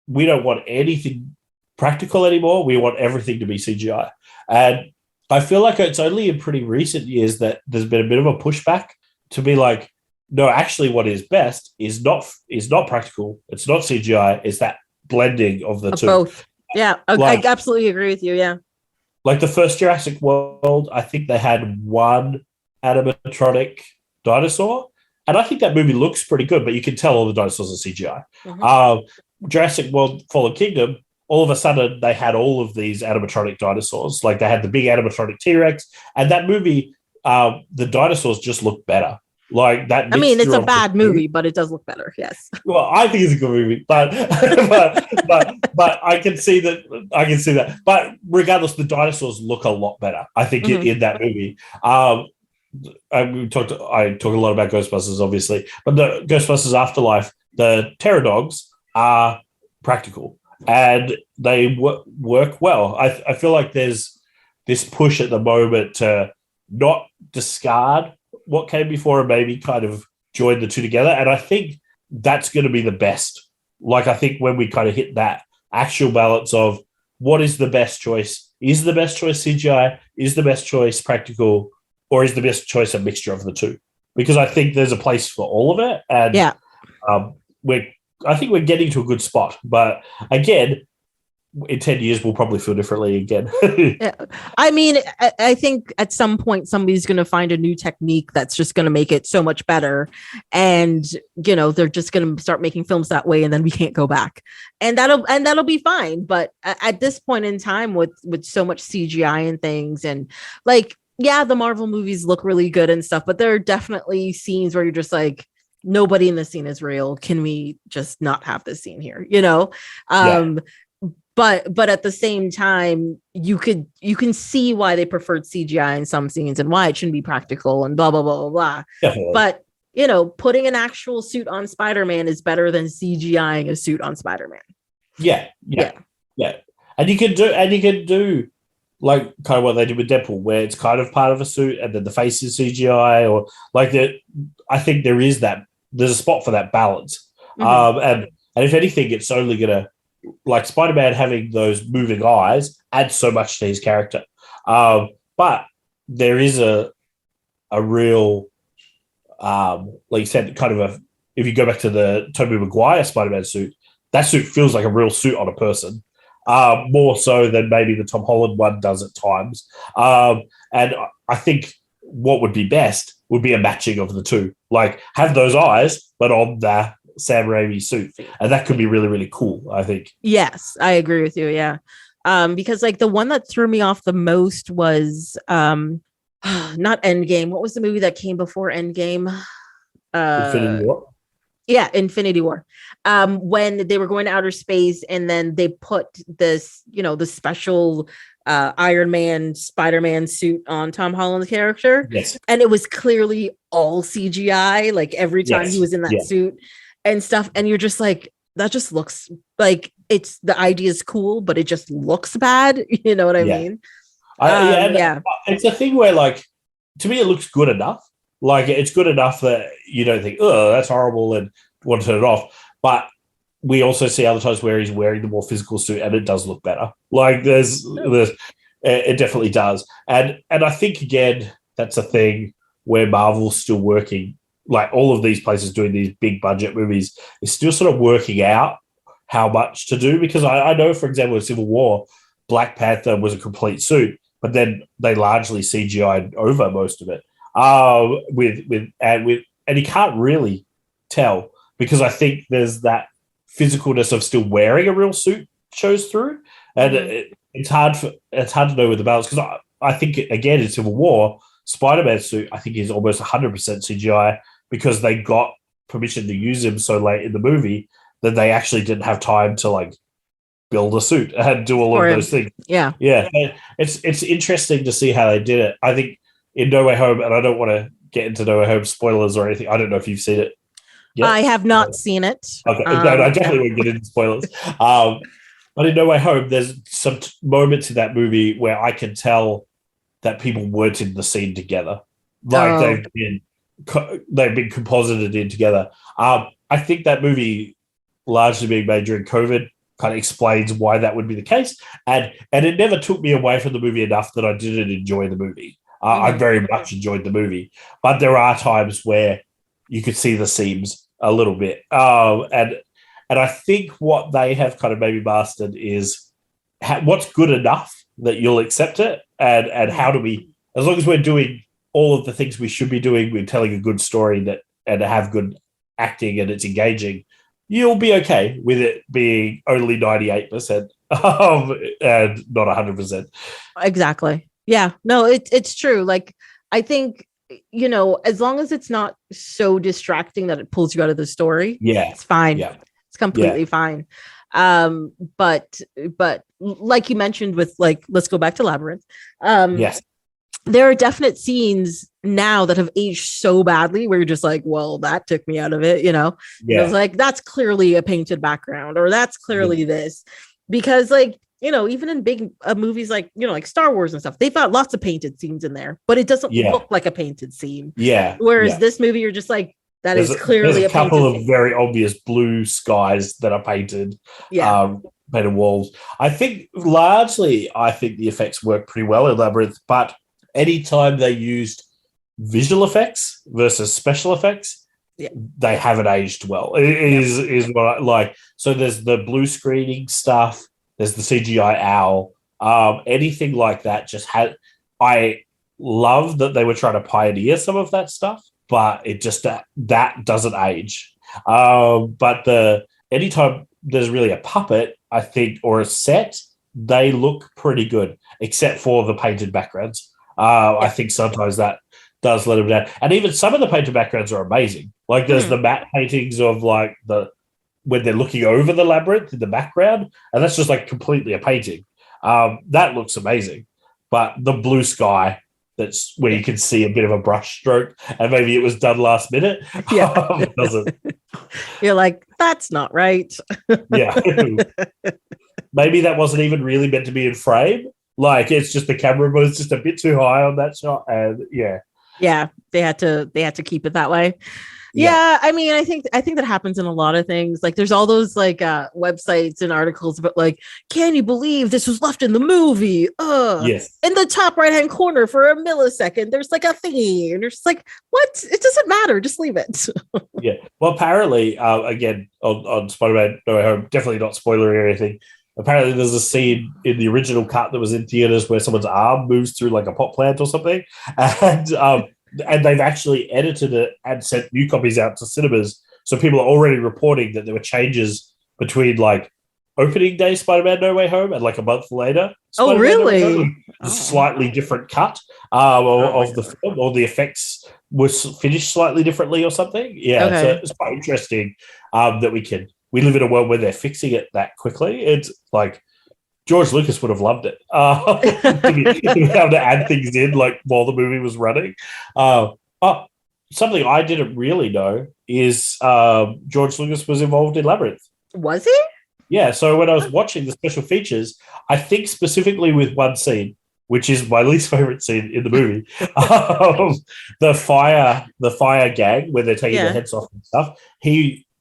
we don't want anything practical anymore. We want everything to be CGI. And I feel like it's only in pretty recent years that there's been a bit of a pushback to be like, no, actually what is best is not practical. It's not CGI. It's that blending of the two. Both. Yeah, I absolutely agree with you. Yeah. Like the first Jurassic World, I think they had one animatronic dinosaur. And I think that movie looks pretty good, but you can tell all the dinosaurs are CGI. Mm-hmm. Jurassic World Fallen Kingdom, all of a sudden they had all of these animatronic dinosaurs. Like they had the big animatronic T-Rex, and that movie, the dinosaurs just look better. Like that. I mean, it's a bad movie, but it does look better. Yes. Well, I think it's a good movie, but but I can see that. But regardless, the dinosaurs look a lot better, I think, in that movie. I talk a lot about Ghostbusters, obviously, but the Ghostbusters Afterlife, the Terror Dogs are practical. And they work well. I feel like there's this push at the moment to not discard what came before and maybe kind of join the two together. And I think that's going to be the best. Like, I think when we kind of hit that actual balance of what is the best choice, is the best choice CGI, is the best choice practical, or is the best choice a mixture of the two? Because I think there's a place for all of it. And I think we're getting to a good spot. But again, in 10 years, we'll probably feel differently again. Yeah. I mean, I think at some point somebody's going to find a new technique that's just going to make it so much better. And, you know, they're just going to start making films that way, and then we can't go back. And that'll be fine. But at this point in time, with so much CGI and things, and like, yeah, the Marvel movies look really good and stuff, but there are definitely scenes where you're just like, nobody in the scene is real. Can we just not have this scene here? You know? But at the same time, you can see why they preferred CGI in some scenes and why it shouldn't be practical and blah, blah, blah, blah, blah. Definitely. But, you know, putting an actual suit on Spider-Man is better than CGIing a suit on Spider-Man. Yeah. And you can do like kind of what they did with Deadpool, where it's kind of part of a suit and then the face is CGI, or like that. I think there's a spot for that balance. And if anything, it's only gonna, like, Spider-Man having those moving eyes adds so much to his character. But there is a real, like you said, kind of if you go back to the Toby Maguire Spider-Man suit, that suit feels like a real suit on a person, more so than maybe the Tom Holland one does at times. And I think what would be best would be a matching of the two, like have those eyes, but on the Sam Raimi suit, and that could be really, really cool, I think. Yes, I agree with you. Yeah. Because like the one that threw me off the most was not Endgame. What was the movie that came before Endgame? Infinity War. Yeah, Infinity War. When they were going to outer space, and then they put this, you know, the special Iron Man, Spider-Man suit on Tom Holland's character. Yes. And it was clearly all CGI, like every time he was in that suit and stuff. And you're just like, that just looks like the idea is cool, but it just looks bad. You know what I mean? It's a thing where, like, to me, it looks good enough. Like, it's good enough that you don't think, oh, that's horrible, and want to turn it off. But we also see other times where he's wearing the more physical suit, and it does look better. Like, it definitely does. And I think, again, that's a thing where Marvel's still working. Like, all of these places doing these big budget movies is still sort of working out how much to do. Because I know, for example, in Civil War, Black Panther was a complete suit, but then they largely CGI'd over most of it. And you can't really tell, because I think there's that physicalness of still wearing a real suit shows through, and it's hard to know with the balance. Because I think, again, in Civil War, Spider-Man's suit, I think, is almost 100% CGI, because they got permission to use him so late in the movie that they actually didn't have time to, like, build a suit and do all of those things. Yeah. It's interesting to see how they did it. I think in No Way Home, and I don't want to get into No Way Home spoilers or anything. I don't know if you've seen it yet. I have not seen it. Okay, I definitely won't get into spoilers. But in No Way Home, there's some moments in that movie where I can tell that people weren't in the scene together. Like, they've been composited in together. I think that movie, largely being made during COVID, kind of explains why that would be the case. And it never took me away from the movie enough that I didn't enjoy the movie. I very much enjoyed the movie. But there are times where you could see the seams a little bit. And I think what they have kind of maybe mastered is what's good enough that you'll accept it, and how do we, as long as we're doing all of the things we should be doing, we're telling a good story and have good acting and it's engaging, you'll be okay with it being only 98% and not 100%. Exactly. Yeah, no, it's true. Like, I think, you know, as long as it's not so distracting that it pulls you out of the story, it's fine. Yeah. It's completely fine. But like you mentioned with, like, let's go back to Labyrinth. Yes. There are definite scenes now that have aged so badly where you're just like, well, that took me out of it, you know? Yeah. It was like, that's clearly a painted background, or that's clearly this. Because, like, you know, even in big movies like, you know, like Star Wars and stuff, they've got lots of painted scenes in there, but it doesn't look like a painted scene. Yeah. Whereas this movie, you're just like, That is clearly there's a couple of painted. very obvious blue skies that are painted. Yeah. Painted walls. I think the effects work pretty well in Labyrinth, but anytime they used visual effects versus special effects, they haven't aged well. Is what I like. So there's the blue screening stuff. There's the CGI owl. Anything like that just had. I love that they were trying to pioneer some of that stuff, but it just that doesn't age. But anytime there's really a puppet, I think, or a set, they look pretty good, except for the painted backgrounds. I think sometimes that does let them down. And even some of the painted backgrounds are amazing. Like there's the matte paintings of like when they're looking over the labyrinth in the background, and that's just like completely a painting. That looks amazing. But the blue sky, that's where you can see a bit of a brush stroke, and maybe it was done last minute. Yeah. Doesn't. You're like, that's not right. Yeah. Maybe that wasn't even really meant to be in frame. Like it's just the camera was just a bit too high on that shot, and yeah, they had to keep it that way. Yeah, I mean, I think that happens in a lot of things. Like there's all those like websites and articles about like, can you believe this was left in the movie? Yes. In the top right hand corner for a millisecond, there's like a thingy, and you're just like, what? It doesn't matter. Just leave it. Yeah. Well, apparently, again on Spider-Man No Way Home, definitely not spoilery or anything. Apparently, there's a scene in the original cut that was in theaters where someone's arm moves through like a pot plant or something, and they've actually edited it and sent new copies out to cinemas. So people are already reporting that there were changes between like opening day Spider-Man No Way Home and like a month later. Oh, really? A slightly different cut of the film, or the effects was finished slightly differently or something. Yeah, Okay. so it's quite interesting that we live in a world where they're fixing it that quickly. It's like George Lucas would have loved it to be able to add things in like while the movie was running. Something I didn't really know is George Lucas was involved in Labyrinth. Was he? Yeah, so when I was watching the special features, I think specifically with one scene, which is my least favorite scene in the movie, the fire gang where they're taking their heads off and stuff.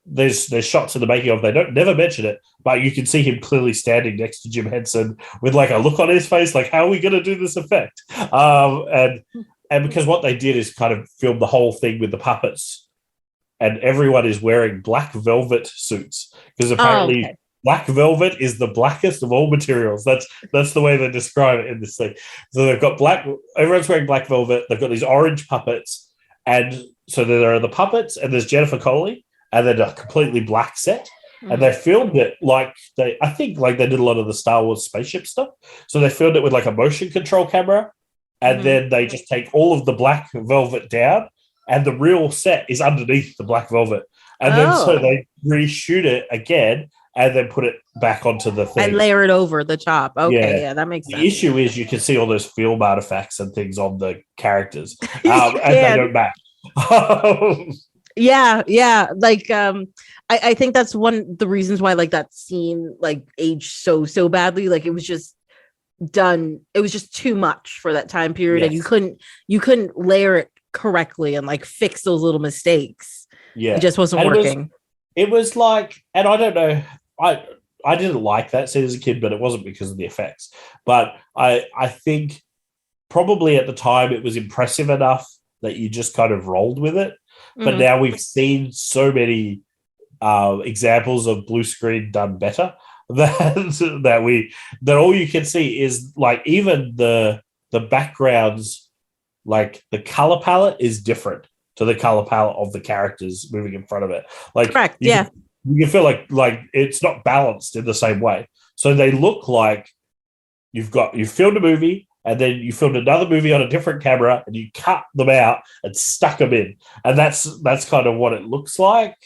There's shots in the making of. They don't never mention it, but you can see him clearly standing next to Jim Henson with like a look on his face, like how are we going to do this effect? And because what they did is kind of film the whole thing with the puppets, and everyone is wearing black velvet suits because apparently black velvet is the blackest of all materials. That's the way they describe it in this thing. So they've got everyone's wearing black velvet. They've got these orange puppets, and so there are the puppets, and there's Jennifer Connelly. And then a completely black set. And they filmed it I think they did a lot of the Star Wars spaceship stuff. So they filmed it with like a motion control camera. And then they just take all of the black velvet down, and the real set is underneath the black velvet. And then so they reshoot it again and then put it back onto the thing. And layer it over the top. Okay, yeah, that makes sense. The issue is you can see all those film artifacts and things on the characters. And they don't match. Yeah. Like, I think that's one of the reasons why like that scene like aged so badly. Like it was just too much for that time period, and you couldn't layer it correctly and like fix those little mistakes. Yeah, it just wasn't working. It was like, and I don't know, I didn't like that scene as a kid, but it wasn't because of the effects. But I think probably at the time it was impressive enough that you just kind of rolled with it. But now we've seen so many examples of blue screen done better that all you can see is like even the backgrounds, like the color palette is different to the color palette of the characters moving in front of it. Like, correct, you can feel like it's not balanced in the same way. So they look like you filmed a movie, and then you filmed another movie on a different camera, and you cut them out and stuck them in, and that's kind of what it looks like,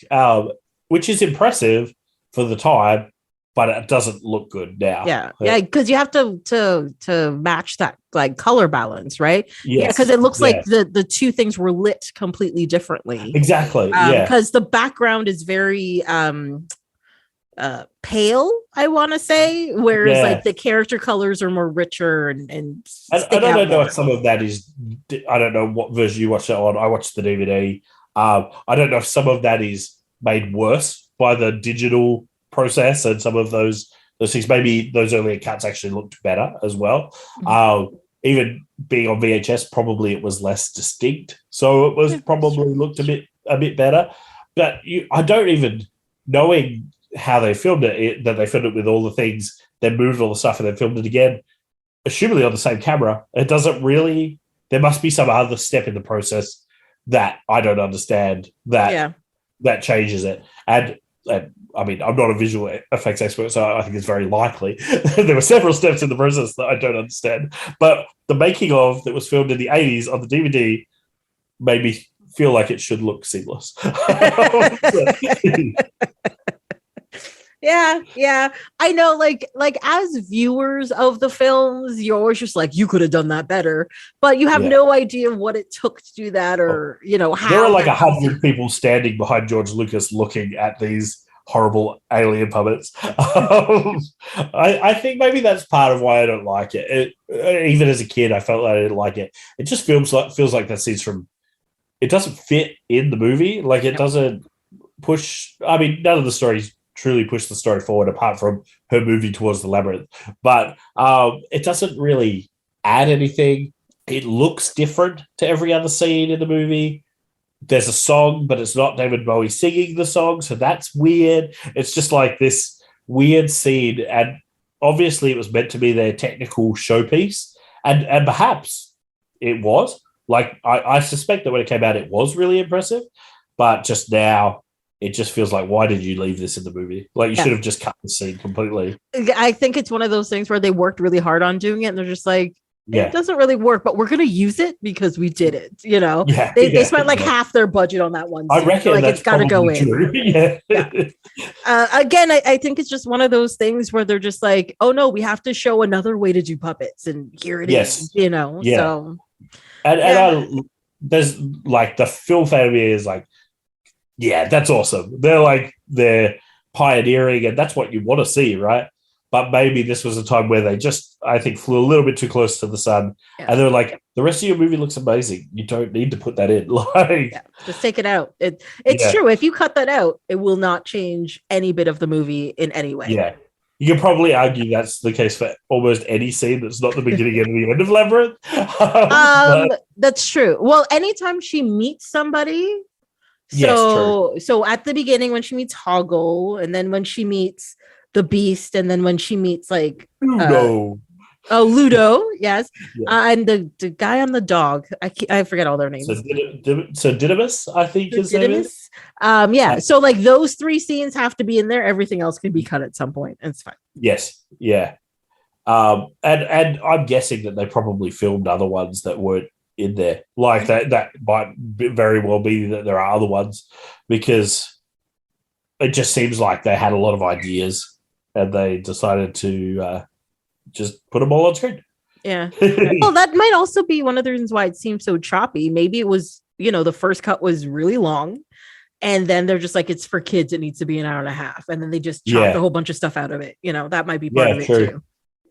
which is impressive for the time, but it doesn't look good now. Yeah, because you have to match that like color balance, right? Yeah, because it looks like the two things were lit completely differently. Exactly. Because the background is very pale, I want to say, whereas like the character colors are more richer and I don't know if some of that is, I don't know what version you watched it on. I watched the DVD. I don't know if some of that is made worse by the digital process, and some of those things, maybe those earlier cuts actually looked better as well. Even being on VHS, probably it was less distinct, so it was probably looked a bit better. But I don't even, knowing how they filmed it, that they filmed it with all the things, then moved all the stuff and then filmed it again, assumably on the same camera. It doesn't really. There must be some other step in the process that I don't understand that changes it. And I mean, I'm not a visual effects expert, so I think it's very likely there were several steps in the process that I don't understand. But the making of that was filmed in the 80s on the DVD made me feel like it should look seamless. Yeah. I know, like as viewers of the films, you're always just like, you could have done that better, but you have no idea what it took to do that, or how. There are like 100 people standing behind George Lucas looking at these horrible alien puppets. I think maybe that's part of why I don't like it. Even as a kid, I felt like I didn't like it. It just feels like that scene's from. It doesn't fit in the movie. Like it doesn't push. I mean, none of the stories truly push the story forward apart from her moving towards the labyrinth. But it doesn't really add anything. It looks different to every other scene in the movie. There's a song, but it's not David Bowie singing the song, so that's weird. It's just like this weird scene, and obviously it was meant to be their technical showpiece, and perhaps it was. Like, I suspect that when it came out, it was really impressive, but just now, it just feels like, why did you leave this in the movie? Like, you should have just cut the scene completely. I think it's one of those things where they worked really hard on doing it, and they're just like, it doesn't really work, but we're going to use it because we did it, They spent like half their budget on that one scene. I reckon like it's got to go in. Again, I think it's just one of those things where they're just like, oh no, we have to show another way to do puppets, and here it is, so. And there's like the film fan of me is like, that's awesome. They're pioneering, and that's what you want to see, right? But maybe this was a time where they just, I think, flew a little bit too close to the sun. And they're like, the rest of your movie looks amazing. You don't need to put that in. Just take it out. It's true. If you cut that out, it will not change any bit of the movie in any way. Yeah. You can probably argue that's the case for almost any scene that's not the beginning and the end of Labyrinth. That's true. Well, anytime she meets somebody, so at the beginning when she meets Hoggle, and then when she meets the Beast, and then when she meets like Ludo, yes, and the guy on the dog, I forget all their names. So Didymus, I think his name is. So like those three scenes have to be in there. Everything else can be cut at some point, and it's fine. Yes, yeah. And I'm guessing that they probably filmed other ones that weren't in there. Like that might very well be that there are other ones, because it just seems like they had a lot of ideas and they decided to just put them all on screen. Yeah. Well, that might also be one of the reasons why it seems so choppy. Maybe it was, the first cut was really long, and then they're just like, it's for kids, it needs to be an hour and a half, and then they just chopped a whole bunch of stuff out of it. That might be part of it too.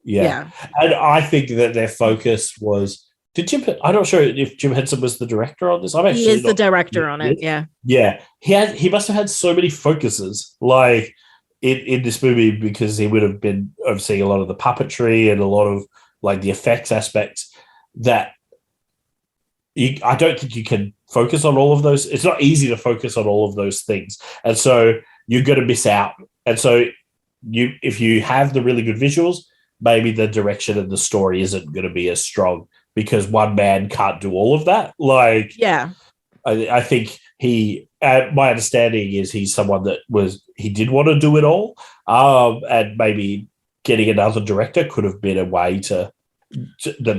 Yeah. And I think that their focus was, I'm not sure if Jim Henson was the director on this. He is the director on it. Yeah. Yeah. He must have had so many focuses like in this movie, because he would have been overseeing a lot of the puppetry and a lot of like the effects aspects that I don't think you can focus on all of those. It's not easy to focus on all of those things. And so you're going to miss out. And so if you have the really good visuals, maybe the direction of the story isn't going to be as strong, because one man can't do all of that. I think my understanding is he's someone that he did want to do it all. And maybe getting another director could have been a way that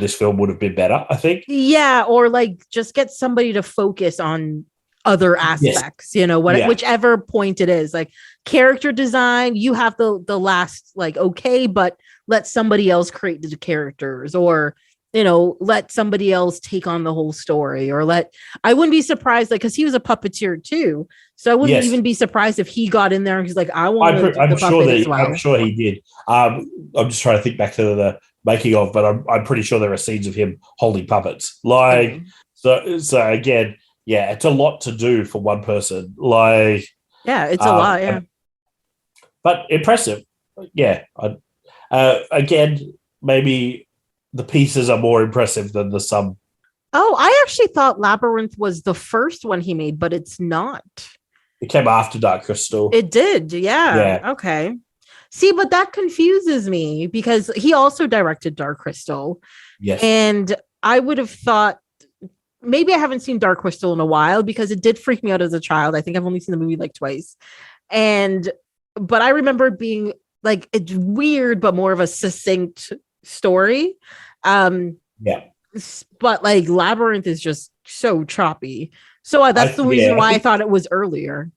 this film would have been better, I think. Yeah, or like just get somebody to focus on other aspects, whichever point it is. Like character design, you have the last but let somebody else create the characters, or let somebody else take on the whole story, or I wouldn't be surprised, because he was a puppeteer too. So I wouldn't even be surprised if he got in there and he's like, I want to I'm sure he did. I'm just trying to think back to the making of, but I'm pretty sure there are scenes of him holding puppets. So again, yeah, it's a lot to do for one person. Like, Yeah, it's a lot. Yeah. But impressive. Yeah. Again, maybe the pieces are more impressive than the sum. Oh, I actually thought Labyrinth was the first one he made, but it's not. It came after Dark Crystal. It did. Yeah. Yeah. Okay. See, but that confuses me because he also directed Dark Crystal. Yes. And I would have thought maybe I haven't seen Dark Crystal in a while because it did freak me out as a child. I think I've only seen the movie like twice. But I remember it being like, it's weird, but more of a succinct story. Yeah. But like Labyrinth is just so choppy. So that's the reason why I thought it was earlier.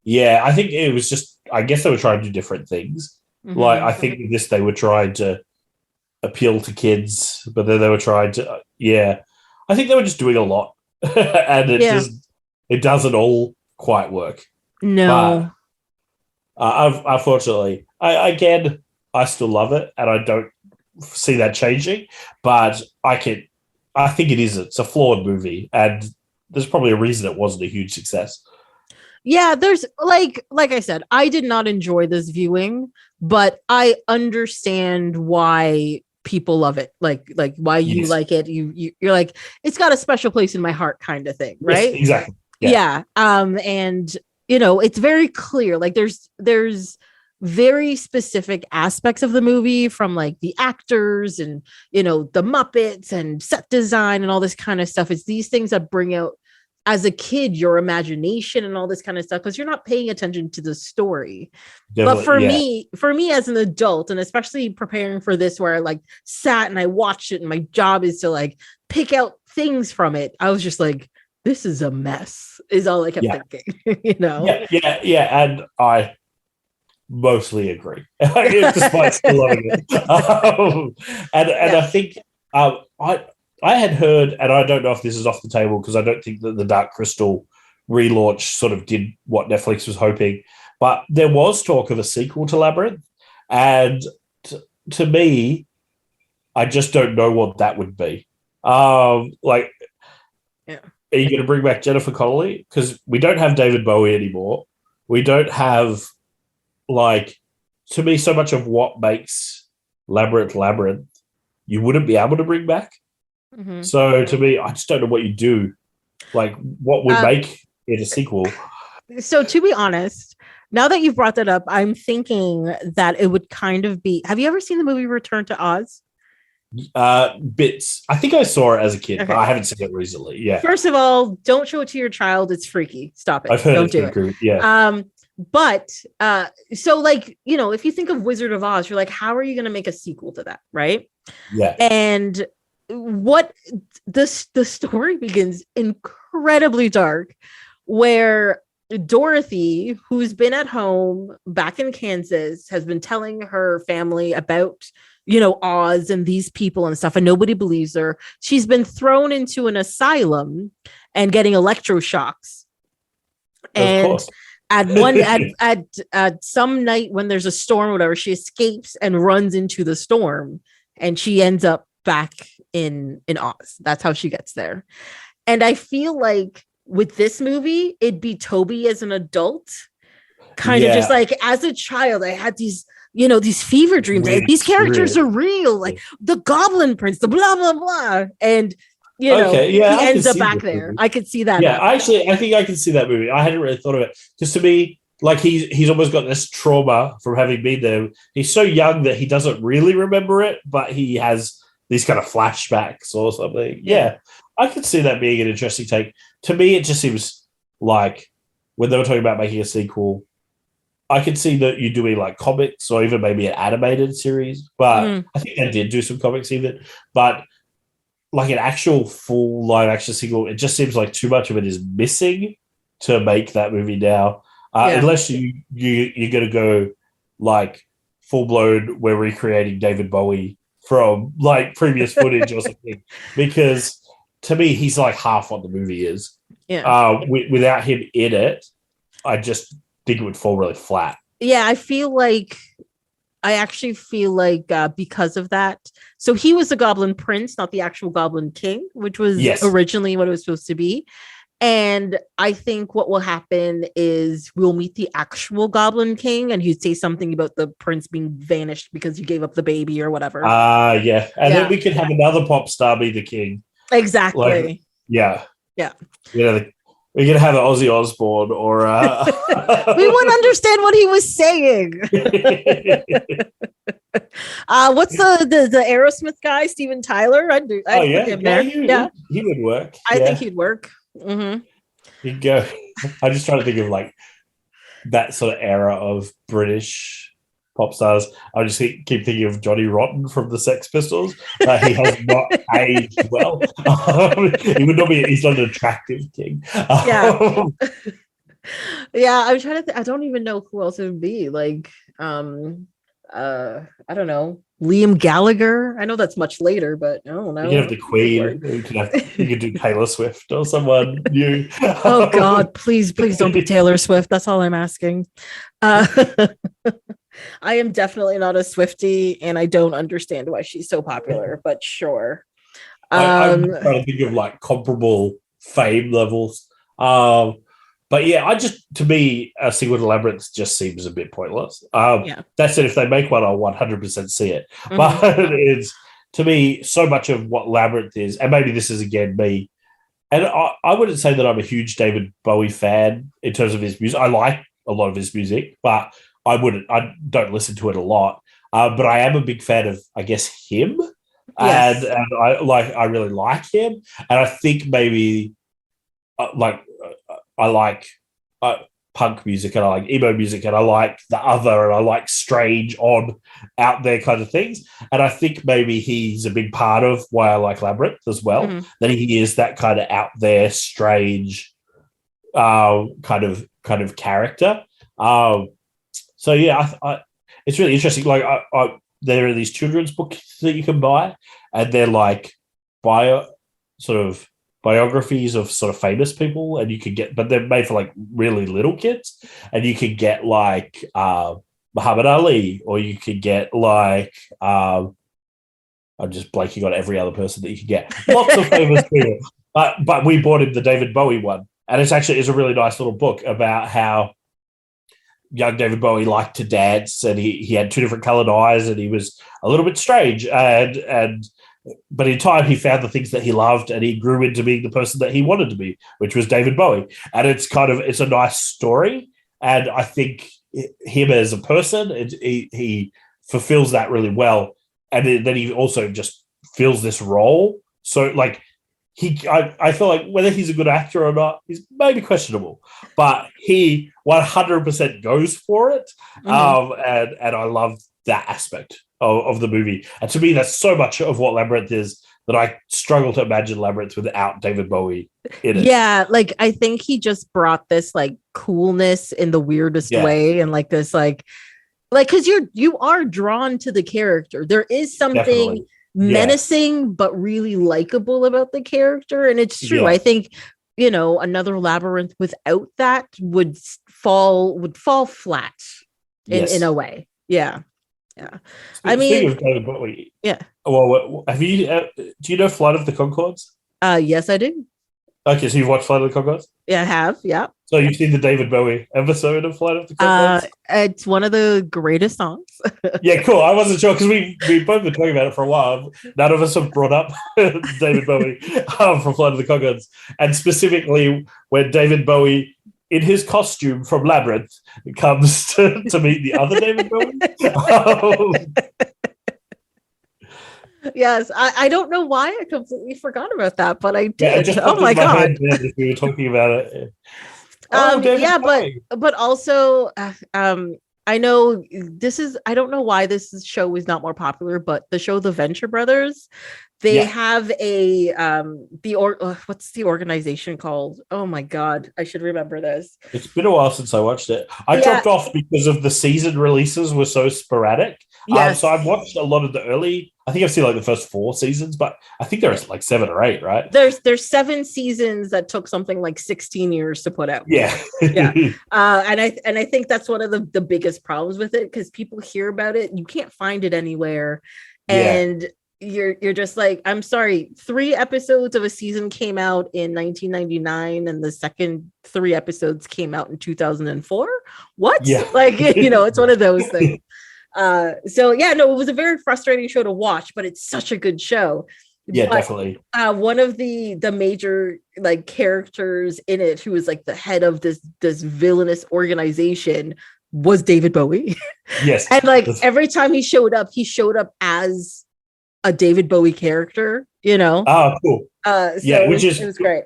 Yeah, I think it was just, I guess they were trying to do different things. Mm-hmm. Like, I think with this, they were trying to appeal to kids, but then they were trying to, I think they were just doing a lot. And it doesn't all quite work. No. But, unfortunately, I still love it, and I don't see that changing, but I think it's a flawed movie, and there's probably a reason it wasn't a huge success. Yeah, there's like I said, I did not enjoy this viewing, but I understand why people love it. Like why you like it. You're like, it's got a special place in my heart kind of thing, right? Yes, exactly. Yeah. And it's very clear. Like there's very specific aspects of the movie from like the actors and the Muppets and set design and all this kind of stuff. It's these things that bring out as a kid your imagination and all this kind of stuff because you're not paying attention to the story. Definitely, but for me as an adult, and especially preparing for this where I like sat and I watched it and my job is to like pick out things from it, I was just like, this is a mess is all I kept thinking. Yeah, and I mostly agree despite still loving it. And I think I had heard, and I don't know if this is off the table because I don't think that the Dark Crystal relaunch sort of did what Netflix was hoping, but there was talk of a sequel to Labyrinth, and to me, I just don't know what that would be. Are you going to bring back Jennifer Connelly? Because we don't have David Bowie anymore. We don't have, to me, so much of what makes Labyrinth, you wouldn't be able to bring back. Mm-hmm. So to me, I just don't know what you do. Like, what would make it a sequel? So to be honest, now that you've brought that up, I'm thinking that it would kind of be. Have you ever seen the movie Return to Oz? Bits. I think I saw it as a kid, but I haven't seen it recently. Yeah. First of all, don't show it to your child. It's freaky. Stop it. I've heard don't do it. Good. Yeah. But so if you think of Wizard of Oz, you're like, how are you going to make a sequel to that, right? Yeah. And what the story begins incredibly dark, where Dorothy, who's been at home back in Kansas, has been telling her family about Oz and these people and stuff, and nobody believes her. She's been thrown into an asylum and getting electroshocks. And at some night when there's a storm or whatever, she escapes and runs into the storm, and she ends up back in Oz. That's how she gets there. And I feel like with this movie, it'd be Toby as an adult, kind of just like as a child, I had these fever dreams. Like, these characters are real, like the Goblin Prince, the blah blah blah, and he ends up back there. I could see that. Yeah, actually, I think I can see that movie. I hadn't really thought of it because to me, like he's almost got this trauma from having been there. He's so young that he doesn't really remember it, but he has these kind of flashbacks or something. Yeah, I could see that being an interesting take. To me, it just seems like when they were talking about making a sequel, I could see that you doing like comics or even maybe an animated series. But I think they did do some comics even. But like an actual full live action sequel, it just seems like too much of it is missing to make that movie now. Unless you're going to go like full blown, we're recreating David Bowie from like previous footage or something, because to me he's like half what the movie is. Without him in it, I just think it would fall really flat. I actually feel like because of that, so he was the Goblin Prince, not the actual Goblin King, which was originally what it was supposed to be. And I think what will happen is we'll meet the actual Goblin King, and he'd say something about the prince being vanished because you gave up the baby or whatever. Yeah. And then we could have another pop star be the king. Exactly. Like, yeah. Yeah. You know, we're going to have an Ozzy Osbourne or... we won't understand what he was saying. What's the Aerosmith guy, Steven Tyler? I'd put him there. He would work. I think he'd work. Mm-hmm. He'd go. I'm just trying to think of like that sort of era of British pop stars. I just keep thinking of Johnny Rotten from the Sex Pistols. He has not aged well. He would not be. He's not an attractive king. Yeah. Yeah, I'm trying to. I don't even know who else it would be. Like, I don't know. Liam Gallagher. I know that's much later, but I don't know. You could have the Queen. You could do Taylor Swift or someone new. Oh God, please don't be Taylor Swift. That's all I'm asking. I am definitely not a Swiftie, and I don't understand why she's so popular. But sure. I'm trying to think of like comparable fame levels. But yeah, to me, a sequel to Labyrinth just seems a bit pointless. That said, if they make one, I'll 100% see it. Mm-hmm. But it's, to me, so much of what Labyrinth is, and maybe this is again me, and I wouldn't say that I'm a huge David Bowie fan in terms of his music. I like a lot of his music, but I don't listen to it a lot. But I am a big fan of, I guess, him, yes. and I really like him, and I think maybe I like punk music, and I like emo music, and I like the other, and I like strange, odd, out there kind of things. And I think maybe he's a big part of why I like Labyrinth as well. Mm-hmm. That he is that kind of out there, strange, kind of character. So yeah, it's really interesting. Like there are these children's books that you can buy, and they're like biographies of sort of famous people, and you could get, but they're made for like really little kids, and you could get like Muhammad Ali, or you could get like I'm just blanking on every other person that you could get. Lots of famous people, but we bought him the David Bowie one, and it's a really nice little book about how young David Bowie liked to dance, and he had 2 different colored eyes, and he was a little bit strange, but in time, he found the things that he loved, and he grew into being the person that he wanted to be, which was David Bowie. And it's a nice story. And I think him as a person, he fulfills that really well. And then he also just fills this role. So, like, I feel like whether he's a good actor or not is maybe questionable, but he 100% goes for it. Mm-hmm. And I love that aspect of the movie. And to me, that's so much of what Labyrinth is that I struggle to imagine Labyrinth without David Bowie in it. Yeah, like I think he just brought this like coolness in the weirdest way, and like this like because you are drawn to the character. There is something menacing but really likable about the character, and it's true. I think another Labyrinth without that would fall flat in a way. Yeah. I mean, of David Bowie. Yeah. Well, have you? Do you know Flight of the Conchords? Yes, I do. Okay, so you've watched Flight of the Conchords? Yeah, I have. Yeah. So you've seen the David Bowie episode of Flight of the Conchords? It's one of the greatest songs. Yeah, cool. I wasn't sure because we both been talking about it for a while. None of us have brought up David Bowie from Flight of the Conchords, and specifically when David Bowie, in his costume from Labyrinth, comes to meet the other David Bowie. Yes, I don't know why I completely forgot about that, but I did. Oh my god, we were talking about it. But also, I know this is. I don't know why this show is not more popular, but the show The Venture Brothers, they have a what's the organization called? Oh my god, I should remember this. It's been a while since I watched it. I dropped off because of the season releases were so sporadic. Yes. So I've watched a lot of the early. I think I've seen like the first 4 seasons, but I think there's like 7 or 8, right? There's 7 seasons that took something like 16 years to put out. Yeah. And I think that's one of the biggest problems with it, because people hear about it, you can't find it anywhere. And you're just like, I'm sorry, 3 episodes of a season came out in 1999 and the second 3 episodes came out in 2004. What? Yeah. Like, it's one of those things. So yeah, no, it was a very frustrating show to watch, but it's such a good show. Yeah, But, definitely. one of the major like characters in it, who was like the head of this villainous organization, was David Bowie. Yes. And like every time he showed up as a David Bowie character, Oh, cool. So Yeah, which it was great.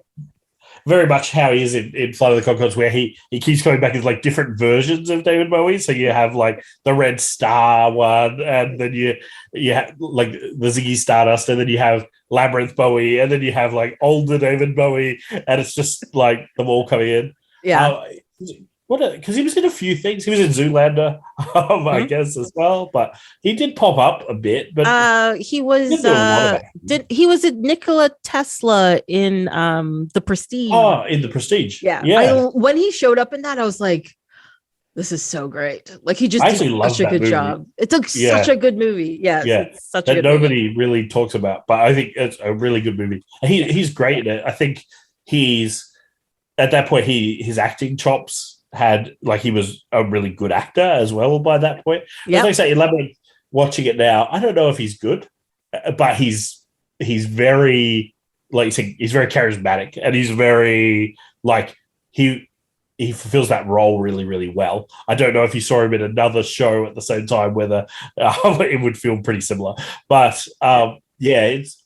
very much how he is in Flight of the Conchords, where he keeps coming back as like different versions of David Bowie. So you have like the Red Star one, and then you have like the Ziggy Stardust, and then you have Labyrinth Bowie, and then you have like older David Bowie, and it's just like them all coming in. Yeah. Because he was in a few things. He was in Zoolander, I guess, as well. But he did pop up a bit. But he was he was a Nikola Tesla in The Prestige. Oh, in The Prestige. Yeah. When he showed up in that, I was like, this is so great. Like, he just did such a good job. It's such a good movie. Yes, yeah. It's such a good nobody movie. really talks about, but I think it's a really good movie. He's great in it. I think he's at that point, his acting chops had, like, he was a really good actor as well by that point. As I say, Labyrinth, watching it now, I don't know if he's good, but he's very, like you said, he's very charismatic, and he's very, like, he fulfills that role really, really well. I don't know if you saw him in another show at the same time, whether it would feel pretty similar. But it's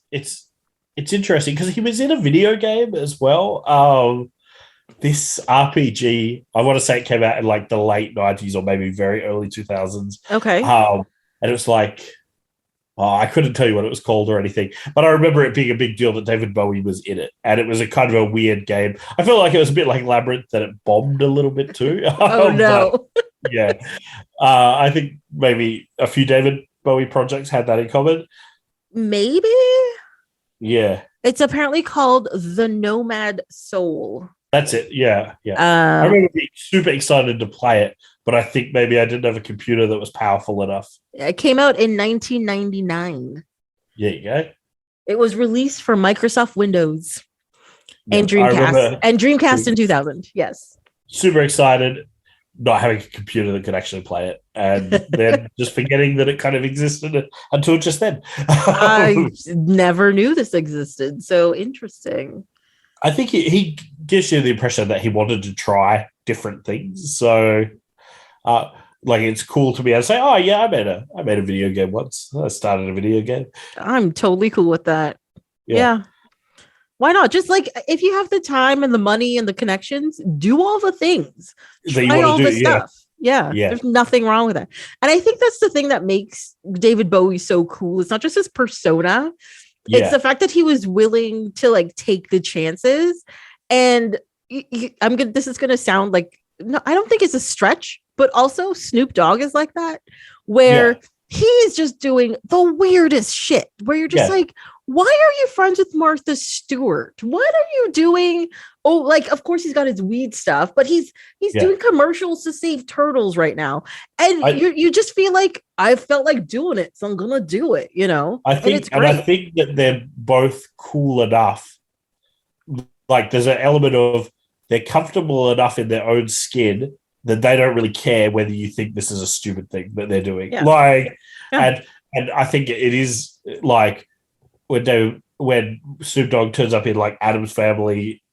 interesting because he was in a video game as well. This RPG, I want to say it came out in like the late 90s or maybe very early 2000s. Okay. And it was like, I couldn't tell you what it was called or anything, but I remember it being a big deal that David Bowie was in it. And it was a kind of a weird game. I feel like it was a bit like Labyrinth, that it bombed a little bit too. Oh, no. Yeah. I think maybe a few David Bowie projects had that in common. Maybe. Yeah. It's apparently called The Nomad Soul. That's it. Yeah. I remember being super excited to play it, but I think maybe I didn't have a computer that was powerful enough. It came out in 1999. There you go. It was released for Microsoft Windows and Dreamcast. And Dreamcast in 2000. Yes. Super excited, not having a computer that could actually play it, and then just forgetting that it kind of existed until just then. I never knew this existed. So interesting. I think he gives you the impression that he wanted to try different things. So, like, it's cool to be able to say, "Oh yeah, I made a video game once. I started a video game." I'm totally cool with that. Yeah. Why not? Just like, if you have the time and the money and the connections, do all the things. Try all the stuff. Yeah. There's nothing wrong with that. And I think that's the thing that makes David Bowie so cool. It's not just his persona. It's the fact that he was willing to, like, take the chances. And this is gonna sound like, no, I don't think it's a stretch, but also Snoop Dogg is like that, where he is just doing the weirdest shit, where you're just like, why are you friends with Martha Stewart? What are you doing? Oh, like, of course he's got his weed stuff, but he's doing commercials to save turtles right now. And you just feel like, I felt like doing it, so I'm gonna do it, I think that they're both cool enough. Like, there's an element of they're comfortable enough in their own skin that they don't really care whether you think this is a stupid thing that they're doing. And I think it is like when Snoop Dogg turns up in, like, Addams Family,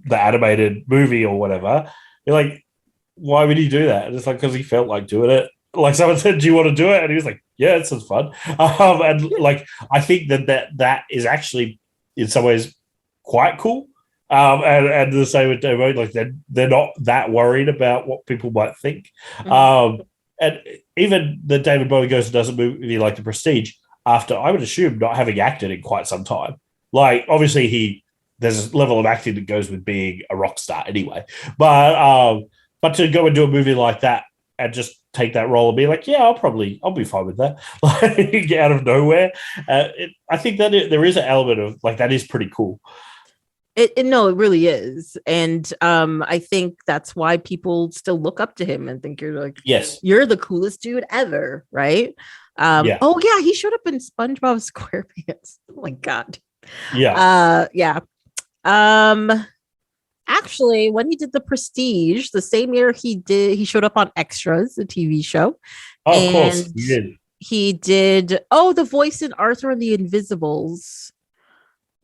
the animated movie or whatever, you're like, why would he do that? And it's like, because he felt like doing it. Like, someone said, "Do you want to do it?" And he was like, "Yeah, it sounds fun." And like, I think that is actually in some ways quite cool. And the same with David, like, they're not that worried about what people might think. And even the David Bowie goes and does a movie like The Prestige after, I would assume, not having acted in quite some time. Like, obviously there's a level of acting that goes with being a rock star anyway. But to go and do a movie like that and just take that role and be like, yeah, I'll be fine with that. Like, out of nowhere. I think that there is an element of, like, that is pretty cool. It really is. And I think that's why people still look up to him and think you're like, yes, you're the coolest dude ever, right? Yeah. Oh yeah, he showed up in SpongeBob SquarePants. Oh my god. Yeah. Yeah. Um, actually, when he did The Prestige, the same year he showed up on Extras, the TV show, Oh, of course. and He did. he did the voice in Arthur and the Invisibles.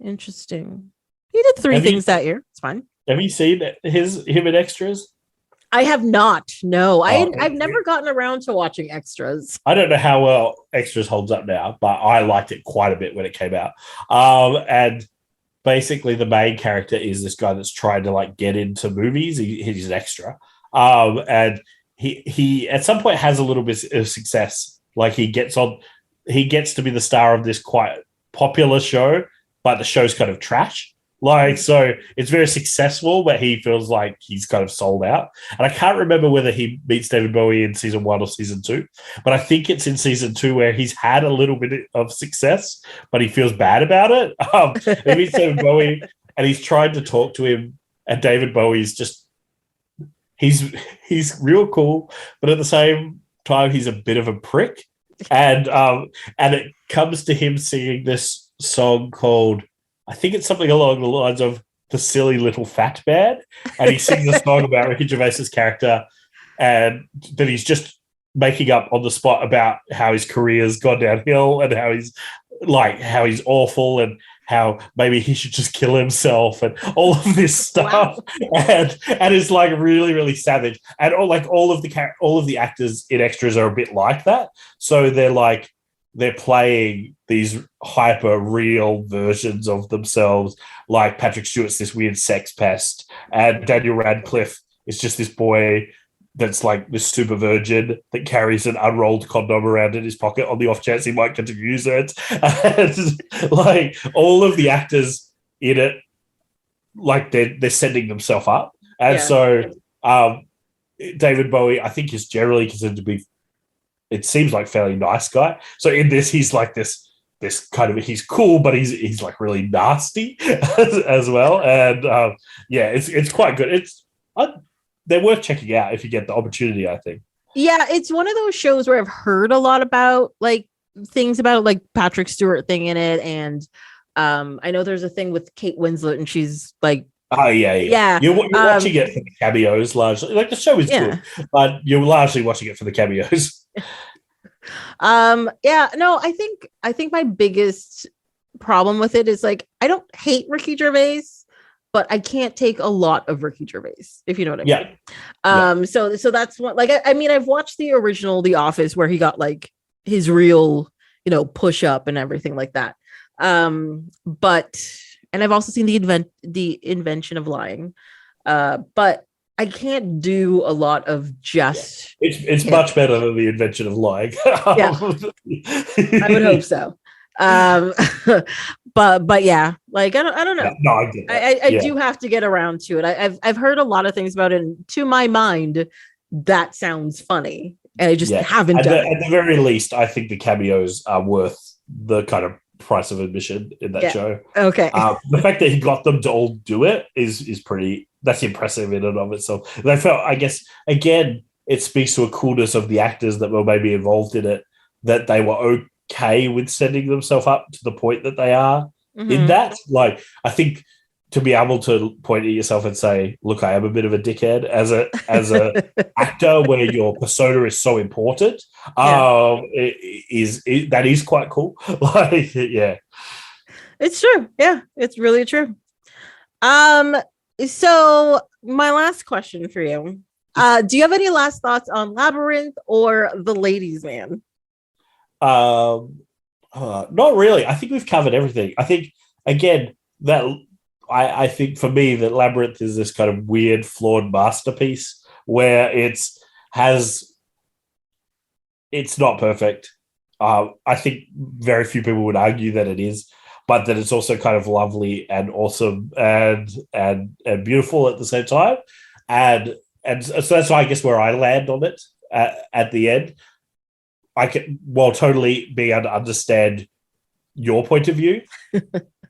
Interesting. He did three things that year. It's fine. Have you seen him in Extras? I have not. No, Oh, I've never gotten around to watching Extras. I don't know how well Extras holds up now, but I liked it quite a bit when it came out. And basically, the main character is this guy that's trying to like get into movies. He's an extra, and he at some point has a little bit of success. Like he gets to be the star of this quite popular show, but the show's kind of trash. Like, so it's very successful, but he feels like he's kind of sold out. And I can't remember whether he meets David Bowie in season 1 or season 2, but I think it's in season 2 where he's had a little bit of success, but he feels bad about it. He meets David Bowie and he's trying to talk to him, and David Bowie's just, he's real cool, but at the same time, he's a bit of a prick. And it comes to him singing this song called, I think it's something along the lines of The Silly Little Fat Man. And he sings a song about Ricky Gervais's character, and that he's just making up on the spot about how his career's gone downhill and how he's awful and how maybe he should just kill himself and all of this stuff. Wow. And it's like really, really savage. And all of the actors in Extras are a bit like that. So they're playing these hyper real versions of themselves. Like Patrick Stewart's this weird sex pest, and Daniel Radcliffe is just this boy that's like this super virgin that carries an unrolled condom around in his pocket on the off chance he might get to use it. And like all of the actors in it, like they're setting themselves up. And so David Bowie, I think, is generally considered to be, it seems like, fairly nice guy. So in this, he's like this kind of, he's cool, but he's like really nasty as well. And it's quite good. They're worth checking out if you get the opportunity, I think. Yeah, it's one of those shows where I've heard a lot about like things about like Patrick Stewart thing in it, and I know there's a thing with Kate Winslet, and she's like, oh yeah. You're watching it for the cameos largely. Like the show is good, but you're largely watching it for the cameos. I think my biggest problem with it is like I don't hate Ricky Gervais, but I can't take a lot of Ricky Gervais, if you know what I mean. So that's what, like, I mean, I've watched the original The Office where he got like his real, push up and everything like that. And I've also seen the Invention of Lying. But I can't do a lot of just. It's much better than The Invention of Lying. Yeah, I would hope so. But yeah, like I don't know. No, I get that. I do have to get around to it. I've heard a lot of things about it, and to my mind, that sounds funny, and I just haven't done it. At the very least, I think the cameos are worth the kind of price of admission in that show. Okay. The fact that he got them to all do it is pretty. That's impressive in and of itself. And I felt, I guess, again, it speaks to a coolness of the actors that were maybe involved in it, that they were okay with setting themselves up to the point that they are in that. Like, I think to be able to point at yourself and say, look, I am a bit of a dickhead as a actor where your persona is so important, that is quite cool. Like, yeah. It's true. Yeah, it's really true. So my last question for you, do you have any last thoughts on Labyrinth or The Ladies' Man? Not really. I think we've covered everything. I think, again, that I think for me that Labyrinth is this kind of weird, flawed masterpiece where it's not perfect. I think very few people would argue that it is, but that it's also kind of lovely and awesome and beautiful at the same time. And so that's, I guess, where I land on it at the end. I can, while totally being able to understand your point of view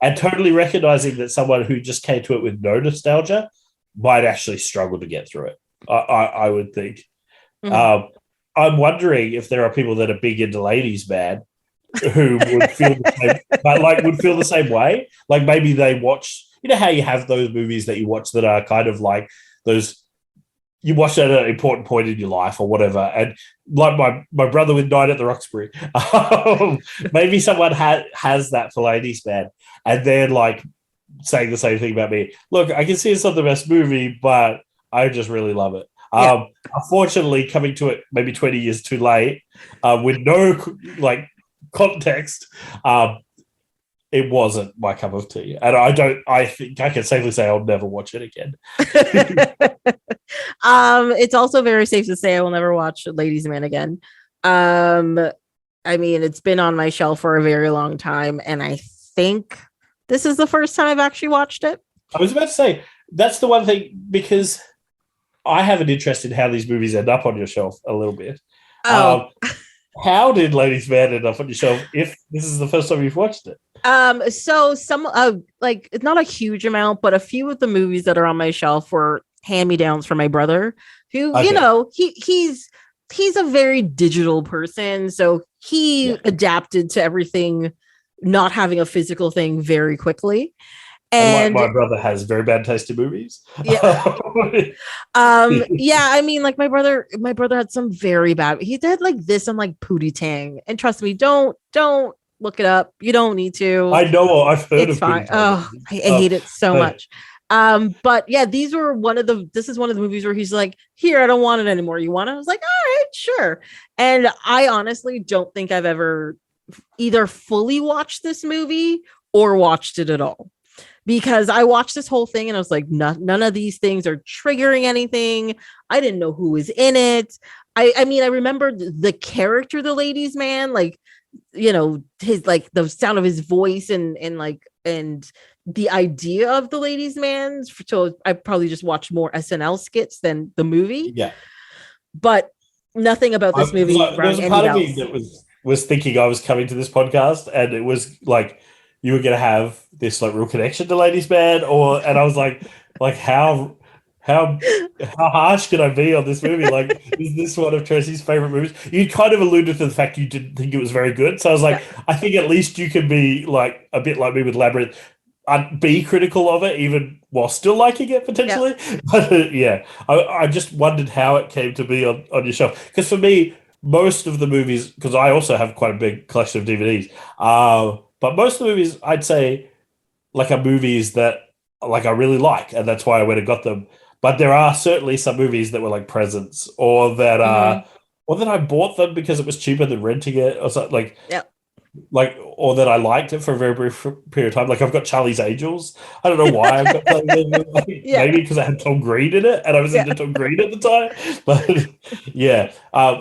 and totally recognizing that someone who just came to it with no nostalgia might actually struggle to get through it. I would think. I I'm wondering if there are people that are big into Ladies Man who would feel the same, would feel the same way. Like maybe they watch, you know how you have those movies that you watch that are kind of like those, you watch at an important point in your life or whatever. And like my brother with Night at the Roxbury, maybe someone has that for Ladies Man, and they're like saying the same thing about me. Look, I can see it's not the best movie, but I just really love it. Unfortunately, coming to it maybe 20 years too late, with no like context, it wasn't my cup of tea, and I think I can safely say I'll never watch it again. It's also very safe to say I will never watch Ladies Man again. I mean, it's been on my shelf for a very long time, and I think this is the first time I've actually watched it. I was about to say that's the one thing, because I have an interest in how these movies end up on your shelf a little bit. How did Ladies Man end up on your shelf if this is the first time you've watched it? So some like it's not a huge amount, but a few of the movies that are on my shelf were hand-me-downs from my brother, who you know he's a very digital person, so he adapted to everything not having a physical thing very quickly. And my brother has very bad taste in movies. Yeah. I mean, like my brother had some very bad. He did like this on like Pootie Tang, and trust me, don't look it up. You don't need to. I know. I've heard it's of fine. Pootie Tang. I hate it so much. But yeah, this is one of the movies where he's like, here, I don't want it anymore. You want it? I was like, all right, sure. And I honestly don't think I've ever either fully watched this movie or watched it at all. Because I watched this whole thing and I was like, none of these things are triggering anything. I didn't know who was in it. I mean, I remember the character, the Ladies Man, like, you know, his like the sound of his voice and the idea of the Ladies Man. So I probably just watched more SNL skits than the movie. Yeah. But nothing about this movie. There was a part of me that was thinking I was coming to this podcast and it was like, you were going to have this like real connection to Ladies Man, and I was like how harsh can I be on this movie? Like, is this one of Tracy's favorite movies? You kind of alluded to the fact you didn't think it was very good, so I was like, I think at least you can be like a bit like me with Labyrinth, be critical of it even while still liking it potentially. But I just wondered how it came to be on your shelf, because for me, most of the movies, because I also have quite a big collection of DVDs. But most of the movies, I'd say, like, are movies that like I really like, and that's why I went and got them. But there are certainly some movies that were like presents, or that or that I bought them because it was cheaper than renting it, or something or that I liked it for a very brief period of time. Like I've got Charlie's Angels. I don't know why I've got Charlie's Angels. Maybe because I had Tom Green in it, and I was into Tom Green at the time. But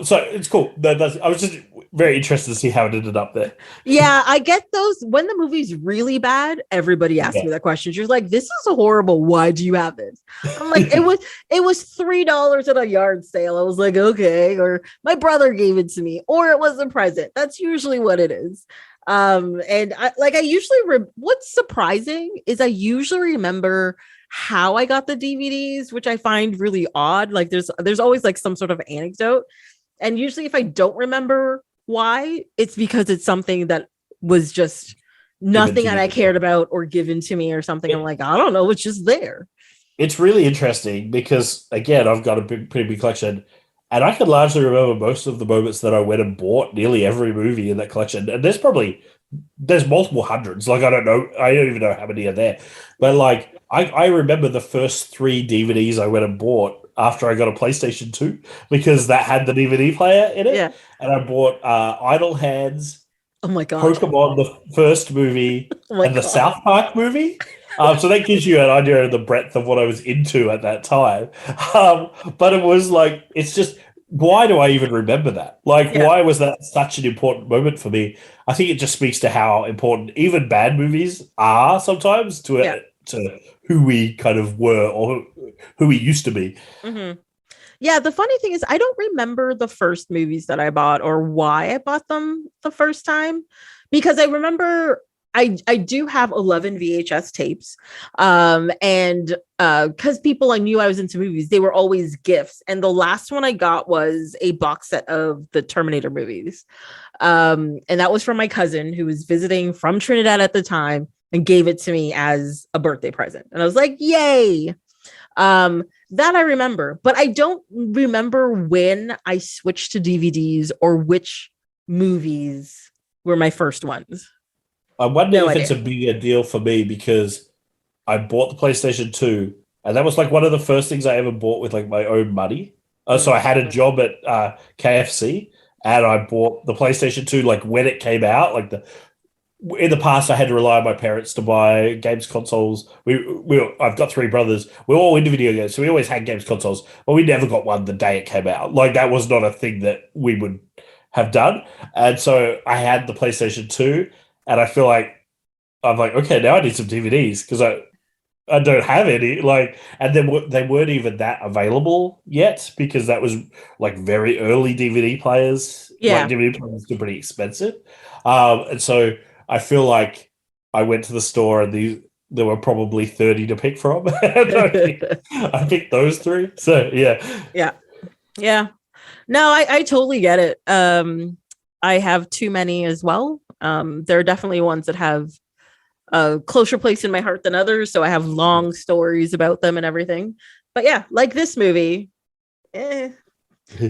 so it's cool. I was just very interested to see how it ended up there. Yeah, I get those when the movie's really bad. Everybody asks me that question. You're like, "This is horrible. Why do you have this?" I'm like, "It was $3 at a yard sale." I was like, "Okay," or my brother gave it to me, or it was a present. That's usually what it is. And I usually what's surprising is I usually remember how I got the DVDs, which I find really odd. Like there's always like some sort of anecdote, and usually if I don't remember why, it's because it's something that was just nothing that I cared about or given to me or something. I'm like, I don't know, it's just there. It's really interesting because, again, I've got a pretty big collection, and I can largely remember most of the moments that I went and bought nearly every movie in that collection. And there's multiple hundreds. Like, I don't even know how many are there. But like, I remember the first 3 DVDs I went and bought after I got a PlayStation 2, because that had the DVD player in it. Yeah. And I bought Idle Hands, oh my god, Pokemon, the first movie, and the South Park movie. So that gives you an idea of the breadth of what I was into at that time. But it was like, it's just, why do I even remember that? Like, why was that such an important moment for me? I think it just speaks to how important even bad movies are sometimes to who we kind of were or who we used to be. Mm-hmm. Yeah, the funny thing is I don't remember the first movies that I bought or why I bought them the first time, because I remember I do have 11 VHS tapes. And because people I knew I was into movies, they were always gifts. And the last one I got was a box set of the Terminator movies. And that was from my cousin who was visiting from Trinidad at the time and gave it to me as a birthday present. And I was like, yay. That I remember, but I don't remember when I switched to DVDs or which movies were my first ones. I wonder if it's a bigger deal for me because I bought the PlayStation 2 and that was like one of the first things I ever bought with like my own money. So I had a job at KFC and I bought the PlayStation 2 like when it came out. Like in the past, I had to rely on my parents to buy games consoles. I've got 3 brothers. We're all into video games, so we always had games consoles, but we never got one the day it came out. Like that was not a thing that we would have done. And so I had the PlayStation 2, and I feel like I'm like, okay, now I need some DVDs because I don't have any. Like, and then they weren't even that available yet because that was like very early DVD players. Yeah, like, DVD players were pretty expensive, and so. I feel like I went to the store and there were probably 30 to pick from. I picked those 3. So yeah. No, I totally get it. I have too many as well. There are definitely ones that have a closer place in my heart than others. So I have long stories about them and everything. But yeah, like this movie, my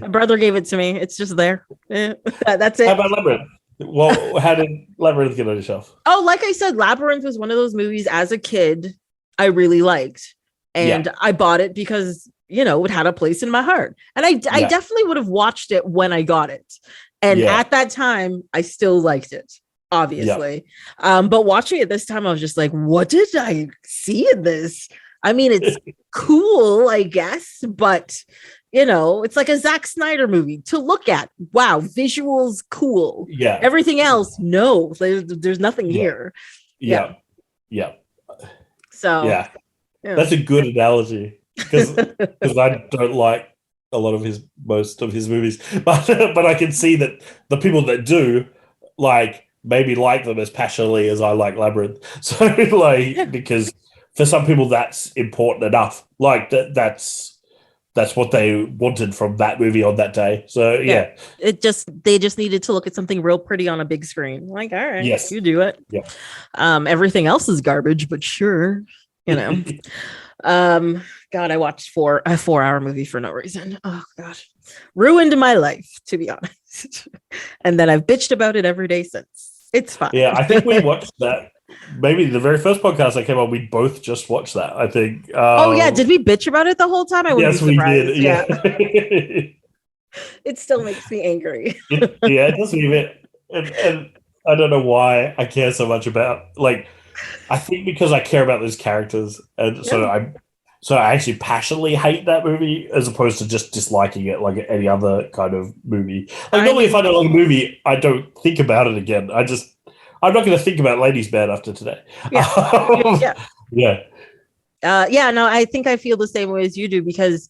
brother gave it to me. It's just there. That's it. How about Labyrinth? Well, how did Labyrinth get on your shelf? Oh, like I said, Labyrinth was one of those movies as a kid I really liked. And I bought it because, it had a place in my heart. And I definitely would have watched it when I got it. And at that time, I still liked it, obviously. But watching it this time, I was just like, what did I see in this? I mean, it's cool, I guess, but... it's like a Zack Snyder movie to look at. Wow, visuals cool. Yeah. Everything else, no. There's nothing here. Yeah. So that's a good analogy because I don't like a lot of most of his movies, but I can see that the people that do maybe like them as passionately as I like Labyrinth. So because for some people that's important enough. Like that's what they wanted from that movie on that day. So yeah. They just needed to look at something real pretty on a big screen. Like, all right, yes, you do it. Yeah. Everything else is garbage, but sure, God, I watched a 4-hour movie for no reason. Oh gosh, ruined my life, to be honest. And then I've bitched about it every day since. It's fine. Yeah, I think we watched that. Maybe the very first podcast that came on, we both just watched that. I think. Did we bitch about it the whole time? Yes, we did. Yeah. It still makes me angry. It does leave it, and I don't know why I care so much about. I think because I care about those characters, and so I actually passionally hate that movie as opposed to just disliking it like any other kind of movie. Normally, if I don't like a movie, I don't think about it again. I'm not going to think about Ladies Man after today. Yeah. Yeah. No, I think I feel the same way as you do because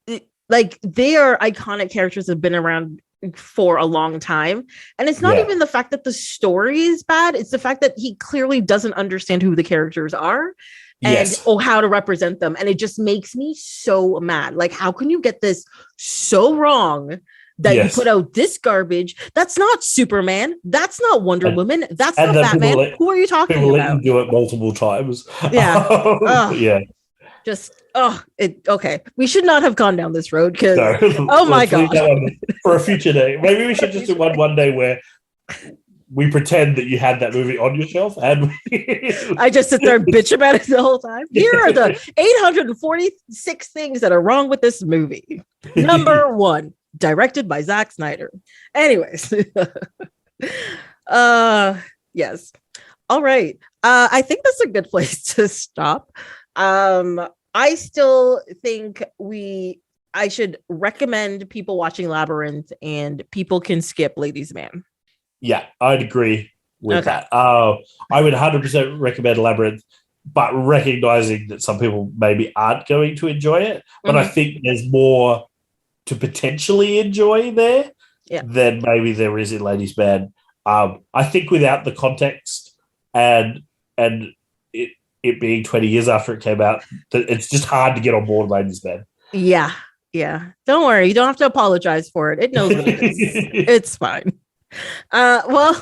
they are iconic characters that have been around for a long time. And it's not even the fact that the story is bad. It's the fact that he clearly doesn't understand who the characters are and how to represent them. And it just makes me so mad. Like, how can you get this so wrong that you put out this garbage? That's not Superman. That's not Wonder Woman. That's not Batman. Who are you talking about? Let you do it multiple times. Yeah. Yeah. Okay. We should not have gone down this road because my God. For a future day. Maybe we should just do one day where we pretend that you had that movie on your shelf and I just sit there and bitch about it the whole time. Here are the 846 things that are wrong with this movie. Number 1. Directed by Zack Snyder. Anyways. Yes. All right. I think that's a good place to stop. I still think I should recommend people watching Labyrinth and people can skip Ladies Man. Yeah, I'd agree with that. I would 100% recommend Labyrinth, but recognizing that some people maybe aren't going to enjoy it. But I think there's more to potentially enjoy there than maybe there is in Ladies Man. I think without the context and it being 20 years after it came out, it's just hard to get on board Ladies' Man. Yeah. Don't worry. You don't have to apologize for it. It knows what it is. It's fine. Well,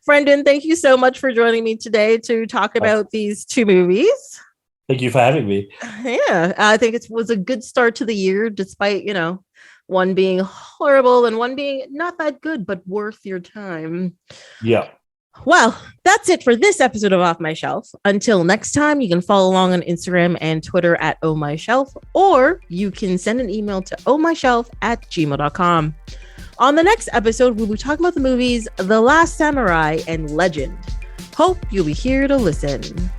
Brendan, thank you so much for joining me today to talk about these two movies. Thank you for having me. Yeah, I think it was a good start to the year, despite, one being horrible and one being not that good, but worth your time. Yeah. Well, that's it for this episode of Off My Shelf. Until next time, you can follow along on Instagram and Twitter at ohmyshelf, or you can send an email to ohmyshelf@gmail.com. On the next episode, we'll be talking about the movies The Last Samurai and Legend. Hope you'll be here to listen.